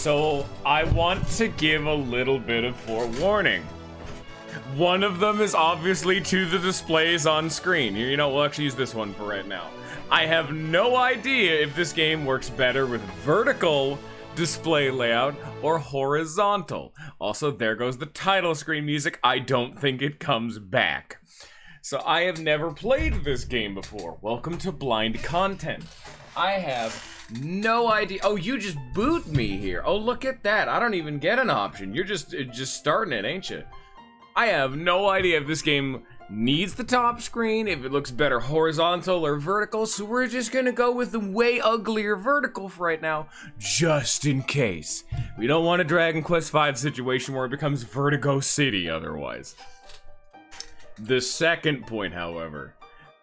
So I want to give a little bit of forewarning. One of them is obviously to the displays on screen. You know, we'll actually use this one for right now. I have no idea if this game works better with vertical display layout or horizontal. Also, there goes the title screen music. I don't think it comes back. So I have never played this game before. Welcome to blind content. I have no idea. Oh, you just boot me here. Oh, look at that. I don't even get an option. You're just starting it, ain't you? I have no idea if this game needs the top screen, if it looks better horizontal or vertical, so we're just gonna go with the way uglier vertical for right now, just in case. We don't want a Dragon Quest V situation where it becomes Vertigo City otherwise. The second point, however,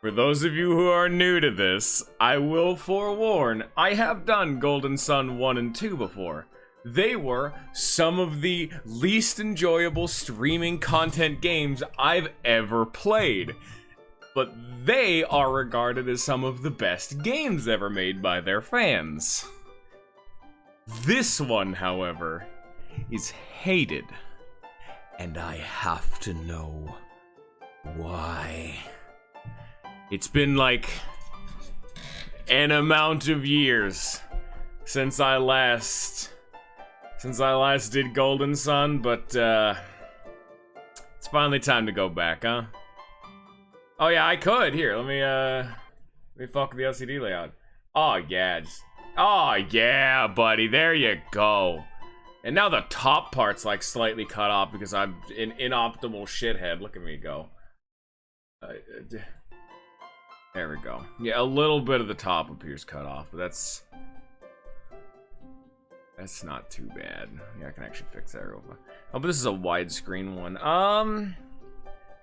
for those of you who are new to this, I will forewarn, I have done Golden Sun 1 and 2 before. They were some of the least enjoyable streaming content games I've ever played. But they are regarded as some of the best games ever made by their fans. This one, however, is hated. And I have to know why. It's been like an amount of years since I last did Golden Sun, but it's finally time to go back, huh? Oh yeah, I could. Here, let me fuck with the LCD layout. Oh yeah, oh yeah, buddy, there you go. And now the top part's like slightly cut off because I'm an inoptimal shithead. Look at me go. There we go. Yeah, a little bit of the top appears cut off, but that's not too bad. Yeah, I can actually fix that real quick. Oh, but this is a widescreen one.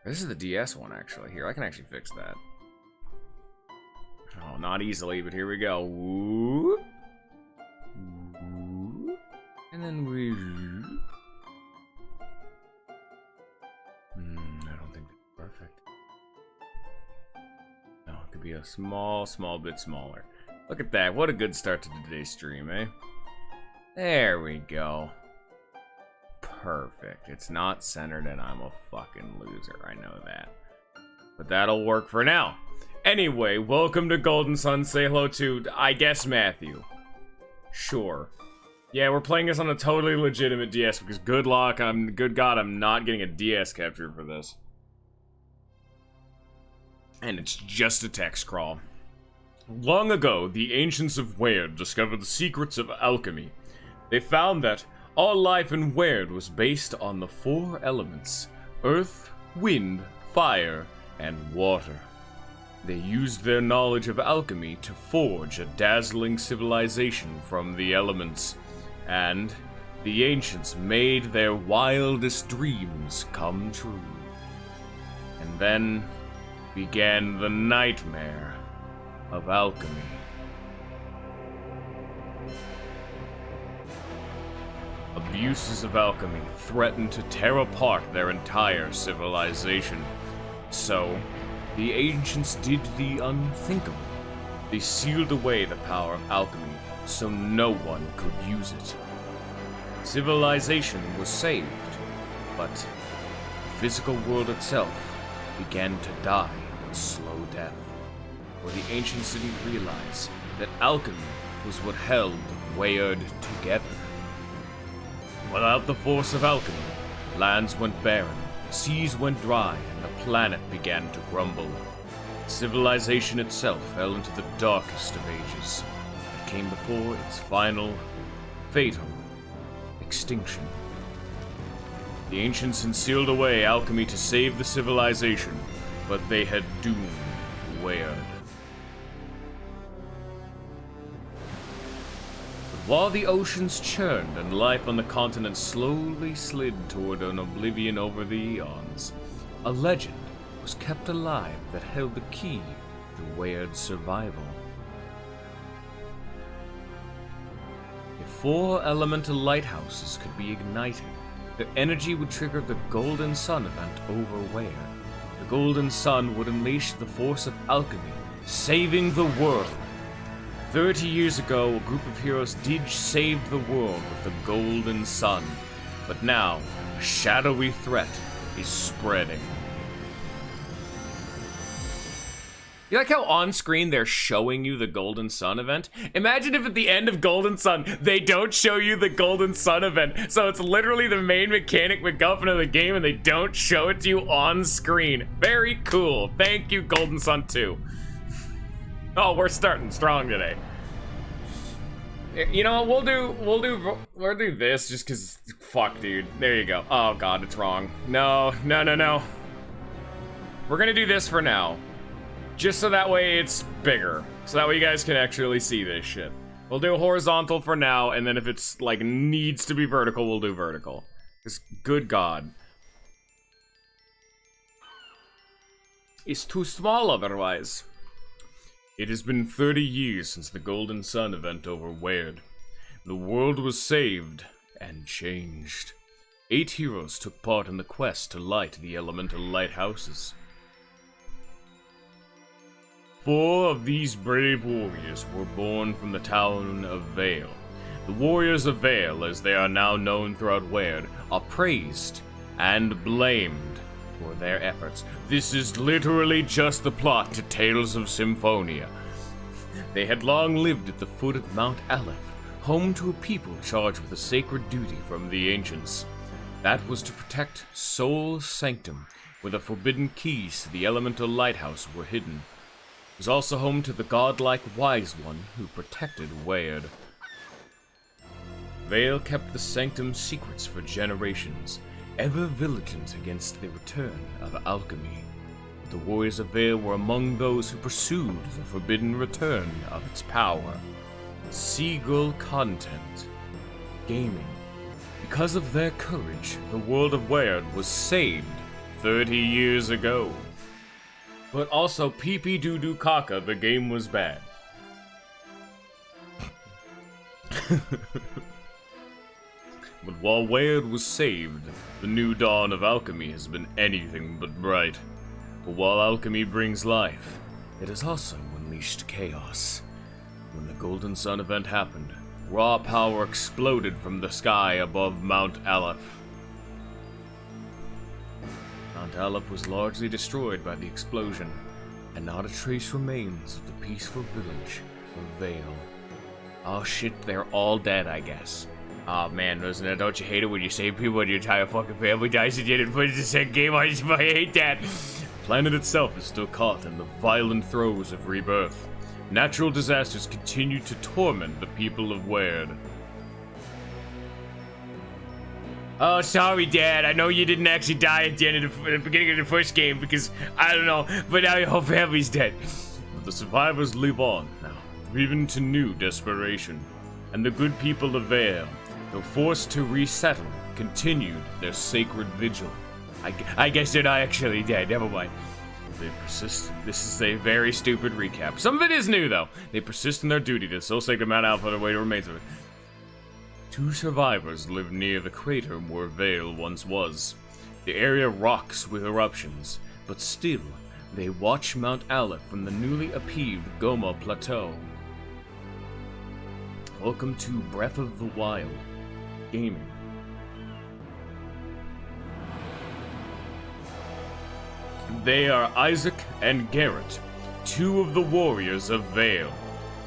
This is the DS one, actually. Here, I can actually fix that. Oh, not easily, but here we go. Whoop. Whoop. And then we... I don't think that's perfect. No, it could be a small bit smaller. Look at that. What a good start to today's stream, eh? There we go. Perfect. It's not centered and I'm a fucking loser. I know that. But that'll work for now. Anyway, welcome to Golden Sun. Say hello to, I guess, Matthew. Sure. Yeah, we're playing this on a totally legitimate DS because good luck, good God, I'm not getting a DS capture for this. And it's just a text crawl. Long ago, the ancients of Weird discovered the secrets of alchemy. They found that all life in Weird was based on the 4 elements: earth, wind, fire, and water. They used their knowledge of alchemy to forge a dazzling civilization from the elements, and the ancients made their wildest dreams come true. And then began the nightmare of alchemy. Abuses of alchemy threatened to tear apart their entire civilization. So, the ancients did the unthinkable. They sealed away the power of alchemy so no one could use it. Civilization was saved, but the physical world itself began to die a slow death. For the ancient city realized that alchemy was what held Weird together. Without the force of alchemy, lands went barren, seas went dry, and the planet began to crumble. Civilization itself fell into the darkest of ages. It came before its final, fatal extinction. The ancients had sealed away alchemy to save the civilization, but they had doomed Weird. While the oceans churned and life on the continent slowly slid toward an oblivion over the eons, a legend was kept alive that held the key to Weird's survival. If 4 elemental lighthouses could be ignited, their energy would trigger the Golden Sun event over Weird. The Golden Sun would unleash the force of alchemy, saving the world 30 years ago, a group of heroes did save the world with the golden sun. But now, a shadowy threat is spreading. You like how on screen they're showing you the Golden Sun event? Imagine if at the end of Golden Sun, they don't show you the Golden Sun event. So it's literally the main mechanic MacGuffin of the game and they don't show it to you on screen. Very cool. Thank you, Golden Sun 2. Oh, we're starting strong today. You know what, we'll do this just cause, fuck dude. There you go. Oh God, it's wrong. No. We're gonna do this for now. Just so that way it's bigger. So that way you guys can actually see this shit. We'll do horizontal for now, and then if it's, like, needs to be vertical, we'll do vertical. Because, good God. It's too small otherwise. It has been 30 years since the Golden Sun event over Weird. The world was saved and changed. 8 heroes took part in the quest to light the elemental lighthouses. 4 of these brave warriors were born from the town of Vale. The warriors of Vale, as they are now known throughout Weird, are praised and blamed for their efforts. This is literally just the plot to Tales of Symphonia. They had long lived at the foot of Mount Aleph, home to a people charged with a sacred duty from the ancients. That was to protect Soul Sanctum, where the forbidden keys to the elemental lighthouse were hidden. It was also home to the godlike Wise One who protected Weird. Vale kept the Sanctum's secrets for generations, ever vigilant against the return of alchemy. The warriors of Vale were among those who pursued the forbidden return of its power. Seagull Content Gaming. Because of their courage, the world of Weird was saved 30 years ago. But also, pee-pee doo-doo caca, the game was bad. But while Weird was saved, the new dawn of alchemy has been anything but bright. But while alchemy brings life, it has also unleashed chaos. When the Golden Sun event happened, raw power exploded from the sky above Mount Aleph. Mount Aleph was largely destroyed by the explosion, and not a trace remains of the peaceful village of Vale. Oh shit, they're all dead, I guess. Oh man, don't you hate it when you save people and your entire fucking family dies and you didn't put it in the same game? I hate that. The planet itself is still caught in the violent throes of rebirth. Natural disasters continue to torment the people of Weird. Oh, sorry, Dad. I know you didn't actually die at the end of the beginning of the first game because, I don't know, but now your whole family's dead. But the survivors live on now, driven to new desperation. And the good people of Vale, though forced to resettle, continued their sacred vigil. I guess they're not actually dead, never mind. They persist. This is a very stupid recap. Some of it is new, though. They persist in their duty to so sacred Mount Alpha the way to remains of it. 2 survivors live near the crater where Vale once was. The area rocks with eruptions, but still, they watch Mount Aleph from the newly upheaved Goma Plateau. Welcome to Breath of the Wild Gaming. They are Isaac and Garrett, 2 of the warriors of Vale.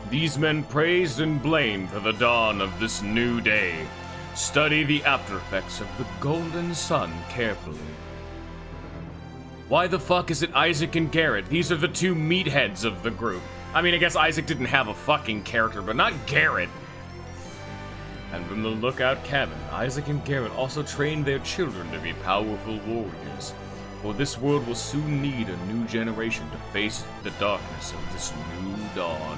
These men praised and blamed for the dawn of this new day. Study the after effects of the Golden Sun carefully. Why the fuck is it Isaac and Garrett? These are the 2 meatheads of the group. I mean, I guess Isaac didn't have a fucking character, but not Garrett. And from the lookout cabin, Isaac and Garrett also trained their children to be powerful warriors. For this world will soon need a new generation to face the darkness of this new dawn.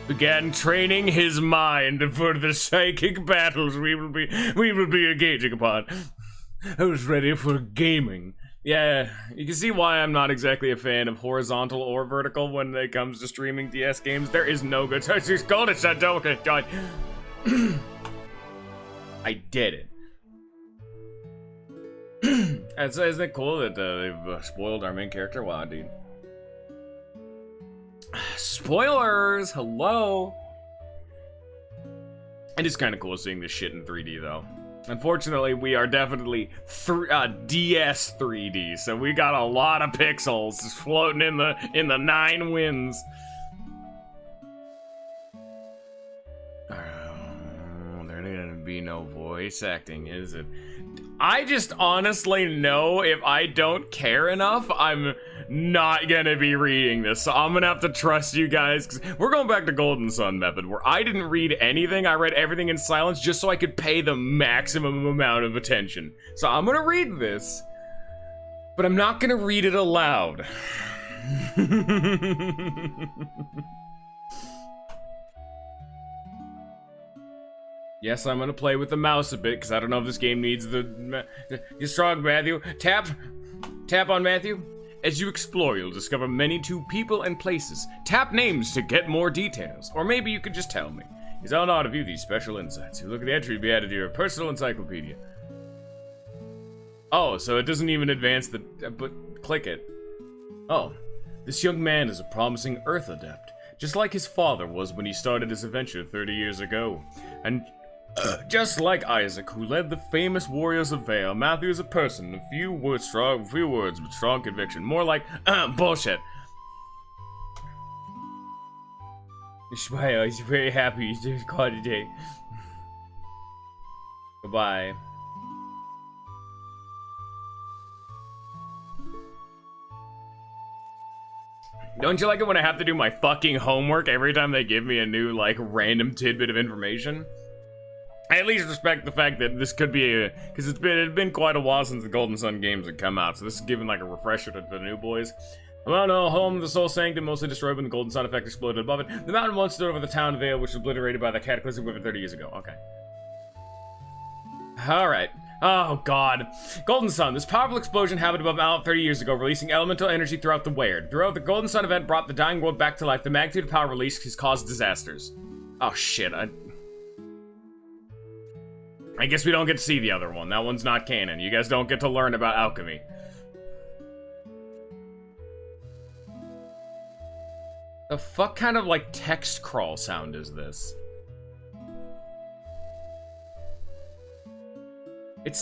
Began training his mind for the psychic battles we will be engaging upon. I was ready for gaming. Yeah, you can see why I'm not exactly a fan of horizontal or vertical when it comes to streaming DS games. There is no good. It's Golden Sun. God. I did it. Isn't it cool that they've spoiled our main character? Wow, dude. Spoilers! Hello! It is kind of cool seeing this shit in 3D, though. Unfortunately, we are definitely DS 3D, so we got a lot of pixels floating in the 9 winds. There's gonna be no voice acting, is it? I just honestly know if I don't care enough, I'm not gonna be reading this, so I'm gonna have to trust you guys, because we're going back to Golden Sun method, where I didn't read anything, I read everything in silence just so I could pay the maximum amount of attention. So I'm gonna read this, but I'm not gonna read it aloud. Yes, I'm gonna play with the mouse a bit, because I don't know if this game needs the... You're strong, Matthew. Tap on Matthew. As you explore, you'll discover many new people and places. Tap names to get more details. Or maybe you could just tell me. It's all out to view these special insights. You look at the entry to be added to your personal encyclopedia. Oh, so it doesn't even advance the... but click it. Oh, this young man is a promising Earth adept. Just like his father was when he started his adventure 30 years ago. And... just like Isaac, who led the famous warriors of Vale, Matthew is a person, few words but strong conviction. More like, bullshit. Ishmael, he's very happy he's doing call today. Goodbye. Don't you like it when I have to do my fucking homework every time they give me a new, like, random tidbit of information? I at least respect the fact that this could be because it's been quite a while since the Golden Sun games had come out, so this is giving like a refresher to the new boys. Well, no, home of the Soul Sanctum, mostly destroyed when the Golden Sun effect exploded above it. The mountain once stood over the town of Vale, which was obliterated by the cataclysmic river 30 years ago. Okay. Alright. Oh, God. Golden Sun. This powerful explosion happened above Mount 30 years ago, releasing elemental energy throughout the Weird. Throughout the Golden Sun event brought the dying world back to life. The magnitude of power released has caused disasters. Oh, shit. I guess we don't get to see the other one. That one's not canon. You guys don't get to learn about alchemy. The fuck kind of, like, text crawl sound is this? It's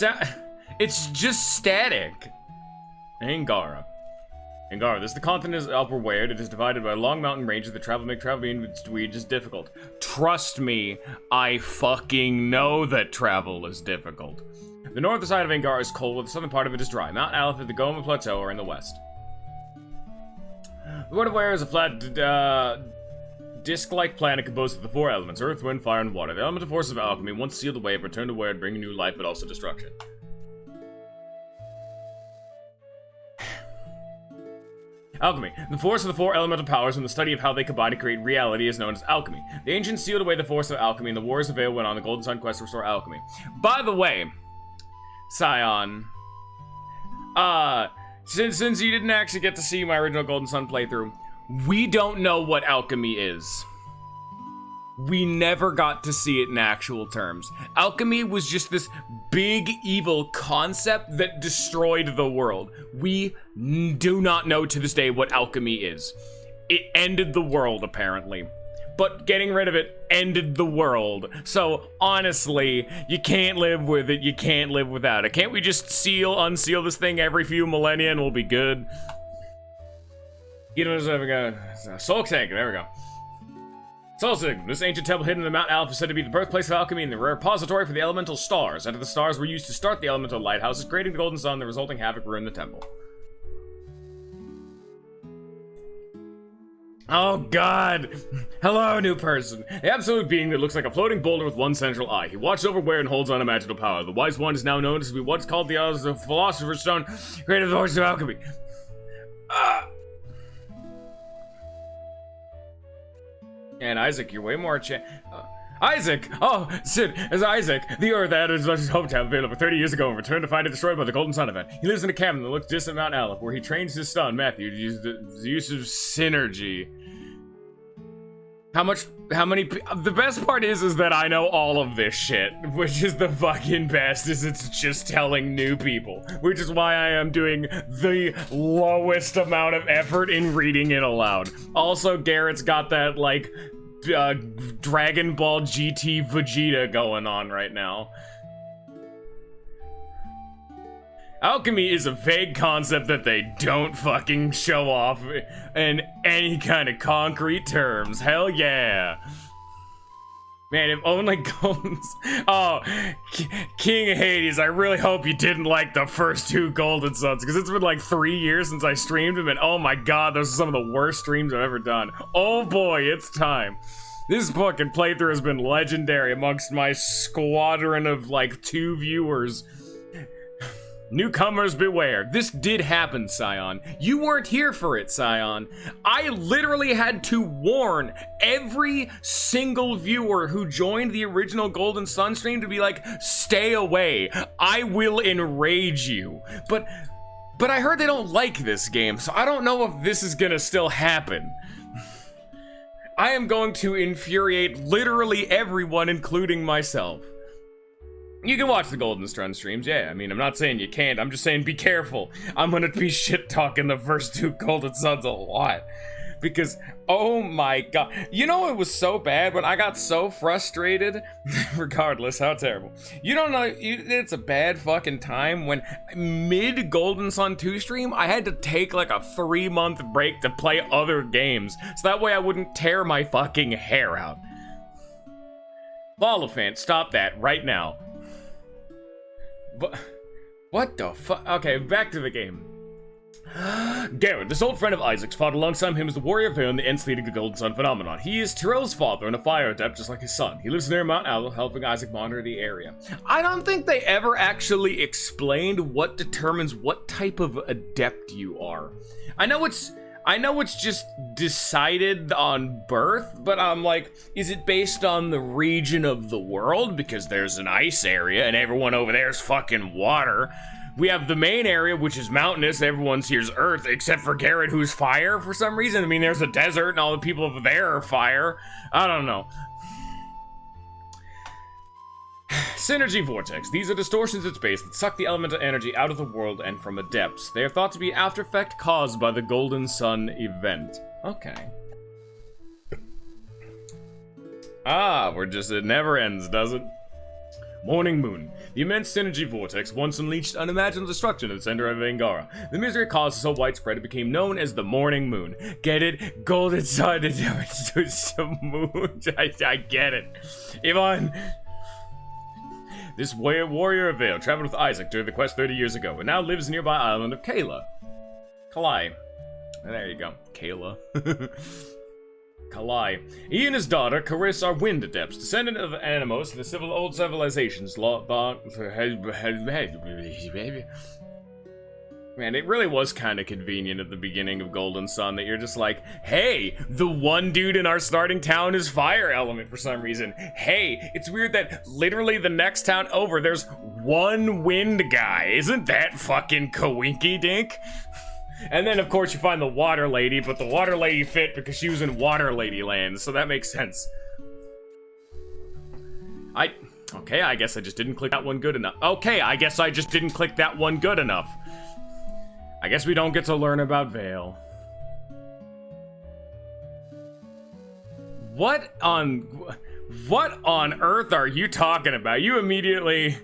just static. Angara. Angara, this is the continent of Upper Weird. It is divided by long mountain ranges that make traveling in Sweden is difficult. Trust me, I fucking know that travel is difficult. The northern side of Angara is cold, while the southern part of it is dry. Mount Aleph and the Goma Plateau are in the west. The World of Weird is a flat, disc-like planet composed of the 4 elements: earth, wind, fire, and water. The elemental forces of alchemy, once sealed away, have returned to Weird, bringing new life, but also destruction. Alchemy. The force of the 4 elemental powers and the study of how they combine to create reality is known as alchemy. The ancients sealed away the force of alchemy, and the warriors of Vale went on the Golden Sun quest to restore alchemy. By the way, Scion, since you didn't actually get to see my original Golden Sun playthrough, we don't know what alchemy is. We never got to see it in actual terms. Alchemy was just this big evil concept that destroyed the world. We do not know to this day what alchemy is. It ended the world, apparently. But getting rid of it ended the world. So, honestly, you can't live with it, you can't live without it. Can't we just unseal this thing every few millennia and we'll be good? You know, Soul Tank, there we go. Soul Sanctum. This ancient temple hidden in the Mount Aleph is said to be the birthplace of alchemy and the repository for the elemental stars. After the stars were used to start the elemental lighthouses, creating the Golden Sun, the resulting havoc ruined the temple. Oh god! Hello, new person. The absolute being that looks like a floating boulder with one central eye. He watches over where and holds unimaginable power. The wise one is now known as to be what's called the Philosopher's Stone, created the force of alchemy. And Isaac, you're way more Isaac! Oh, Sid, as Isaac, the Earth added his hometown Vale over 30 years ago and returned to find it destroyed by the Golden Sun event. He lives in a cabin that looks distant Mount Aleph, where he trains his son, Matthew, to use the use of synergy. How many, the best part is that I know all of this shit, which is the fucking best, is it's just telling new people, which is why I am doing the lowest amount of effort in reading it aloud. Also, Garrett's got that, like, Dragon Ball GT Vegeta going on right now. Alchemy is a vague concept that they don't fucking show off in any kind of concrete terms. Hell yeah. Man, if only Golden's... Oh, King of Hades, I really hope you didn't like the first 2 Golden Suns, because it's been like 3 years since I streamed them, and oh my god, those are some of the worst streams I've ever done. Oh boy, it's time. This fucking playthrough has been legendary amongst my squadron of like 2 viewers. Newcomers beware. This did happen, Scion. You weren't here for it, Scion. I literally had to warn every single viewer who joined the original Golden Sun stream to be like, stay away. I will enrage you. But I heard they don't like this game, so I don't know if this is gonna still happen. I am going to infuriate literally everyone, including myself. You can watch the Golden Sun streams, yeah. I mean, I'm not saying you can't. I'm just saying be careful. I'm gonna be shit-talking the first 2 Golden Suns a lot. Because, oh my god. You know it was so bad when I got so frustrated? Regardless, how terrible. You don't know, it's a bad fucking time when mid-Golden Sun 2 stream, I had to take like a 3-month break to play other games. So that way I wouldn't tear my fucking hair out. Lolifant, stop that right now. What the fuck? Okay, back to the game. Garrett, this old friend of Isaac's, fought alongside him as the warrior of Vale in the ends leading to the Golden Sun phenomenon. He is Tyrell's father and a fire adept just like his son. He lives near Mount Owl, helping Isaac monitor the area. I don't think they ever actually explained what determines what type of adept you are. I know it's just decided on birth, but I'm like, is it based on the region of the world? Because there's an ice area and everyone over there is fucking water. We have the main area, which is mountainous. Everyone's here's earth, except for Garrett, who's fire for some reason. I mean, there's a desert and all the people over there are fire. I don't know. Synergy Vortex. These are distortions in space that suck the elemental energy out of the world and from the depths. They are thought to be after effect caused by the Golden Sun event. Okay. It never ends, does it? Morning Moon. The immense synergy vortex once unleashed unimaginable destruction in the center of Angara. The misery caused so widespread it became known as the Morning Moon. Get it? Golden Sun. It's the moon. I get it. Yvonne. This warrior of Vale traveled with Isaac during the quest 30 years ago and now lives in the nearby island of Kayla. Kalai. There you go. Kayla. Kalai. He and his daughter, Carissa, are wind adepts, descendant of Animos, the old civilizations. Man, it really was kind of convenient at the beginning of Golden Sun that you're just like, hey, the one dude in our starting town is fire element for some reason. Hey, it's weird that literally the next town over, there's one wind guy. Isn't that fucking coinky dink? And then, of course, you find the water lady, but the water lady fit because she was in water lady land, so that makes sense. Okay, I guess I just didn't click that one good enough. Okay, I guess I just didn't click that one good enough. I guess we don't get to learn about Vale. What on earth are you talking about? You're immediately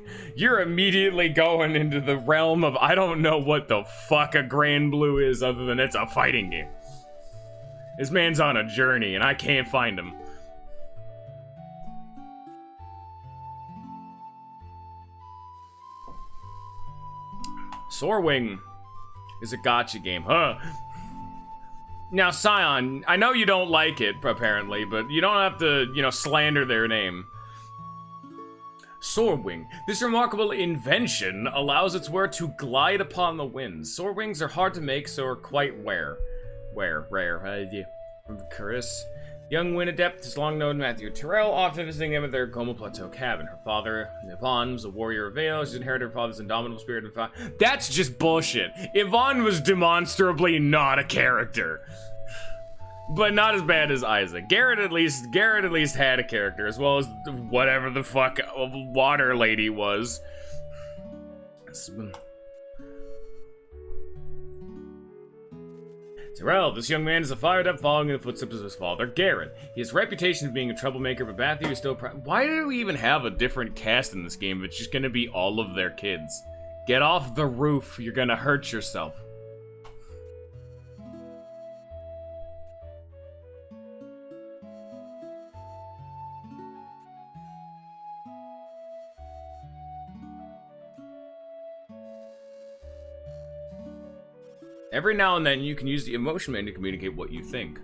going into the realm of I don't know what the fuck a Grand Blue is other than it's a fighting game. This man's on a journey and I can't find him. Soarwing is a gacha game, huh? Now, Scion, I know you don't like it, apparently, but you don't have to, slander their name. Soarwing. This remarkable invention allows its wearer to glide upon the winds. Soarwings are hard to make, so are quite rare. Chris. Young wind adept is long known Matthew Tyrell, often visiting him at their Goma Plateau cabin. Her father, Yvonne, was a warrior of Vale. She's inherited her father's indomitable spirit and fire. That's just bullshit. Yvonne was demonstrably not a character. but not as bad as Isaac. Garrett at least had a character, as well as whatever the fuck water lady was. Terrell, this young man is a fired up following in the footsteps of his father, Garrett. He has a reputation of being a troublemaker, but Matthew is still Why do we even have a different cast in this game if it's just gonna be all of their kids? Get off the roof, you're gonna hurt yourself. Every now and then, you can use the emotion man to communicate what you think.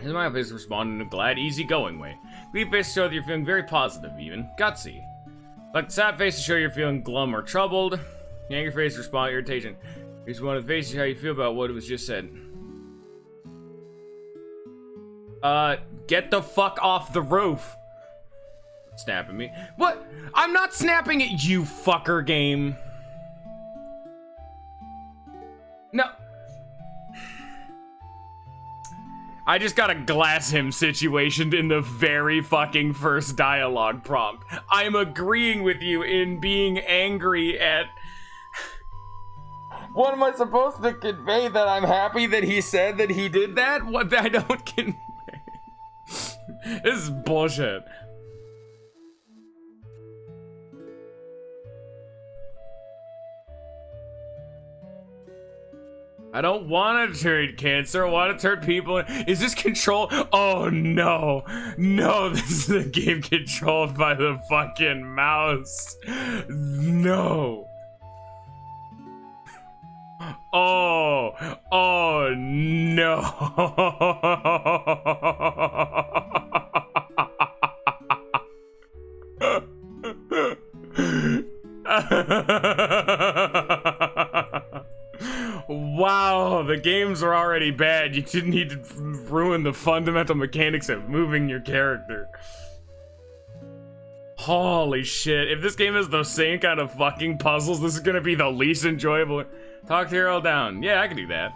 His smile face respond in a glad, easy-going way. Grief face to show that you're feeling very positive, even gutsy. Like the sad face to show you're feeling glum or troubled. The angry face to respond to irritation. Here's one of the faces how you feel about what was just said. Get the fuck off the roof. Snapping me. What? I'm not snapping at you, fucker game. No. I just got a glass him situation in the very fucking first dialogue prompt. I'm agreeing with you in being angry at... What am I supposed to convey? That I'm happy that he said that he did that? What I don't convey. This is bullshit. I don't want to treat cancer. I want to turn people in. Is this control? Oh no. No, this is a game controlled by the fucking mouse. No. Oh. Oh no. Wow, the games are already bad. You didn't need to ruin the fundamental mechanics of moving your character. Holy shit. If this game has the same kind of fucking puzzles, this is gonna be the least enjoyable. Talk to Hero down. Yeah, I can do that.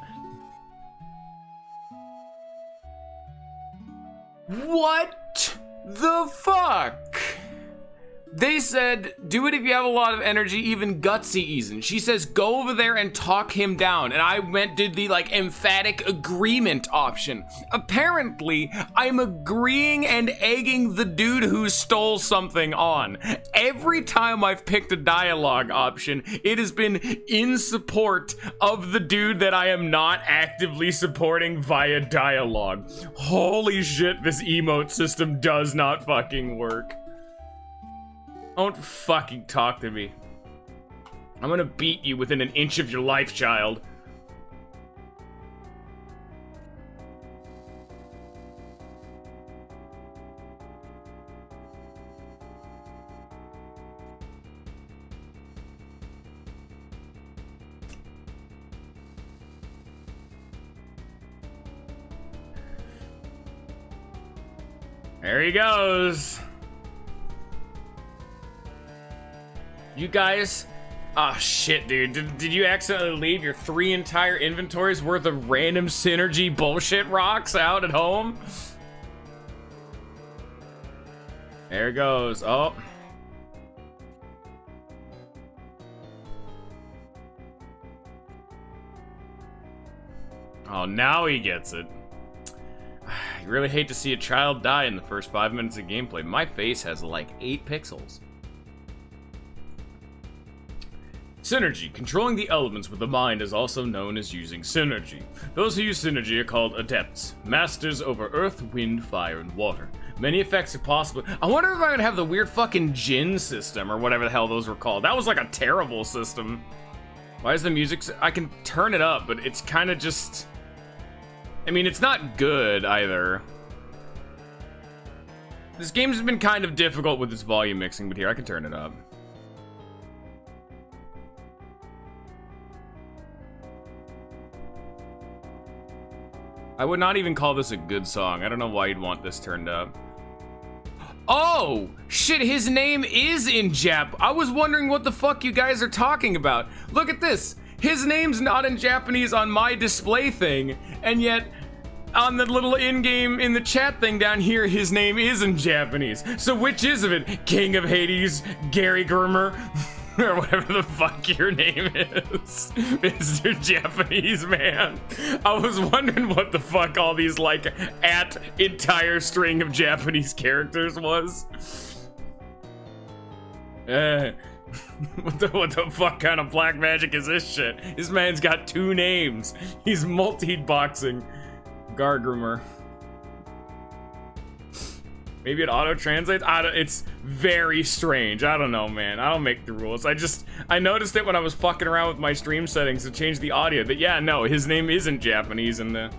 What the fuck? They said, do it if you have a lot of energy, even gutsy easing. She says, go over there and talk him down. And I did the like emphatic agreement option. Apparently, I'm agreeing and egging the dude who stole something on. Every time I've picked a dialogue option, it has been in support of the dude that I am not actively supporting via dialogue. Holy shit, this emote system does not fucking work. Don't fucking talk to me. I'm gonna beat you within an inch of your life, child. There he goes. You guys, oh shit, dude. Did you accidentally leave your 3 entire inventories worth of random synergy bullshit rocks out at home? There it goes. Oh. Oh, now he gets it. You really hate to see a child die in the first 5 minutes of gameplay. My face has like 8 pixels. Synergy. Controlling the elements with the mind is also known as using synergy. Those who use synergy are called adepts, masters over earth, wind, fire, and water. Many effects are possible. I wonder if I would have the weird fucking Jinn system or whatever the hell those were called. That was like a terrible system. Why is the music... I can turn it up, but it's kind of just... I mean, it's not good either. This game's been kind of difficult with its volume mixing, but here, I can turn it up. I would not even call this a good song. I don't know why you'd want this turned up. Oh! Shit, his name is in Jap. I was wondering what the fuck you guys are talking about. Look at this. His name's not in Japanese on my display thing, and yet on the little in-game, in the chat thing down here, his name is in Japanese. So which is of it? King of Hades, Gary Germer, or whatever the fuck your name is, Mr. Japanese Man. I was wondering what the fuck all these, like, entire string of Japanese characters was. What the fuck kind of black magic is this shit? This man's got 2 names. He's multi-boxing. Gargrimer. Maybe it auto-translates? It's very strange. I don't know, man. I don't make the rules. I noticed it when I was fucking around with my stream settings to change the audio. That, yeah, no, his name isn't Japanese in the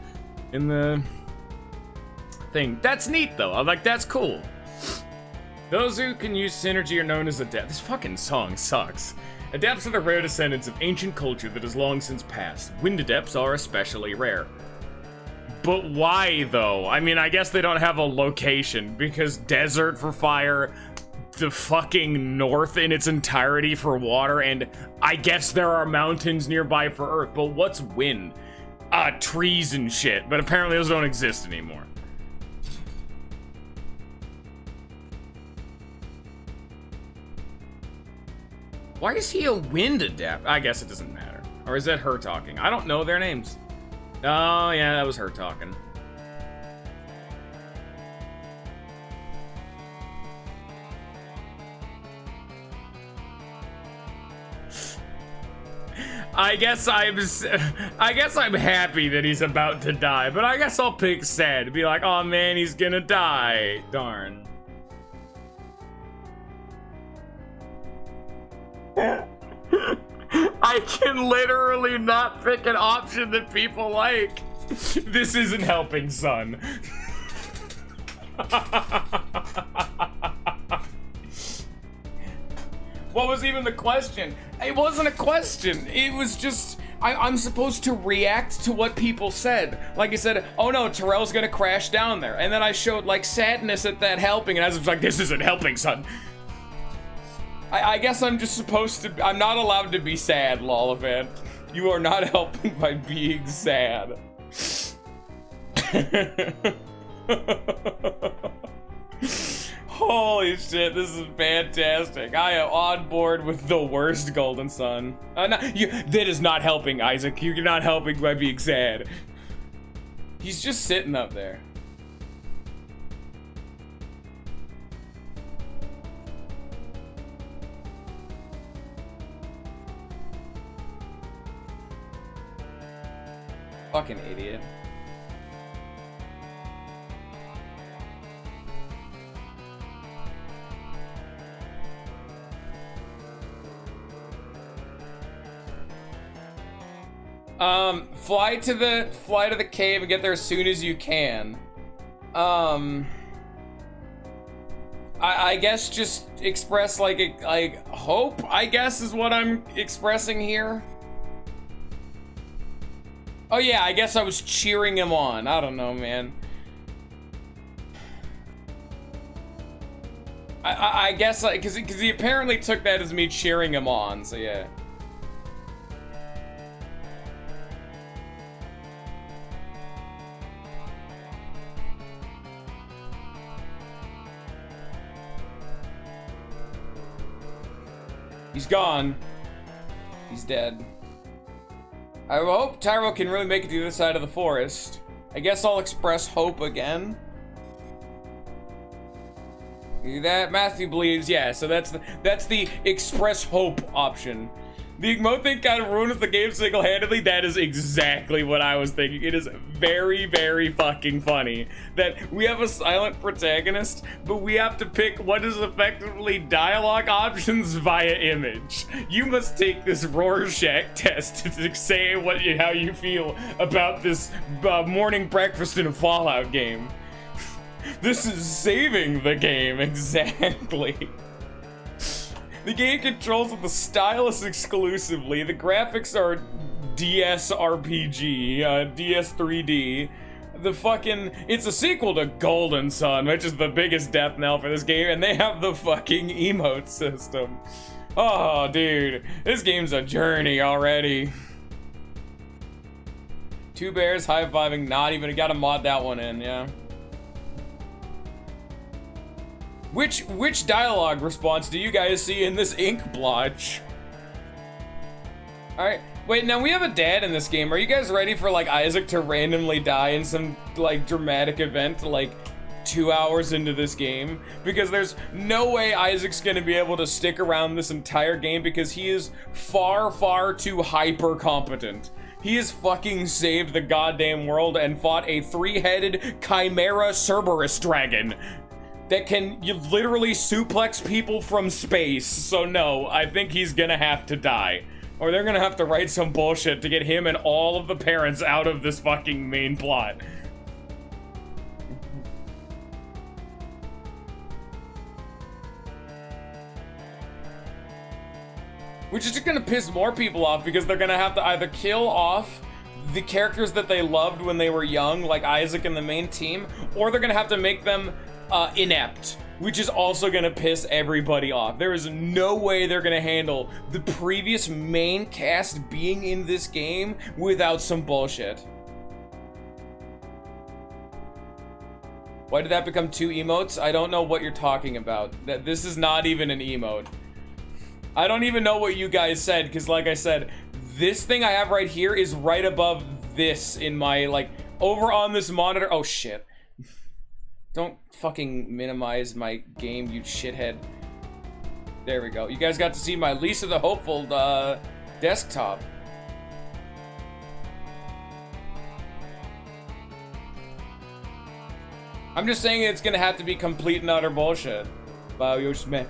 thing. That's neat, though. I'm like, that's cool. Those who can use synergy are known as adepts. This fucking song sucks. Adepts are the rare descendants of ancient culture that has long since passed. Wind adepts are especially rare. But why, though? I mean, I guess they don't have a location, because desert for fire, the fucking north in its entirety for water, and I guess there are mountains nearby for earth, but what's wind? Trees and shit, but apparently those don't exist anymore. Why is he a wind adept? I guess it doesn't matter. Or is that her talking? I don't know their names. Oh, yeah, that was her talking. I guess I'm happy that he's about to die, but I guess I'll pick sad. Be like, oh man, he's gonna die. Darn. I can literally not pick an option that people like. This isn't helping, son. What was even the question? It wasn't a question. It was just, I'm supposed to react to what people said. Like I said, oh no, Terrell's gonna crash down there. And then I showed like sadness at that helping, and I was like, this isn't helping, son. I guess I'm just supposed to, I'm not allowed to be sad, Lollivant. You are not helping by being sad. Holy shit, this is fantastic. I am on board with the worst Golden Sun. That is not helping, Isaac. You're not helping by being sad. He's just sitting up there. Fucking idiot. Fly to the cave and get there as soon as you can. I guess just express like hope, I guess, is what I'm expressing here. Oh yeah, I guess I was cheering him on. I don't know, man. I guess, like, cause he apparently took that as me cheering him on, so yeah. He's gone. He's dead. I hope Tyro can really make it to the other side of the forest. I guess I'll express hope again. That Matthew believes, yeah, so that's the express hope option. The emote thing kind of ruined the game single-handedly. That is exactly what I was thinking. It is very, very fucking funny that we have a silent protagonist, but we have to pick what is effectively dialogue options via image. You must take this Rorschach test to say how you feel about this morning breakfast in a Fallout game. This is saving the game, exactly. The game controls with the stylus exclusively. The graphics are DS RPG, DS 3D. It's a sequel to Golden Sun, which is the biggest death knell for this game, and they have the fucking emote system. Oh, dude, this game's a journey already. Two bears high-fiving, not even, gotta mod that one in, yeah. Which dialogue response do you guys see in this ink blotch? Alright, wait, now we have a dad in this game. Are you guys ready for, like, Isaac to randomly die in some, like, dramatic event, like, 2 hours into this game? Because there's no way Isaac's gonna be able to stick around this entire game because he is far, far too hyper-competent. He has fucking saved the goddamn world and fought a 3-headed Chimera Cerberus dragon that can literally suplex people from space. So no, I think he's gonna have to die. Or they're gonna have to write some bullshit to get him and all of the parents out of this fucking main plot. Which is just gonna piss more people off because they're gonna have to either kill off the characters that they loved when they were young, like Isaac and the main team, or they're gonna have to make them inept, which is also gonna piss everybody off. There is no way they're gonna handle the previous main cast being in this game without some bullshit. Why did that become 2 emotes? I don't know what you're talking about. This is not even an emote. I don't even know what you guys said, because like I said, this thing I have right here is right above this in my, like, over on this monitor. Oh, shit. Don't fucking minimize my game, you shithead. There we go. You guys got to see my Lisa the Hopeful desktop. I'm just saying it's gonna have to be complete and utter bullshit. Wow, you're smart.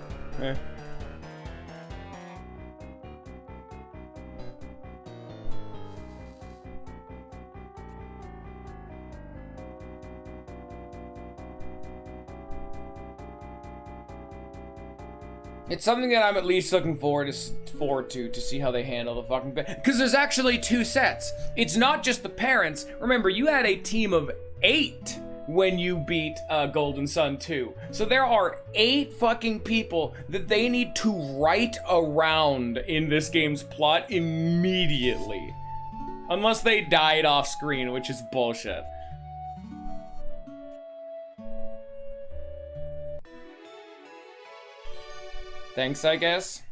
It's something that I'm at least looking forward to see how they handle the fucking thing. Because there's actually 2 sets. It's not just the parents. Remember, you had a team of 8 when you beat Golden Sun 2. So there are 8 fucking people that they need to write around in this game's plot immediately. Unless they died off screen, which is bullshit. Thanks, I guess.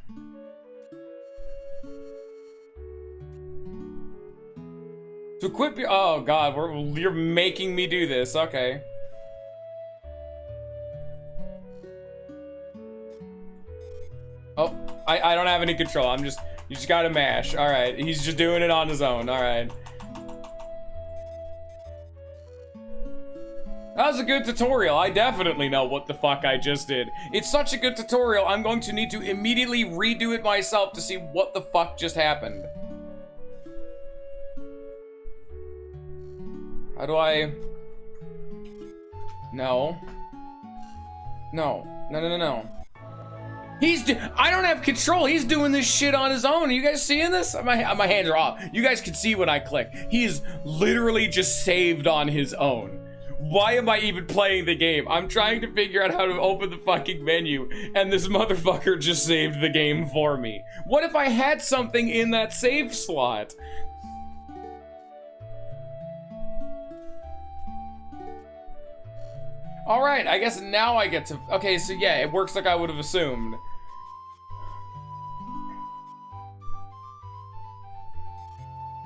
To equip your— oh god, you're making me do this, okay. Oh, I don't have any control, you just gotta mash, alright. He's just doing it on his own, alright. That was a good tutorial. I definitely know what the fuck I just did. It's such a good tutorial, I'm going to need to immediately redo it myself to see what the fuck just happened. How do I... No. No. No, no, no, no. I don't have control. He's doing this shit on his own. Are you guys seeing this? My hands are off. You guys can see when I click. He is literally just saved on his own. Why am I even playing the game? I'm trying to figure out how to open the fucking menu, and this motherfucker just saved the game for me. What if I had something in that save slot? Alright, I guess now I get to... okay, so yeah, it works like I would have assumed.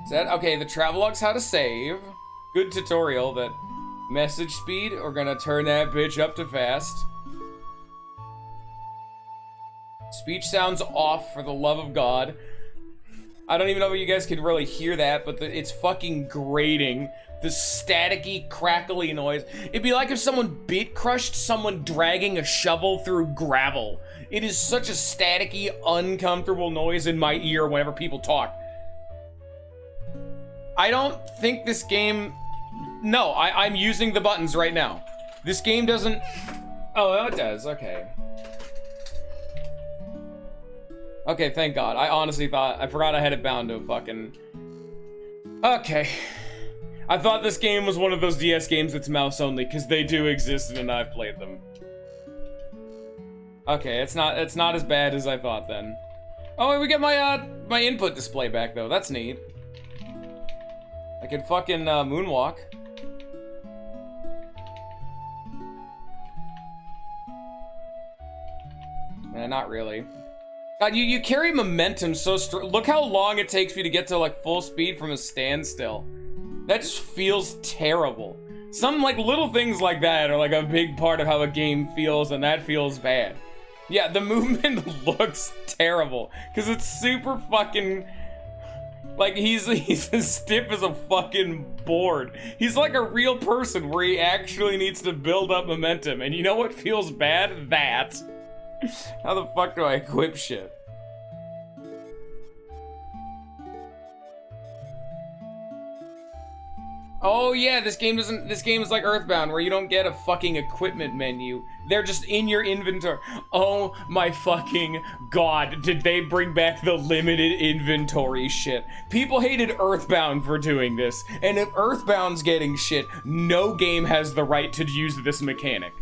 Is that... okay, the travelogue's how to save. Good tutorial that... message speed, we're gonna turn that bitch up to fast. Speech sounds off, for the love of God. I don't even know if you guys can really hear that, but it's fucking grating. The staticky, crackly noise. It'd be like if someone bit crushed someone dragging a shovel through gravel. It is such a staticky, uncomfortable noise in my ear whenever people talk. I don't think this game... no, I'm using the buttons right now. This game doesn't... oh, it does, okay. Okay, thank God. I honestly thought... I forgot I had it bound to a fucking... okay. I thought this game was one of those DS games that's mouse only, because they do exist and I've played them. Okay, it's not as bad as I thought then. Oh, we get my input display back though, that's neat. I can fucking moonwalk. Not really. God, you carry momentum so look how long it takes me to get to like full speed from a standstill. That just feels terrible. Some like little things like that are like a big part of how a game feels, and that feels bad. Yeah, the movement looks terrible because it's super fucking like he's as stiff as a fucking board. He's like a real person where he actually needs to build up momentum. And you know what feels bad? That. How the fuck do I equip shit? Oh yeah, this game is like Earthbound where you don't get a fucking equipment menu. They're just in your inventory. Oh my fucking god, did they bring back the limited inventory shit? People hated Earthbound for doing this, and if Earthbound's getting shit, no game has the right to use this mechanic.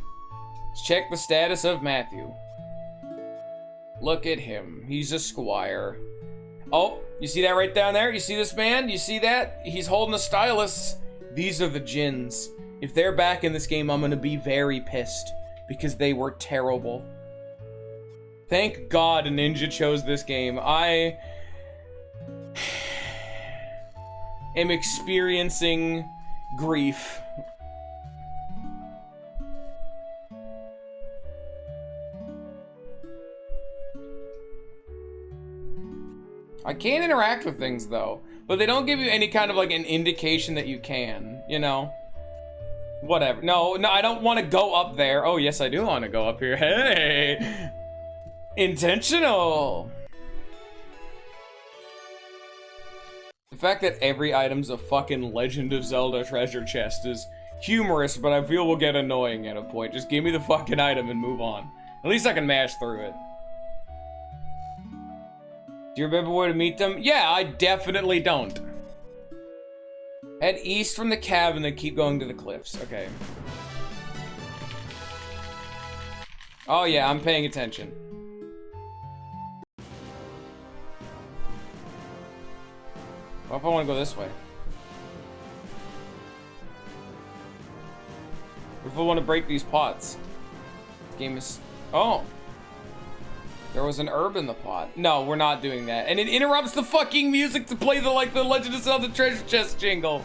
Let's check the status of Matthew. Look at him, he's a squire. Oh, you see that right down there? You see this man? You see that? He's holding a stylus. These are the Djinns. If they're back in this game, I'm gonna be very pissed because they were terrible. Thank God Ninja chose this game. I am experiencing grief. I can't interact with things though, but they don't give you any kind of like an indication that you can, you know? Whatever. No, I don't want to go up there. Oh, yes, I do want to go up here. Hey! Intentional! The fact that every item's a fucking Legend of Zelda treasure chest is humorous, but I feel will get annoying at a point. Just give me the fucking item and move on. At least I can mash through it. Do you remember where to meet them? Yeah, I definitely don't. Head east from the cab and then keep going to the cliffs. Okay. Oh yeah, I'm paying attention. What if I want to go this way? What if I want to break these pots? This game is... Oh. There was an herb in the pot. No, we're not doing that. And it interrupts the fucking music to play the Legend of Zelda treasure chest jingle.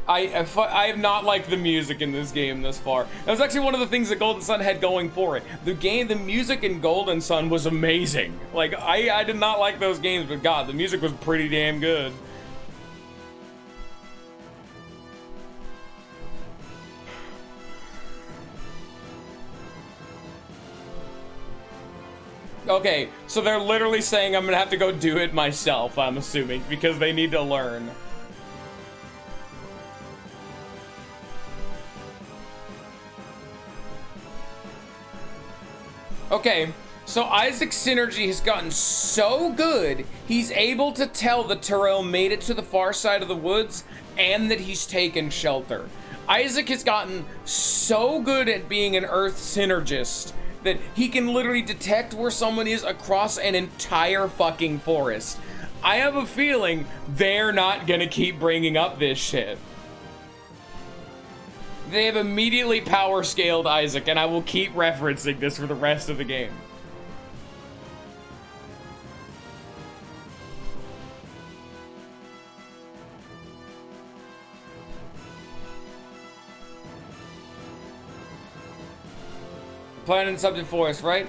I have not liked the music in this game thus far. That was actually one of the things that Golden Sun had going for it. The music in Golden Sun was amazing. Like, I did not like those games, but God, the music was pretty damn good. Okay, so they're literally saying I'm gonna have to go do it myself, I'm assuming, because they need to learn. Okay, so Isaac's synergy has gotten so good, he's able to tell that Terrell made it to the far side of the woods and that he's taken shelter. Isaac has gotten so good at being an Earth synergist that he can literally detect where someone is across an entire fucking forest. I have a feeling they're not gonna keep bringing up this shit. They have immediately power scaled Isaac, and I will keep referencing this for the rest of the game. Planning something for us, right?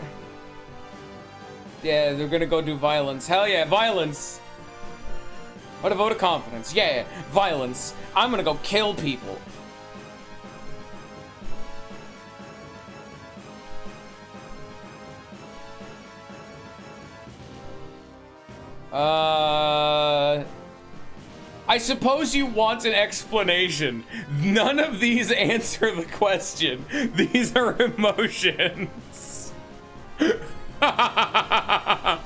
Yeah, they're gonna go do violence. Hell yeah, violence! What a vote of confidence. Yeah, violence. I'm gonna go kill people. I suppose you want an explanation. None of these answer the question. These are emotions. I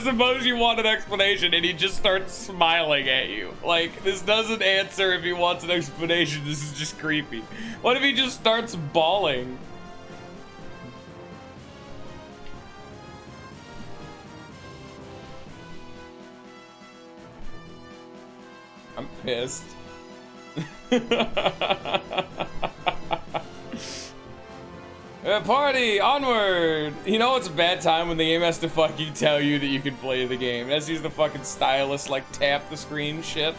suppose you want an explanation and he just starts smiling at you. Like, this doesn't answer if he wants an explanation. This is just creepy. What if he just starts bawling? pissed. Party, onward! You know it's a bad time when the game has to fucking tell you that you can play the game. It has to use the fucking stylus, like, tap the screen shit.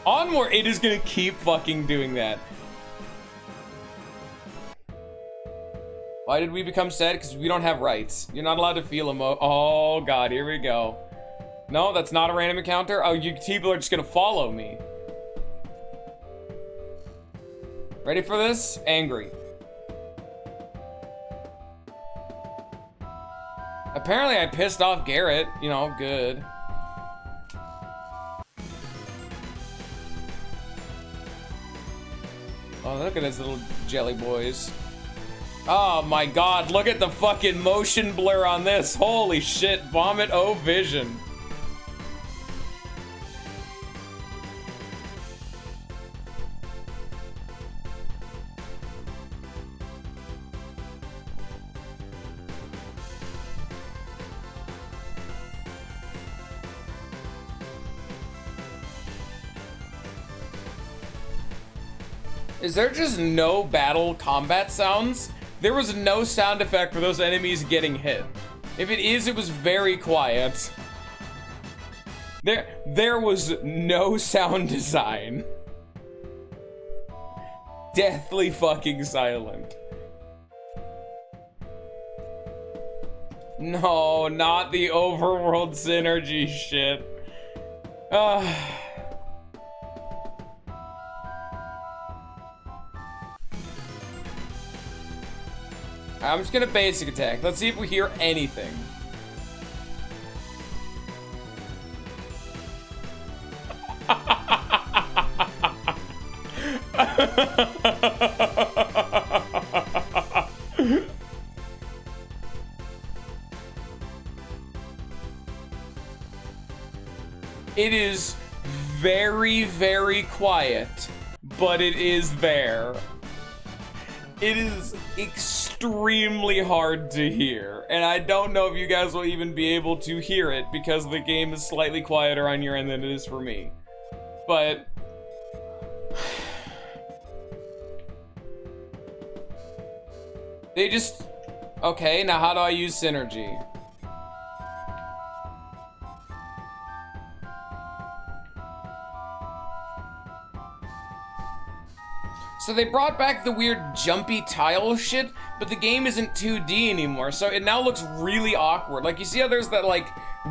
Onward, it is gonna keep fucking doing that. Why did we become sad? Because we don't have rights. You're not allowed to feel oh god, here we go. No, that's not a random encounter. Oh, you people are just gonna follow me. Ready for this? Angry. Apparently I pissed off Garrett. You know, good. Oh, look at those little jelly boys. Oh my god, look at the fucking motion blur on this. Holy shit, Vomit O Vision. Is there just no battle combat sounds? There was no sound effect for those enemies getting hit. If it is, it was very quiet. There was no sound design. Deathly fucking silent. No, not the overworld synergy shit. I'm just gonna basic attack. Let's see if we hear anything. It is very, very quiet, but it is there. It is extremely hard to hear, and I don't know if you guys will even be able to hear it because the game is slightly quieter on your end than it is for me. But they just... Okay, now how do I use synergy? So they brought back the weird jumpy tile shit, but the game isn't 2D anymore, so it now looks really awkward. Like, you see how there's that, like,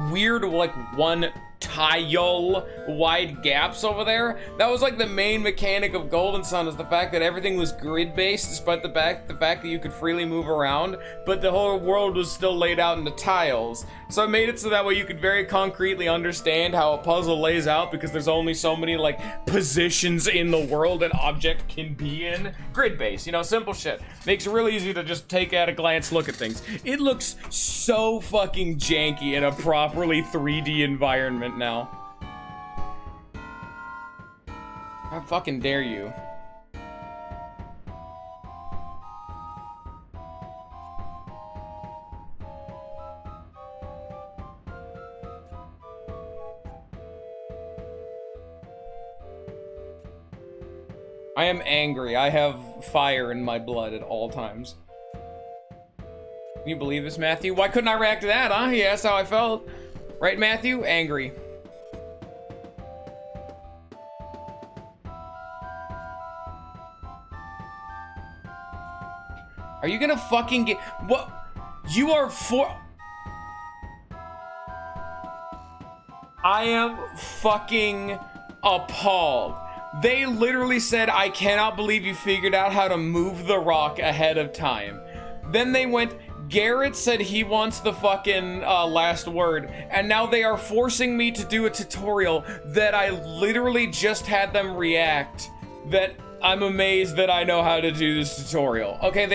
weird, like, one tile wide gaps over there? That was, like, the main mechanic of Golden Sun, is the fact that everything was grid-based, despite the fact that you could freely move around, but the whole world was still laid out into tiles. So it made it so that way you could very concretely understand how a puzzle lays out, because there's only so many, like, positions in the world an object can be in. Grid-based, you know, simple shit. Makes it really easy to just take at a glance look at things. It looks so fucking janky in a properly 3D environment now. How fucking dare you? I am angry. I have fire in my blood at all times. Can you believe this, Matthew? Why couldn't I react to that, huh? Yeah, that's how I felt. Right, Matthew? Angry. Are you gonna fucking get... What? You are for... I am fucking appalled. They literally said, I cannot believe you figured out how to move the rock ahead of time. Then they went, Garrett said he wants the fucking last word, and now they are forcing me to do a tutorial that I literally just had them react, that I'm amazed that I know how to do this tutorial. Okay,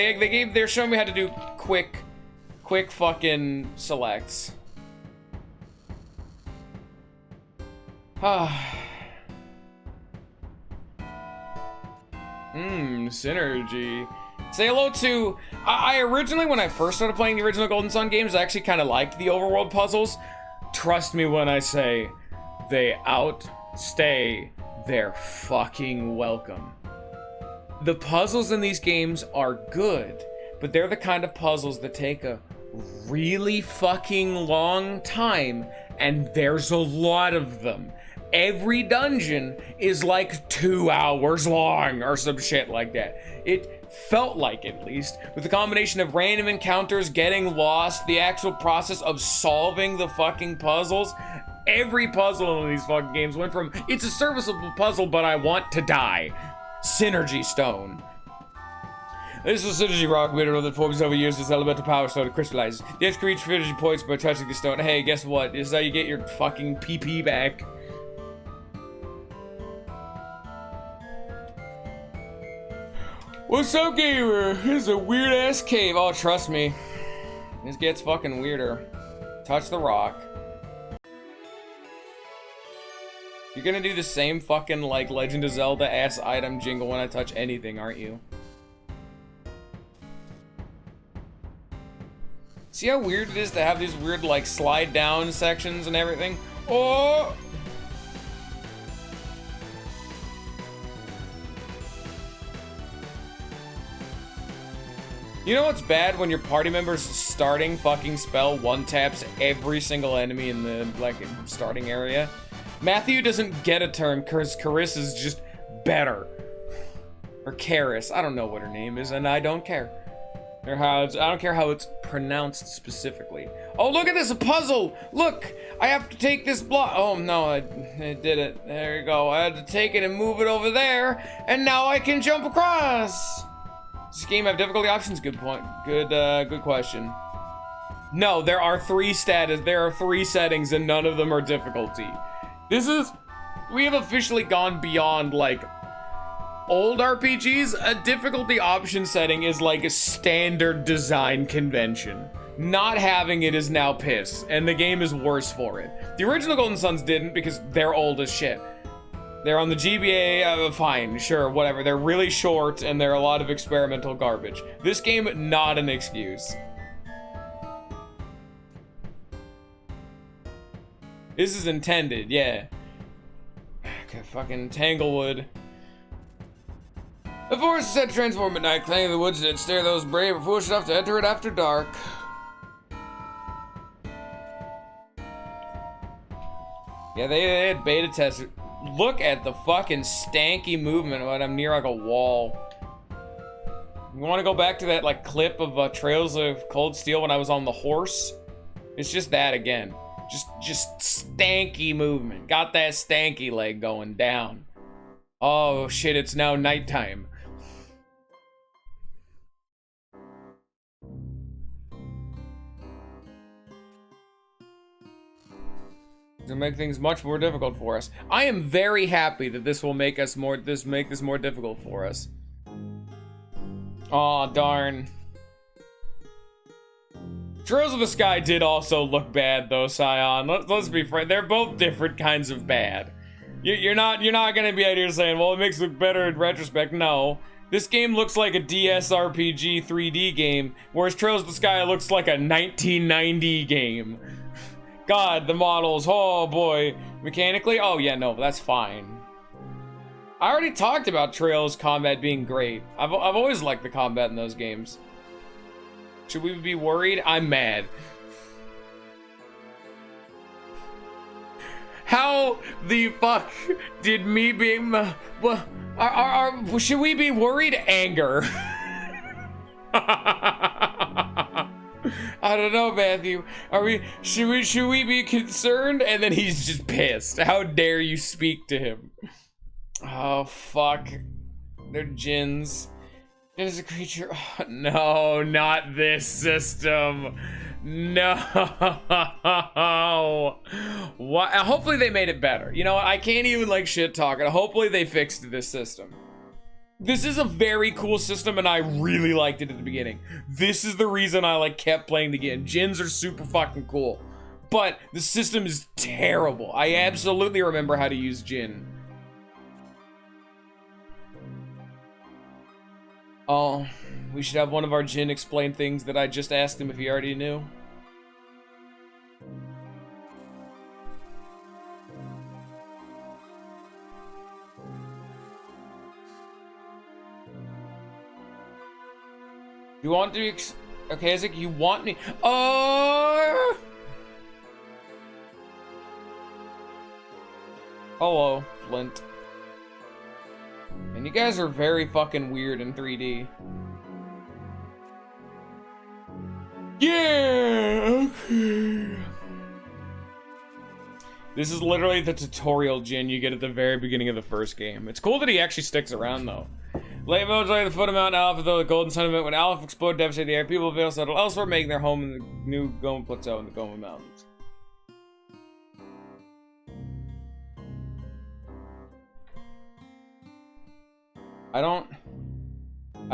they're showing me how to do quick fucking selects. Synergy. Say hello to... I originally, when I first started playing the original Golden Sun games, I actually kind of liked the overworld puzzles. Trust me when I say, they outstay their fucking welcome. The puzzles in these games are good, but they're the kind of puzzles that take a really fucking long time, and there's a lot of them. Every dungeon is like 2 hours long or some shit like that. It felt like, at least, with the combination of random encounters, getting lost, the actual process of solving the fucking puzzles. Every puzzle in these fucking games went from, it's a serviceable puzzle, but I want to die. Synergy Stone. This is a synergy rock mineral that forms over years as elemental power stone to crystallize. You have to reach synergy points by touching the stone. Hey, guess what? This is how you get your fucking PP back. What's up, gamer? This is a weird ass cave. Oh, trust me. This gets fucking weirder. Touch the rock. You're gonna do the same fucking, like, Legend of Zelda ass item jingle when I touch anything, aren't you? See how weird it is to have these weird, like, slide down sections and everything? Oh! You know what's bad? When your party member's starting fucking spell one-taps every single enemy in the, like, starting area. Matthew doesn't get a turn because Carissa's just better. Or Karis, I don't know what her name is, and I don't care. Or how it's, I don't care how it's pronounced specifically. Oh, look at this, a puzzle! Look! I have to take this block. Oh no, I did it. There you go. I had to take it and move it over there, and now I can jump across! Does this game have difficulty options? Good point. Good question. No, there are 3 settings, and none of them are difficulty. We have officially gone beyond, like, old RPGs. A difficulty option setting is like a standard design convention. Not having it is now piss, and the game is worse for it. The original Golden Suns didn't because they're old as shit. They're on the GBA, fine, sure, whatever. They're really short, and they're a lot of experimental garbage. This game, not an excuse. This is intended, yeah. Okay, fucking Tanglewood. The forest is set to transform at night, claiming the woods that stare those brave are foolish enough to enter it after dark. Yeah, they had beta tested. Look at the fucking stanky movement when I'm near like a wall. You want to go back to that like clip of Trails of Cold Steel when I was on the horse? It's just that again. Just stanky movement. Got that stanky leg going down. Oh shit, it's now nighttime. To make things much more difficult for us. I am very happy that this will make this more difficult for us. Aw, darn. Trails of the Sky did also look bad though, Scion. Let's be frank, they're both different kinds of bad. You're not gonna be out here saying, well, it makes it look better in retrospect. No. This game looks like a DS RPG 3D game, whereas Trails of the Sky looks like a 1990 game. God, the models, oh boy. Mechanically, oh yeah, no, that's fine. I already talked about Trails combat being great. I've always liked the combat in those games. Should we be worried? I'm mad. How the fuck did me being, should we be worried? Anger. I don't know, Matthew. Should we be concerned? And then he's just pissed. How dare you speak to him? Oh, fuck. They're djinns. It is a creature. Oh, no, not this system. No. What? Hopefully they made it better. You know, I can't even like shit talk it. Hopefully they fixed this system. This is a very cool system, and I really liked it at the beginning. This is the reason I like kept playing the game. Djinns are super fucking cool, but the system is terrible. I absolutely remember how to use Djinn. Oh, we should have one of our Djinn explain things that I just asked him if he already knew. You want to okay, Isaac, you want me? Oh! Hello, Flint. And you guys are very fucking weird in 3D. Yeah, okay. This is literally the tutorial Jin you get at the very beginning of the first game. It's cool that he actually sticks around, though. Late village like the foot of Mount Aleph, though the golden sun event when Aleph exploded, devastated the air, people of Vale settled elsewhere, making their home in the new Goma Plateau in the Goma Mountains. I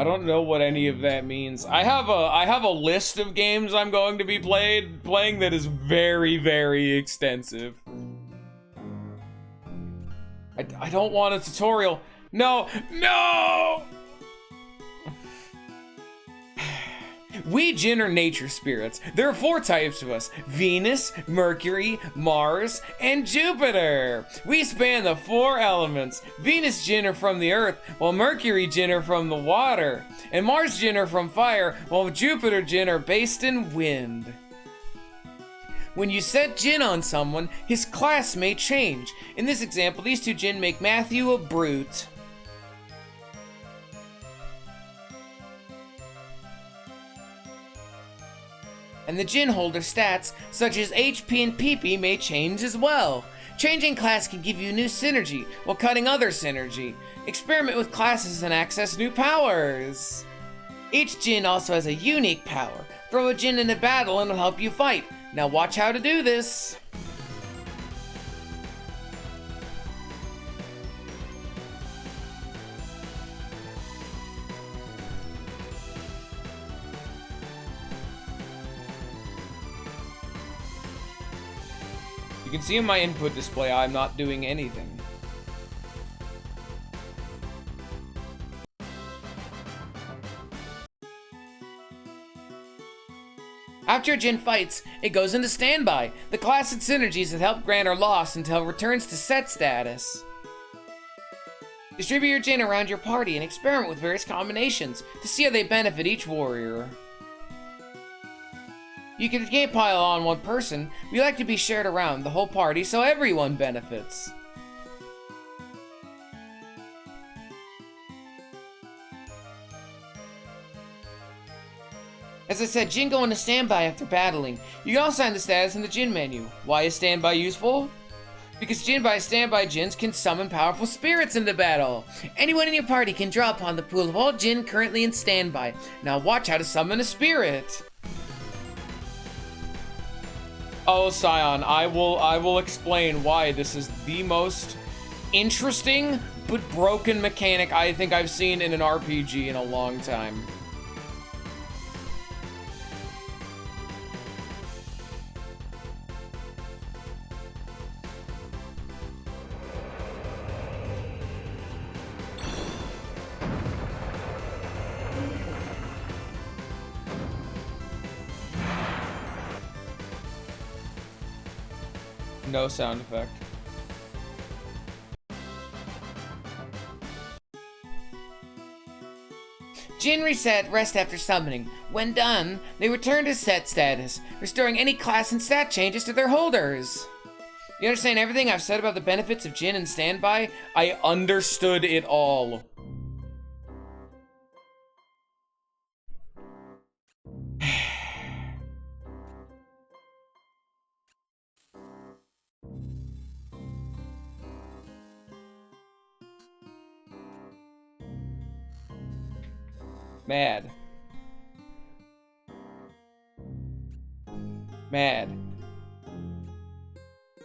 don't know what any of that means. I have a list of games I'm going to be playing that is very, very extensive. I don't want a tutorial. No, no! We Jin are nature spirits. There are 4 types of us: Venus, Mercury, Mars, and Jupiter. We span the 4 elements. Venus Jin are from the earth, while Mercury Jin are from the water, and Mars Jin are from fire, while Jupiter Jin are based in wind. When you set Jin on someone, his class may change. In this example, these 2 Jin make Matthew a brute. And the Jin holder stats, such as HP and PP, may change as well. Changing class can give you new synergy, while cutting other synergy. Experiment with classes and access new powers. Each Jin also has a unique power. Throw a Jin into battle and it'll help you fight. Now watch how to do this. You can see in my input display I'm not doing anything. After Jin fights, it goes into standby. The class and synergies that help grant are lost until it returns to set status. Distribute your Jin around your party and experiment with various combinations to see how they benefit each warrior. You can game pile on one person. We like to be shared around the whole party so everyone benefits. As I said, Jin go into standby after battling. You can also find the status in the Jin menu. Why is standby useful? Because standby Jins can summon powerful spirits into battle. Anyone in your party can draw upon the pool of all Jin currently in standby. Now watch how to summon a spirit. Oh, Scion, I will explain why this is the most interesting but broken mechanic I think I've seen in an RPG in a long time. No sound effect. Jin reset rest after summoning. When done, they return to set status, restoring any class and stat changes to their holders. You understand everything I've said about the benefits of Jin and standby? I understood it all. Mad.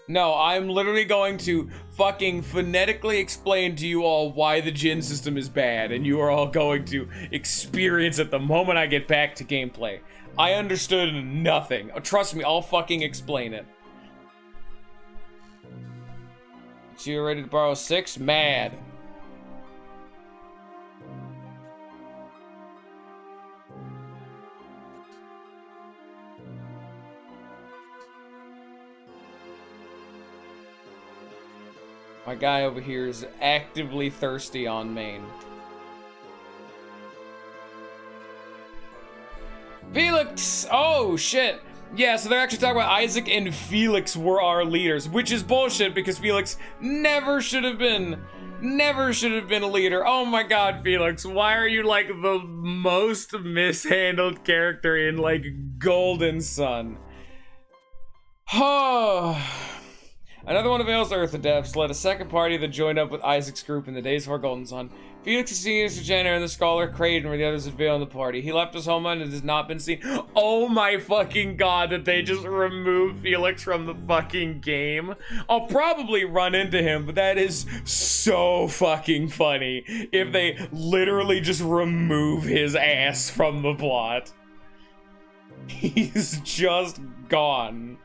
No, I'm literally going to fucking phonetically explain to you all why the Jin system is bad, and you are all going to experience it the moment I get back to gameplay. I understood nothing. Trust me, I'll fucking explain it. So you're ready to borrow 6? Mad. My guy over here is actively thirsty on main. Felix! Oh, shit. Yeah, so they're actually talking about Isaac and Felix were our leaders, which is bullshit because Felix never should have been a leader. Oh my god, Felix, why are you like the most mishandled character in like Golden Sun? Oh. Another one of Vale's Earth adepts led a second party that joined up with Isaac's group in the days before Golden Sun. Felix is seen as Jenner and the scholar Creighton were the others at Vale in the party. He left his homeland and has not been seen. Oh my fucking god, that they just removed Felix from the fucking game. I'll probably run into him, but that is so fucking funny if they literally just remove his ass from the plot. He's just gone.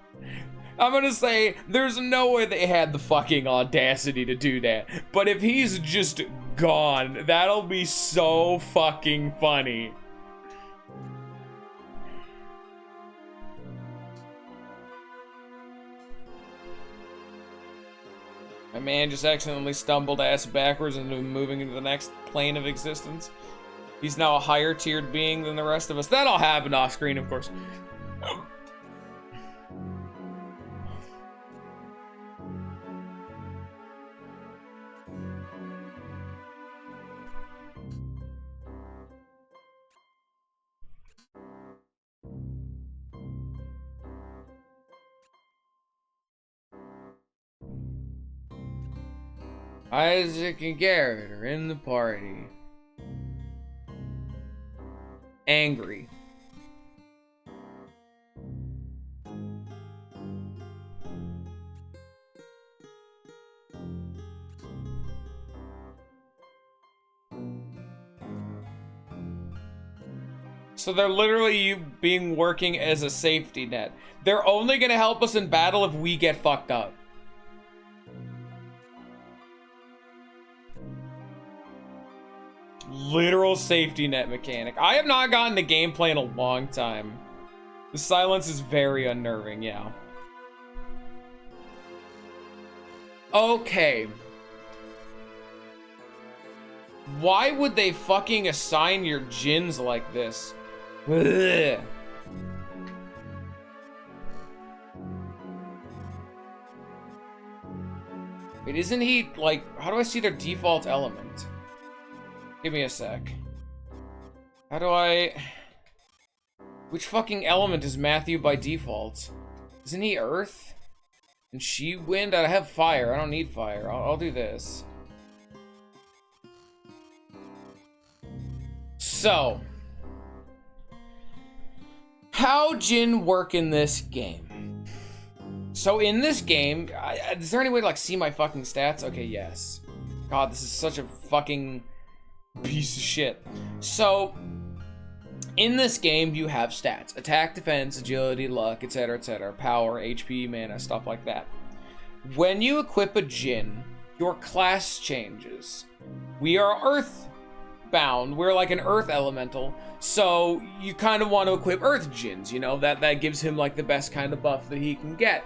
I'm gonna say, there's no way they had the fucking audacity to do that. But if he's just gone, that'll be so fucking funny. My man just accidentally stumbled ass backwards into moving into the next plane of existence. He's now a higher tiered being than the rest of us. That all happened off screen, of course. Isaac and Garrett are in the party. Angry. So they're literally working as a safety net. They're only gonna help us in battle if we get fucked up. Literal safety net mechanic. I have not gotten the gameplay in a long time. The silence is very unnerving, yeah. Okay. Why would they fucking assign your djinns like this? Ugh. Wait, isn't he, like, how do I see their default element? Give me a sec. How do I... Which fucking element is Matthew by default? Isn't he Earth? And she Wind? I have fire. I don't need fire. I'll do this. So. How djinn work in this game? So in this game, is there any way to like see my fucking stats? Okay, yes. God, this is such a fucking... piece of shit. So, in this game, you have stats. Attack, defense, agility, luck, etc., power, HP, mana, stuff like that. When you equip a djinn, your class changes. We are earth-bound. We're like an earth elemental. So, you kind of want to equip earth djinns, you know? That gives him like the best kind of buff that he can get.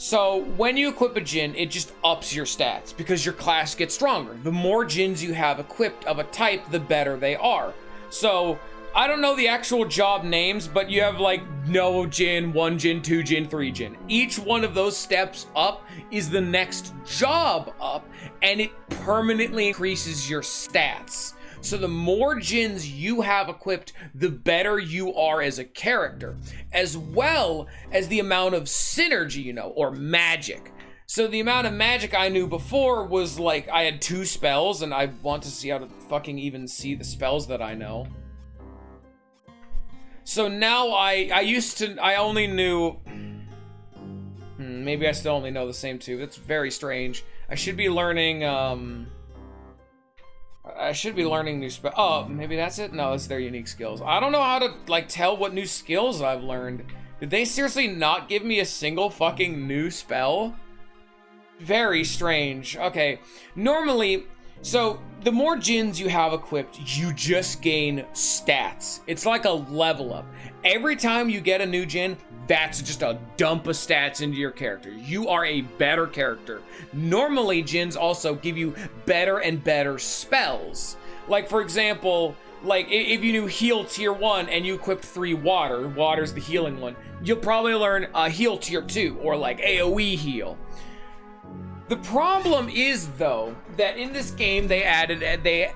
So, when you equip a djinn, it just ups your stats, because your class gets stronger. The more djinns you have equipped of a type, the better they are. So, I don't know the actual job names, but you have like, no djinn, 1 djinn, 2 djinn, 3 djinn. Each one of those steps up is the next job up, and it permanently increases your stats. So the more djinns you have equipped, the better you are as a character, as well as the amount of synergy, you know, or magic. So the amount of magic I knew before was like, I had 2 spells, and I want to see how to fucking even see the spells that I know. So now I only knew, maybe I still only know the same 2. That's very strange. I should be learning, new spell. Oh, maybe that's it? No, it's their unique skills. I don't know how to, like, tell what new skills I've learned. Did they seriously not give me a single fucking new spell? Very strange. Okay, normally, so the more djinns you have equipped, you just gain stats. It's like a level up. Every time you get a new djinn, that's just a dump of stats into your character. You are a better character. Normally, djinns also give you better and better spells. Like, for example, like, if you knew heal tier 1 and you equipped 3 water's the healing one, you'll probably learn heal tier 2, or like AoE heal. The problem is, though, that in this game they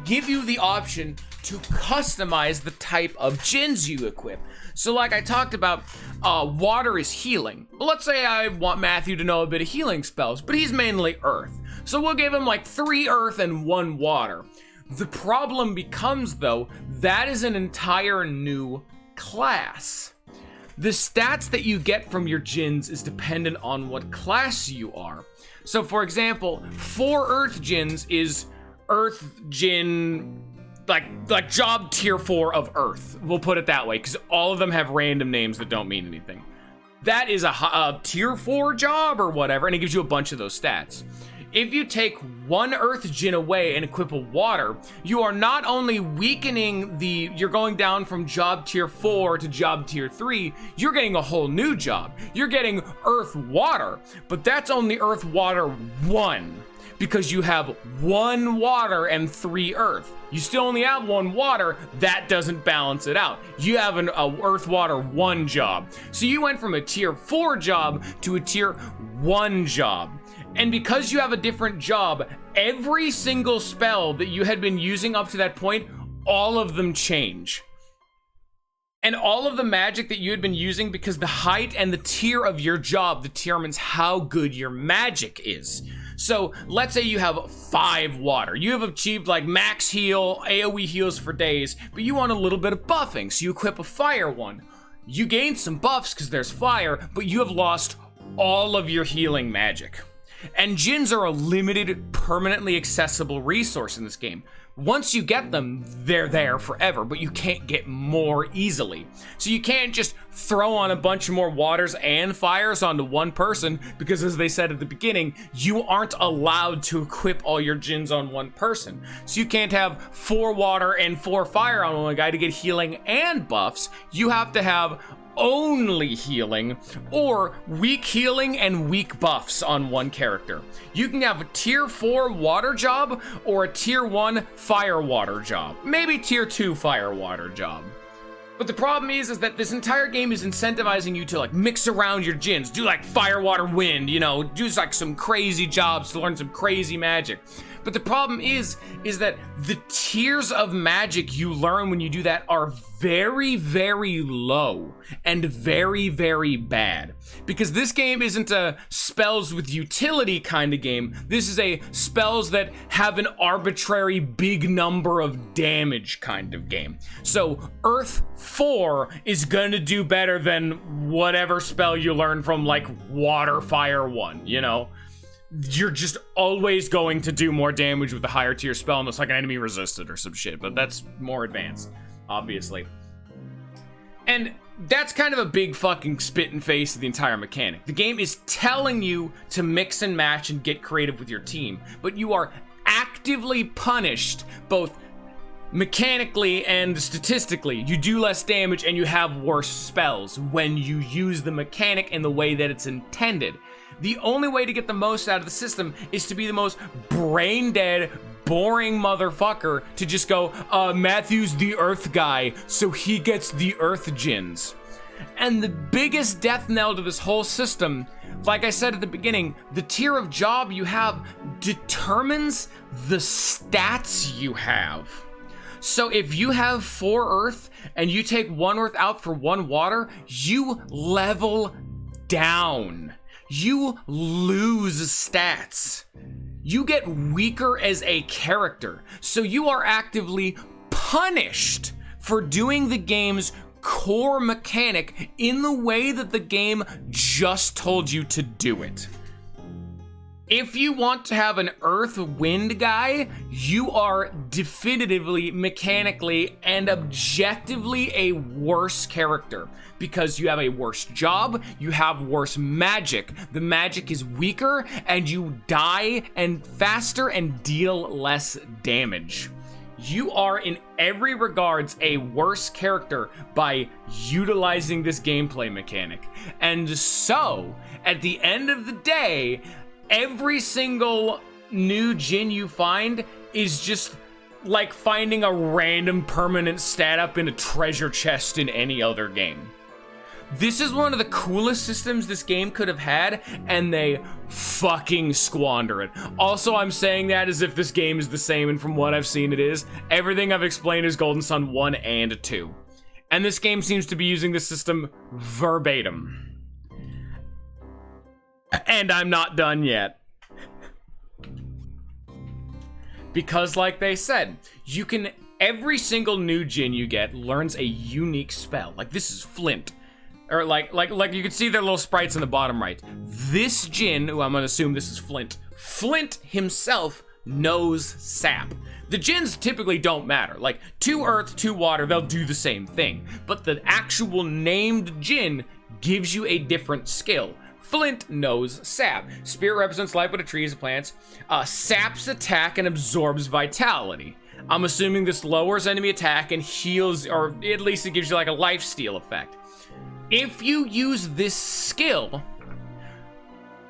give you the option to customize the type of gens you equip. So like I talked about, water is healing. Let's say I want Matthew to know a bit of healing spells, but he's mainly earth. So we'll give him like 3 earth and 1 water. The problem becomes, though, that is an entire new class. The stats that you get from your gens is dependent on what class you are. So for example, 4 earth gens is earth gen, like job tier 4 of earth. We'll put it that way, because all of them have random names that don't mean anything. That is a tier 4 job or whatever, and it gives you a bunch of those stats. If you take 1 earth gen away and equip a water, you are not only weakening you're going down from job tier 4 to job tier 3, you're getting a whole new job. You're getting earth water, but that's only earth water 1, because you have 1 water and 3 earth. You still only have 1 water, that doesn't balance it out. You have an earth water 1 job. So you went from a tier 4 job to a tier 1 job. And because you have a different job, every single spell that you had been using up to that point, all of them change. And all of the magic that you had been using, because the height and the tier of your job determines how good your magic is. So let's say you have 5 water. You have achieved like max heal, AoE heals for days, but you want a little bit of buffing, so you equip a fire one. You gain some buffs because there's fire, but you have lost all of your healing magic. And gens are a limited, permanently accessible resource in this game. Once you get them, they're there forever, but you can't get more easily. So you can't just throw on a bunch more waters and fires onto one person, because as they said at the beginning, you aren't allowed to equip all your gens on one person. So you can't have 4 water and 4 fire on one guy to get healing and buffs. You have to have only healing, or weak healing and weak buffs on one character. You can have a tier 4 water job or a tier 1 fire water job. Maybe tier 2 fire water job. But the problem is that this entire game is incentivizing you to like mix around your gens, do like fire, water, wind, you know, do like some crazy jobs to learn some crazy magic. But the problem is that the tiers of magic you learn when you do that are very, very low and very, very bad. Because this game isn't a spells with utility kind of game. This is a spells that have an arbitrary big number of damage kind of game. So Earth 4 is gonna do better than whatever spell you learn from like Water Fire 1, you know? You're just always going to do more damage with the higher tier spell unless like an enemy resisted or some shit, but that's more advanced, obviously. And that's kind of a big fucking spit in face of the entire mechanic. The game is telling you to mix and match and get creative with your team, but you are actively punished both mechanically and statistically. You do less damage and you have worse spells when you use the mechanic in the way that it's intended. The only way to get the most out of the system is to be the most brain dead, boring motherfucker to just go, Matthew's the Earth guy, so he gets the Earth gens. And the biggest death knell to this whole system, like I said at the beginning, the tier of job you have determines the stats you have. So if you have 4 Earth and you take 1 Earth out for 1 water, you level down. You lose stats. You get weaker as a character. So you are actively punished for doing the game's core mechanic in the way that the game just told you to do it. If you want to have an Earth Wind guy, you are definitively, mechanically, and objectively a worse character because you have a worse job, you have worse magic. The magic is weaker, and you die and faster and deal less damage. You are in every regards a worse character by utilizing this gameplay mechanic. And so, at the end of the day, every single new gen you find is just like finding a random permanent stat up in a treasure chest in any other game. This is one of the coolest systems this game could have had, and they fucking squander it. Also, I'm saying that as if this game is the same, and from what I've seen it is. Everything I've explained is Golden Sun 1 and 2. And this game seems to be using this system verbatim. And I'm not done yet. Because like they said, you can, every single new Djinn you get learns a unique spell. Like this is Flint. Or like you can see their little sprites in the bottom right. This Djinn, who I'm gonna assume this is Flint, Flint himself knows sap. The Djinns typically don't matter. Like 2 earth, 2 water, they'll do the same thing. But the actual named Djinn gives you a different skill. Flint knows sap. Spirit represents life with the trees and plants. Saps attack and absorbs vitality. I'm assuming this lowers enemy attack and heals, or at least it gives you like a lifesteal effect. If you use this skill,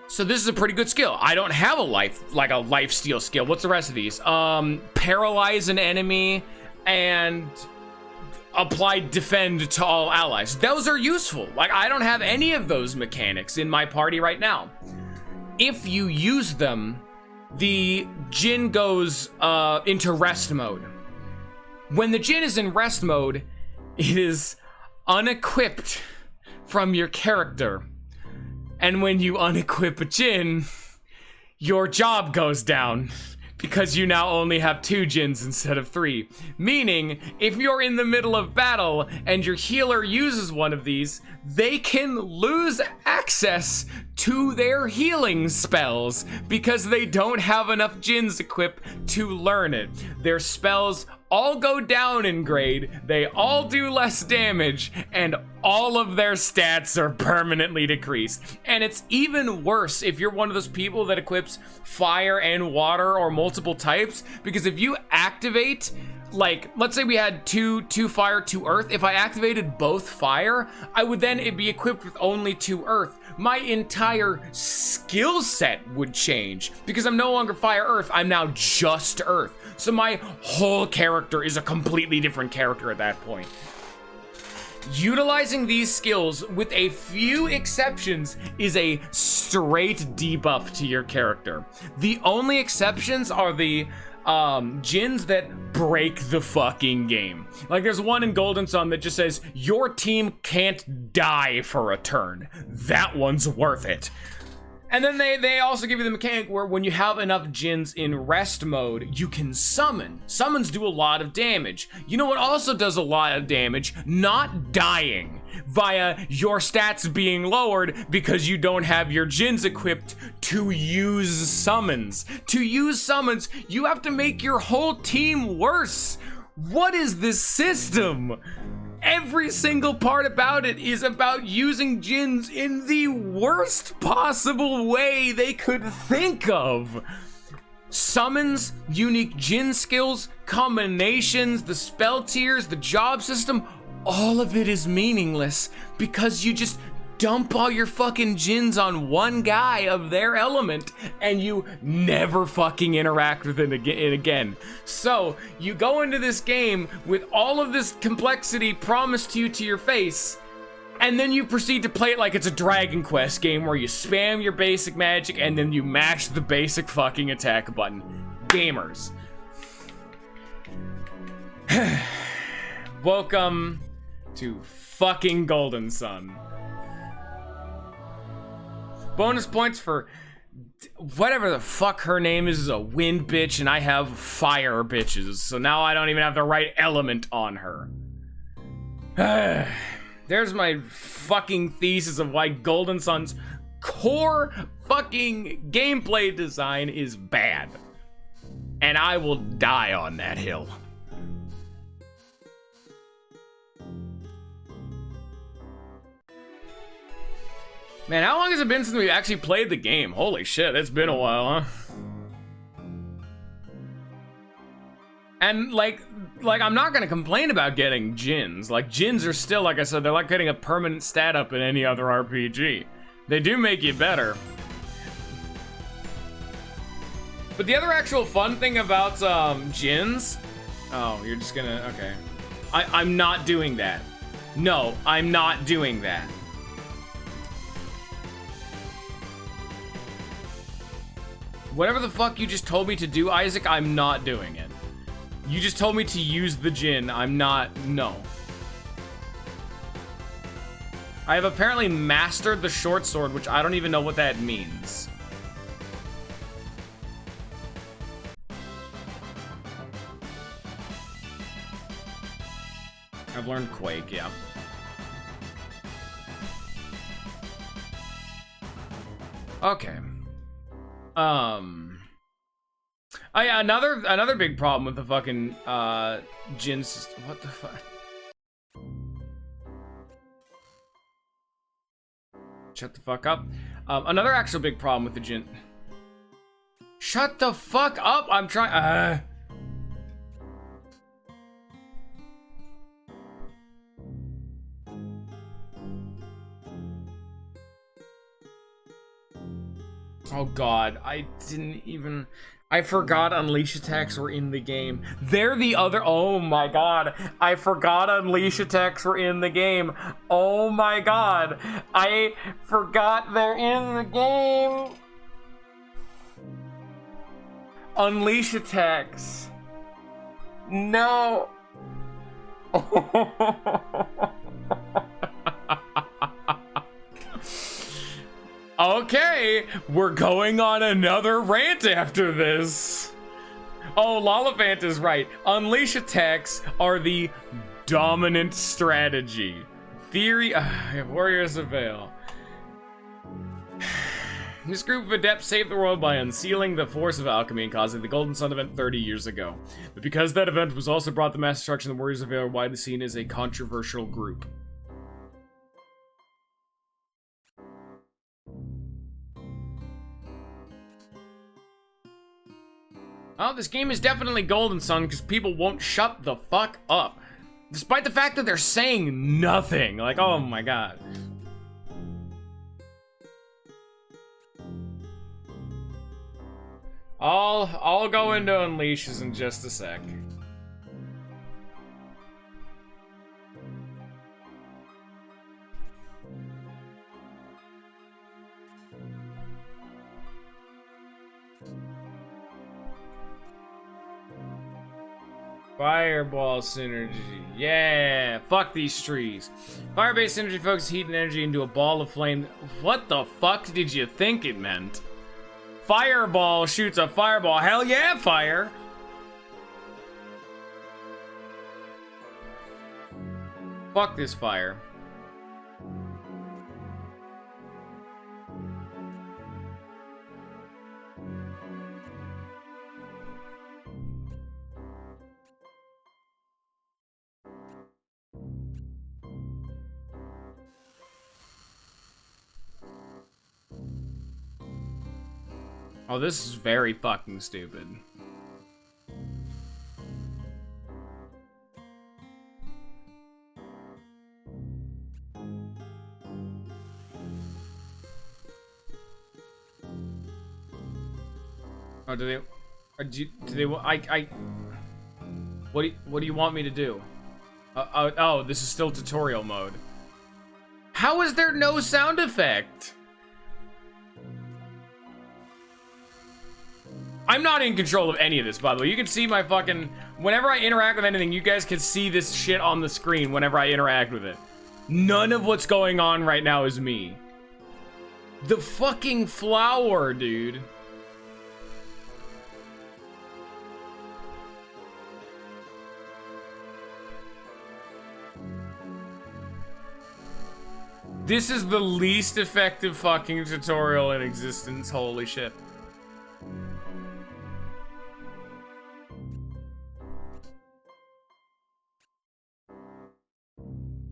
so this is a pretty good skill. I don't have a lifesteal skill. What's the rest of these? Paralyze an enemy and apply defend to all allies. Those are useful. Like I don't have any of those mechanics in my party right now. If you use them, the Djinn goes into rest mode. When the Djinn is in rest mode, it is unequipped from your character. And when you unequip a Djinn, your job goes down because you now only have 2 Djinns instead of 3. Meaning, if you're in the middle of battle and your healer uses one of these, they can lose access to their healing spells because they don't have enough Djinns equipped to learn it. Their spells all go down in grade, they all do less damage, and all of their stats are permanently decreased. And it's even worse if you're one of those people that equips fire and water or multiple types, because if you activate, like, let's say we had two fire, 2 earth. If I activated both fire, I would then be equipped with only 2 earth. My entire skill set would change because I'm no longer fire earth, I'm now just earth. So my whole character is a completely different character at that point. Utilizing these skills, with a few exceptions, is a straight debuff to your character. The only exceptions are the Djinns that break the fucking game. Like there's one in Golden Sun that just says, your team can't die for a turn. That one's worth it. And then they also give you the mechanic where when you have enough Djinns in rest mode, you can summon. Summons do a lot of damage. You know what also does a lot of damage? Not dying via your stats being lowered because you don't have your Djinns equipped to use summons. To use summons, you have to make your whole team worse. What is this system? Every single part about it is about using Djinns in the worst possible way they could think of. Summons, unique Djinn skills, combinations, the spell tiers, the job system, all of it is meaningless because you just dump all your fucking Djinns on one guy of their element and you never fucking interact with it again. So you go into this game with all of this complexity promised to you to your face, and then you proceed to play it like it's a Dragon Quest game where you spam your basic magic and then you mash the basic fucking attack button. Gamers. Welcome to fucking Golden Sun. Bonus points for whatever the fuck her name is a wind bitch, and I have fire bitches. So now I don't even have the right element on her. There's my fucking thesis of why Golden Sun's core fucking gameplay design is bad. And I will die on that hill. Man, how long has it been since we actually played the game? Holy shit, it's been a while, huh? And like I'm not gonna complain about getting Djinns. Like, Djinns are still, like I said, they're like getting a permanent stat up in any other RPG. They do make you better. But the other actual fun thing about Djinns Oh, you're just gonna, okay. I'm not doing that. No, I'm not doing that. Whatever the fuck you just told me to do, Isaac, I'm not doing it. You just told me to use the Jinn. I'm not, no. I have apparently mastered the short sword, which I don't even know what that means. I've learned Quake, yeah. Okay. Oh yeah, another big problem with the fucking Jinn system. What the fuck? Shut the fuck up. Another actual big problem with the Jinn. Shut the fuck up! I'm trying. Oh god, I forgot Unleash attacks were in the game. They're the other, oh my god. I forgot Unleash attacks were in the game. Oh my god. I forgot they're in the game. Unleash attacks. No. Okay, we're going on another rant after this. Oh, Lollivant is right. Unleash attacks are the dominant strategy. Theory, Warriors of Vale. This group of adepts saved the world by unsealing the force of alchemy and causing the Golden Sun event 30 years ago. But because that event was also brought to mass destruction, the Warriors of Vale are widely seen as a controversial group. Oh, this game is definitely Golden Sun because people won't shut the fuck up. Despite the fact that they're saying nothing. Like, oh my god. I'll go into Unleashes in just a sec. Fireball synergy. Yeah. Fuck these trees. Fire-based synergy focuses heat and energy into a ball of flame. What the fuck did you think it meant? Fireball shoots a fireball. Hell yeah, fire. Fuck this fire. Oh, this is very fucking stupid. Oh, do they? Or do they? What do you want me to do? Oh, this is still tutorial mode. How is there no sound effect? I'm not in control of any of this, by the way. You can see my fucking... Whenever I interact with anything, you guys can see this shit on the screen whenever I interact with it. None of what's going on right now is me. The fucking flower, dude. This is the least effective fucking tutorial in existence. Holy shit.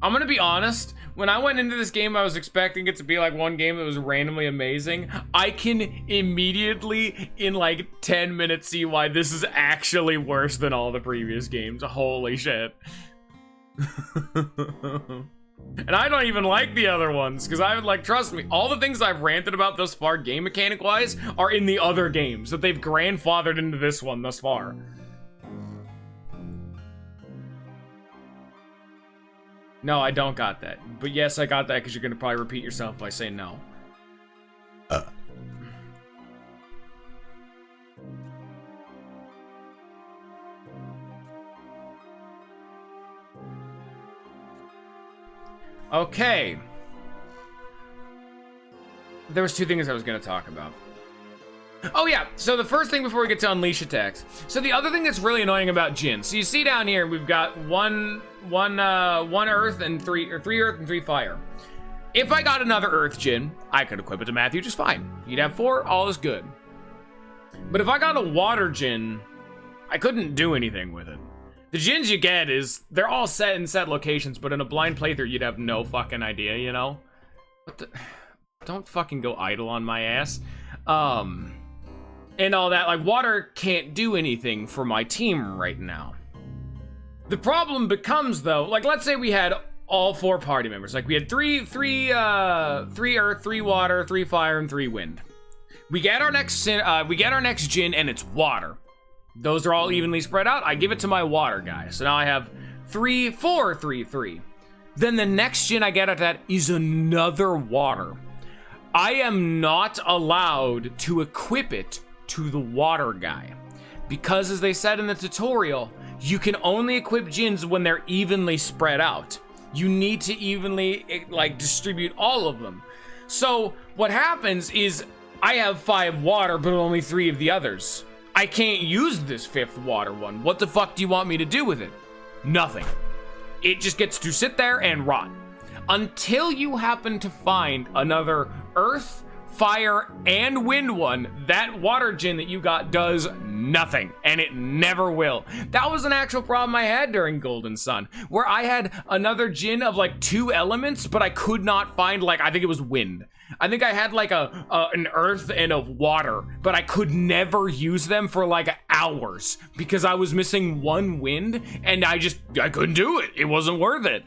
I'm gonna be honest, when I went into this game, I was expecting it to be like one game that was randomly amazing. I can immediately, in like 10 minutes, see why this is actually worse than all the previous games. Holy shit. And I don't even like the other ones, because I would like, trust me, all the things I've ranted about thus far, game mechanic-wise, are in the other games that they've grandfathered into this one thus far. No, I don't got that. But yes, I got that because you're going to probably repeat yourself if I say no. Okay. There was two things I was going to talk about. Oh yeah, so the first thing before we get to unleash attacks. So the other thing that's really annoying about Jin. So you see down here, we've got one earth and three earth and 3 fire. If I got another earth Jin, I could equip it to Matthew just fine. You'd have 4, all is good. But if I got a water Jin, I couldn't do anything with it. The Jins you get they're all set in set locations, but in a blind playthrough, you'd have no fucking idea, you know? Don't fucking go idle on my ass. And all that, like, water can't do anything for my team right now. The problem becomes, though, like, let's say we had all 4 party members. Like, we had 3 earth, 3 water, 3 fire, and 3 wind. We get our next Jin, and it's water. Those are all evenly spread out. I give it to my water guy. So now I have 3, 4, 3, 3. Then the next Jin I get at that is another water. I am not allowed to equip it to the water guy. Because as they said in the tutorial, you can only equip Jins when they're evenly spread out. You need to evenly, like, distribute all of them. So what happens is I have 5 water, but only 3 of the others. I can't use this 5th water one. What the fuck do you want me to do with it? Nothing. It just gets to sit there and rot. Until you happen to find another earth, fire, and wind one, that water Jin that you got does nothing, and it never will. That was an actual problem I had during Golden Sun, where I had another Jin of like 2 elements, but I could not find, like, I think it was wind. I think I had like an earth and a water, but I could never use them for like hours because I was missing 1 wind, and I couldn't do it. It wasn't worth it.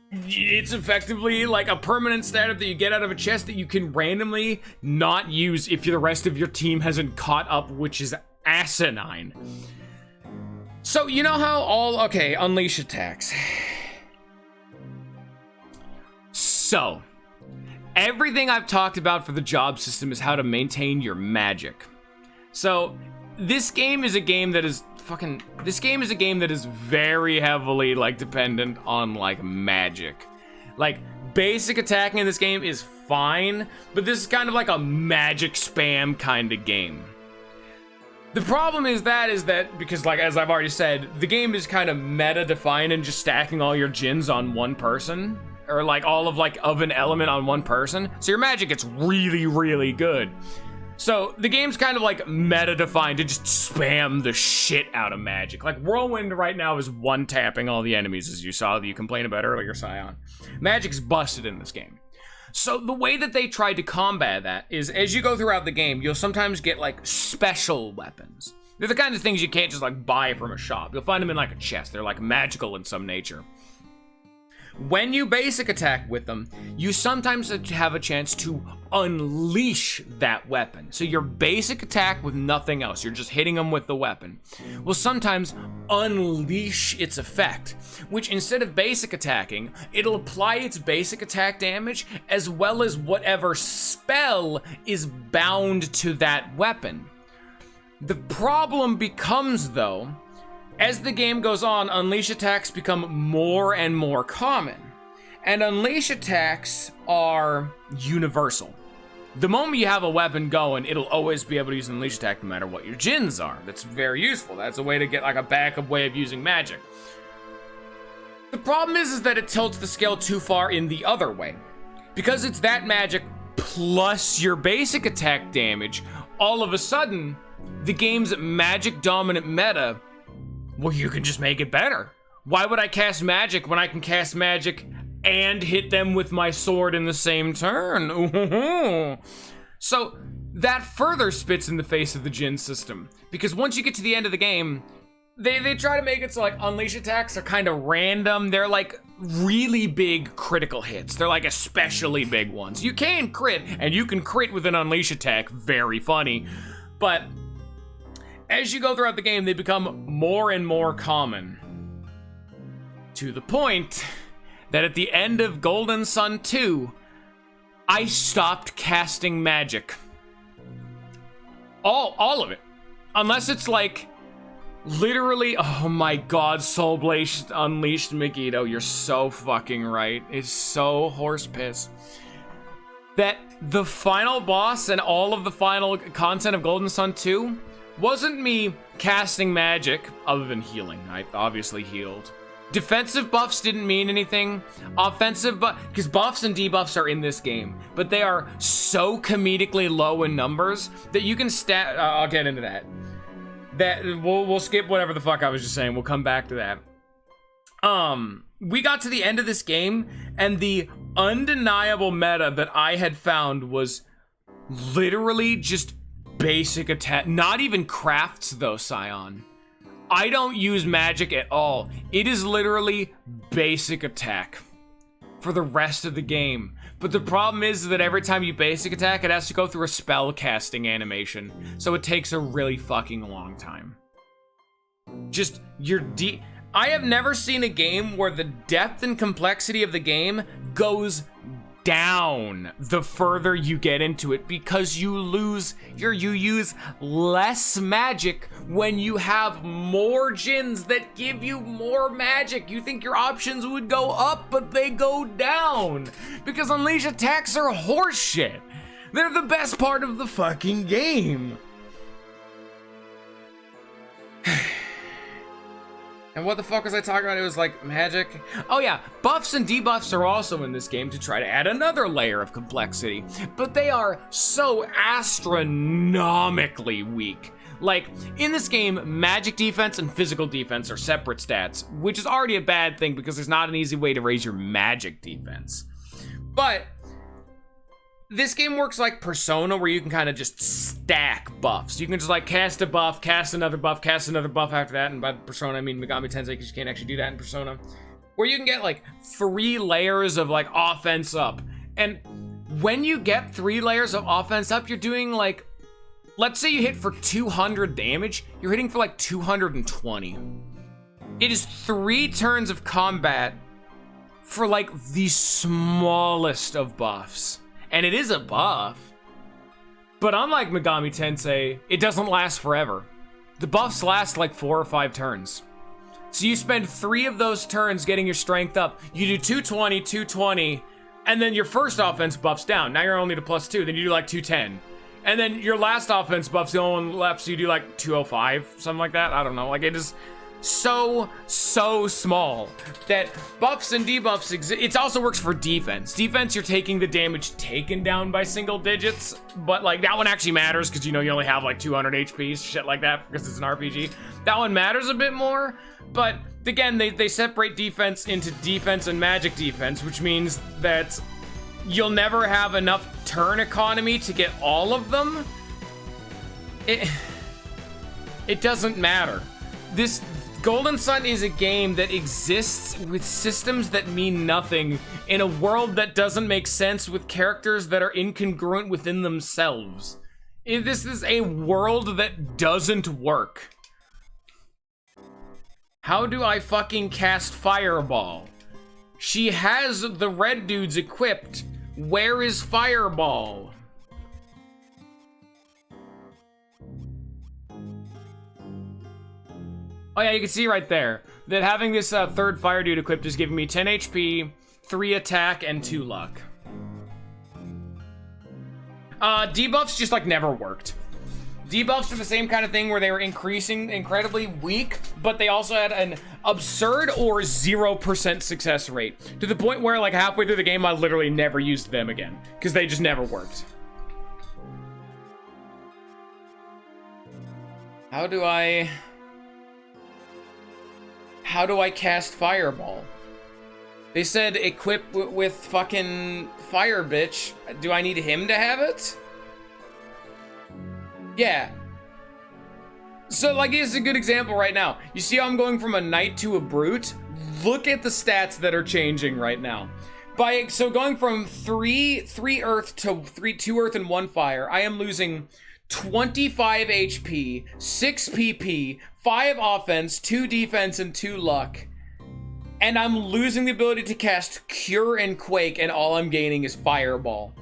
It's effectively like a permanent status that you get out of a chest that you can randomly not use if the rest of your team hasn't caught up, which is asinine. So, you know how unleash attacks. So, everything I've talked about for the job system is how to maintain your magic. So, this game is a game that is very heavily, like, dependent on, like, magic. Like, basic attacking in this game is fine, but this is kind of like a magic spam kind of game. The problem is that because, like, as I've already said, the game is kind of meta-defined and just stacking all your Jins on one person, or, like, all of an element on one person, so your magic gets really, really good. So, the game's kind of like meta-defined to just spam the shit out of magic. Like, Whirlwind right now is one-tapping all the enemies, as you saw that you complained about earlier, Scion. Magic's busted in this game. So, the way that they tried to combat that is, as you go throughout the game, you'll sometimes get, like, special weapons. They're the kind of things you can't just, like, buy from a shop. You'll find them in, like, a chest. They're, like, magical in some nature. When you basic attack with them, you sometimes have a chance to unleash that weapon. So your basic attack with nothing else, you're just hitting them with the weapon, will sometimes unleash its effect, which instead of basic attacking, it'll apply its basic attack damage as well as whatever spell is bound to that weapon. The problem becomes, though, as the game goes on, unleash attacks become more and more common. And unleash attacks are universal. The moment you have a weapon going, it'll always be able to use an unleash attack no matter what your Jins are. That's very useful. That's a way to get like a backup way of using magic. The problem is that it tilts the scale too far in the other way. Because it's that magic plus your basic attack damage, all of a sudden, the game's magic dominant meta, well, you can just make it better. Why would I cast magic when I can cast magic and hit them with my sword in the same turn? Ooh. So that further spits in the face of the Jin system. Because once you get to the end of the game, they try to make it so like unleash attacks are kind of random. They're like really big critical hits. They're like especially big ones. You can crit, and you can crit with an unleash attack. Very funny. But as you go throughout the game, they become more and more common. To the point that at the end of Golden Sun 2, I stopped casting magic. All of it. Unless it's like, literally, oh my god, Soul Blade Unleashed Megiddo, you're so fucking right. It's so horse piss. That the final boss and all of the final content of Golden Sun 2 wasn't me casting magic, other than healing. I obviously healed. Defensive buffs didn't mean anything. Offensive because buffs and debuffs are in this game, but they are so comedically low in numbers that you can I'll get into that. We'll skip whatever the fuck I was just saying. We'll come back to that. We got to the end of this game, and the undeniable meta that I had found was literally just basic attack. Not even crafts though, Scion. I don't use magic at all. It is literally basic attack for the rest of the game. But the problem is that every time you basic attack, it has to go through a spell casting animation. So it takes a really fucking long time. Just, I have never seen a game where the depth and complexity of the game goes down the further you get into it, because you use less magic when you have more djinns that give you more magic. You think your options would go up, but they go down because unleash attacks are horseshit. They're the best part of the fucking game. And what the fuck was I talking about? It was like magic. Oh yeah, buffs and debuffs are also in this game to try to add another layer of complexity, but they are so astronomically weak. Like, in this game, magic defense and physical defense are separate stats, which is already a bad thing because there's not an easy way to raise your magic defense. But this game works like Persona, where you can kind of just stack buffs. You can just like cast a buff, cast another buff after that, and by Persona I mean Megami Tensei, because you can't actually do that in Persona. Where you can get like 3 layers of like offense up. And when you get 3 layers of offense up, you're doing like, let's say you hit for 200 damage, you're hitting for like 220. It is 3 turns of combat for like the smallest of buffs. And it is a buff, but unlike Megami Tensei, it doesn't last forever. The buffs last like 4 or 5 turns. So you spend 3 of those turns getting your strength up. You do 220, 220, and then your first offense buffs down. Now you're only to +2, then you do like 210. And then your last offense buff's the only one left, so you do like 205, something like that. I don't know, like it is so small that buffs and debuffs exist. It also works for defense. Defense, you're taking the damage taken down by single digits, but like that one actually matters because you know you only have like 200 HP, shit like that, because it's an RPG. That one matters a bit more, but again, they separate defense into defense and magic defense, which means that you'll never have enough turn economy to get all of them. It doesn't matter. This Golden Sun is a game that exists with systems that mean nothing in a world that doesn't make sense with characters that are incongruent within themselves. This is a world that doesn't work. How do I fucking cast Fireball? She has the red dudes equipped. Where is Fireball? Oh yeah, you can see right there that having this third fire dude equipped is giving me 10 HP, 3 attack, and 2 luck. Debuffs just like never worked. Debuffs are the same kind of thing where they were increasing incredibly weak, but they also had an absurd or 0% success rate, to the point where like halfway through the game I literally never used them again because they just never worked. How do I cast Fireball? They said equip with fucking Fire Bitch. Do I need him to have it? Yeah. So like, here's a good example right now. You see how I'm going from a knight to a brute? Look at the stats that are changing right now. So going from 3 earth to 2 earth and 1 fire, I am losing 25 HP, 6 PP, 5 offense, 2 defense, and 2 luck. And I'm losing the ability to cast Cure and Quake, and all I'm gaining is Fireball.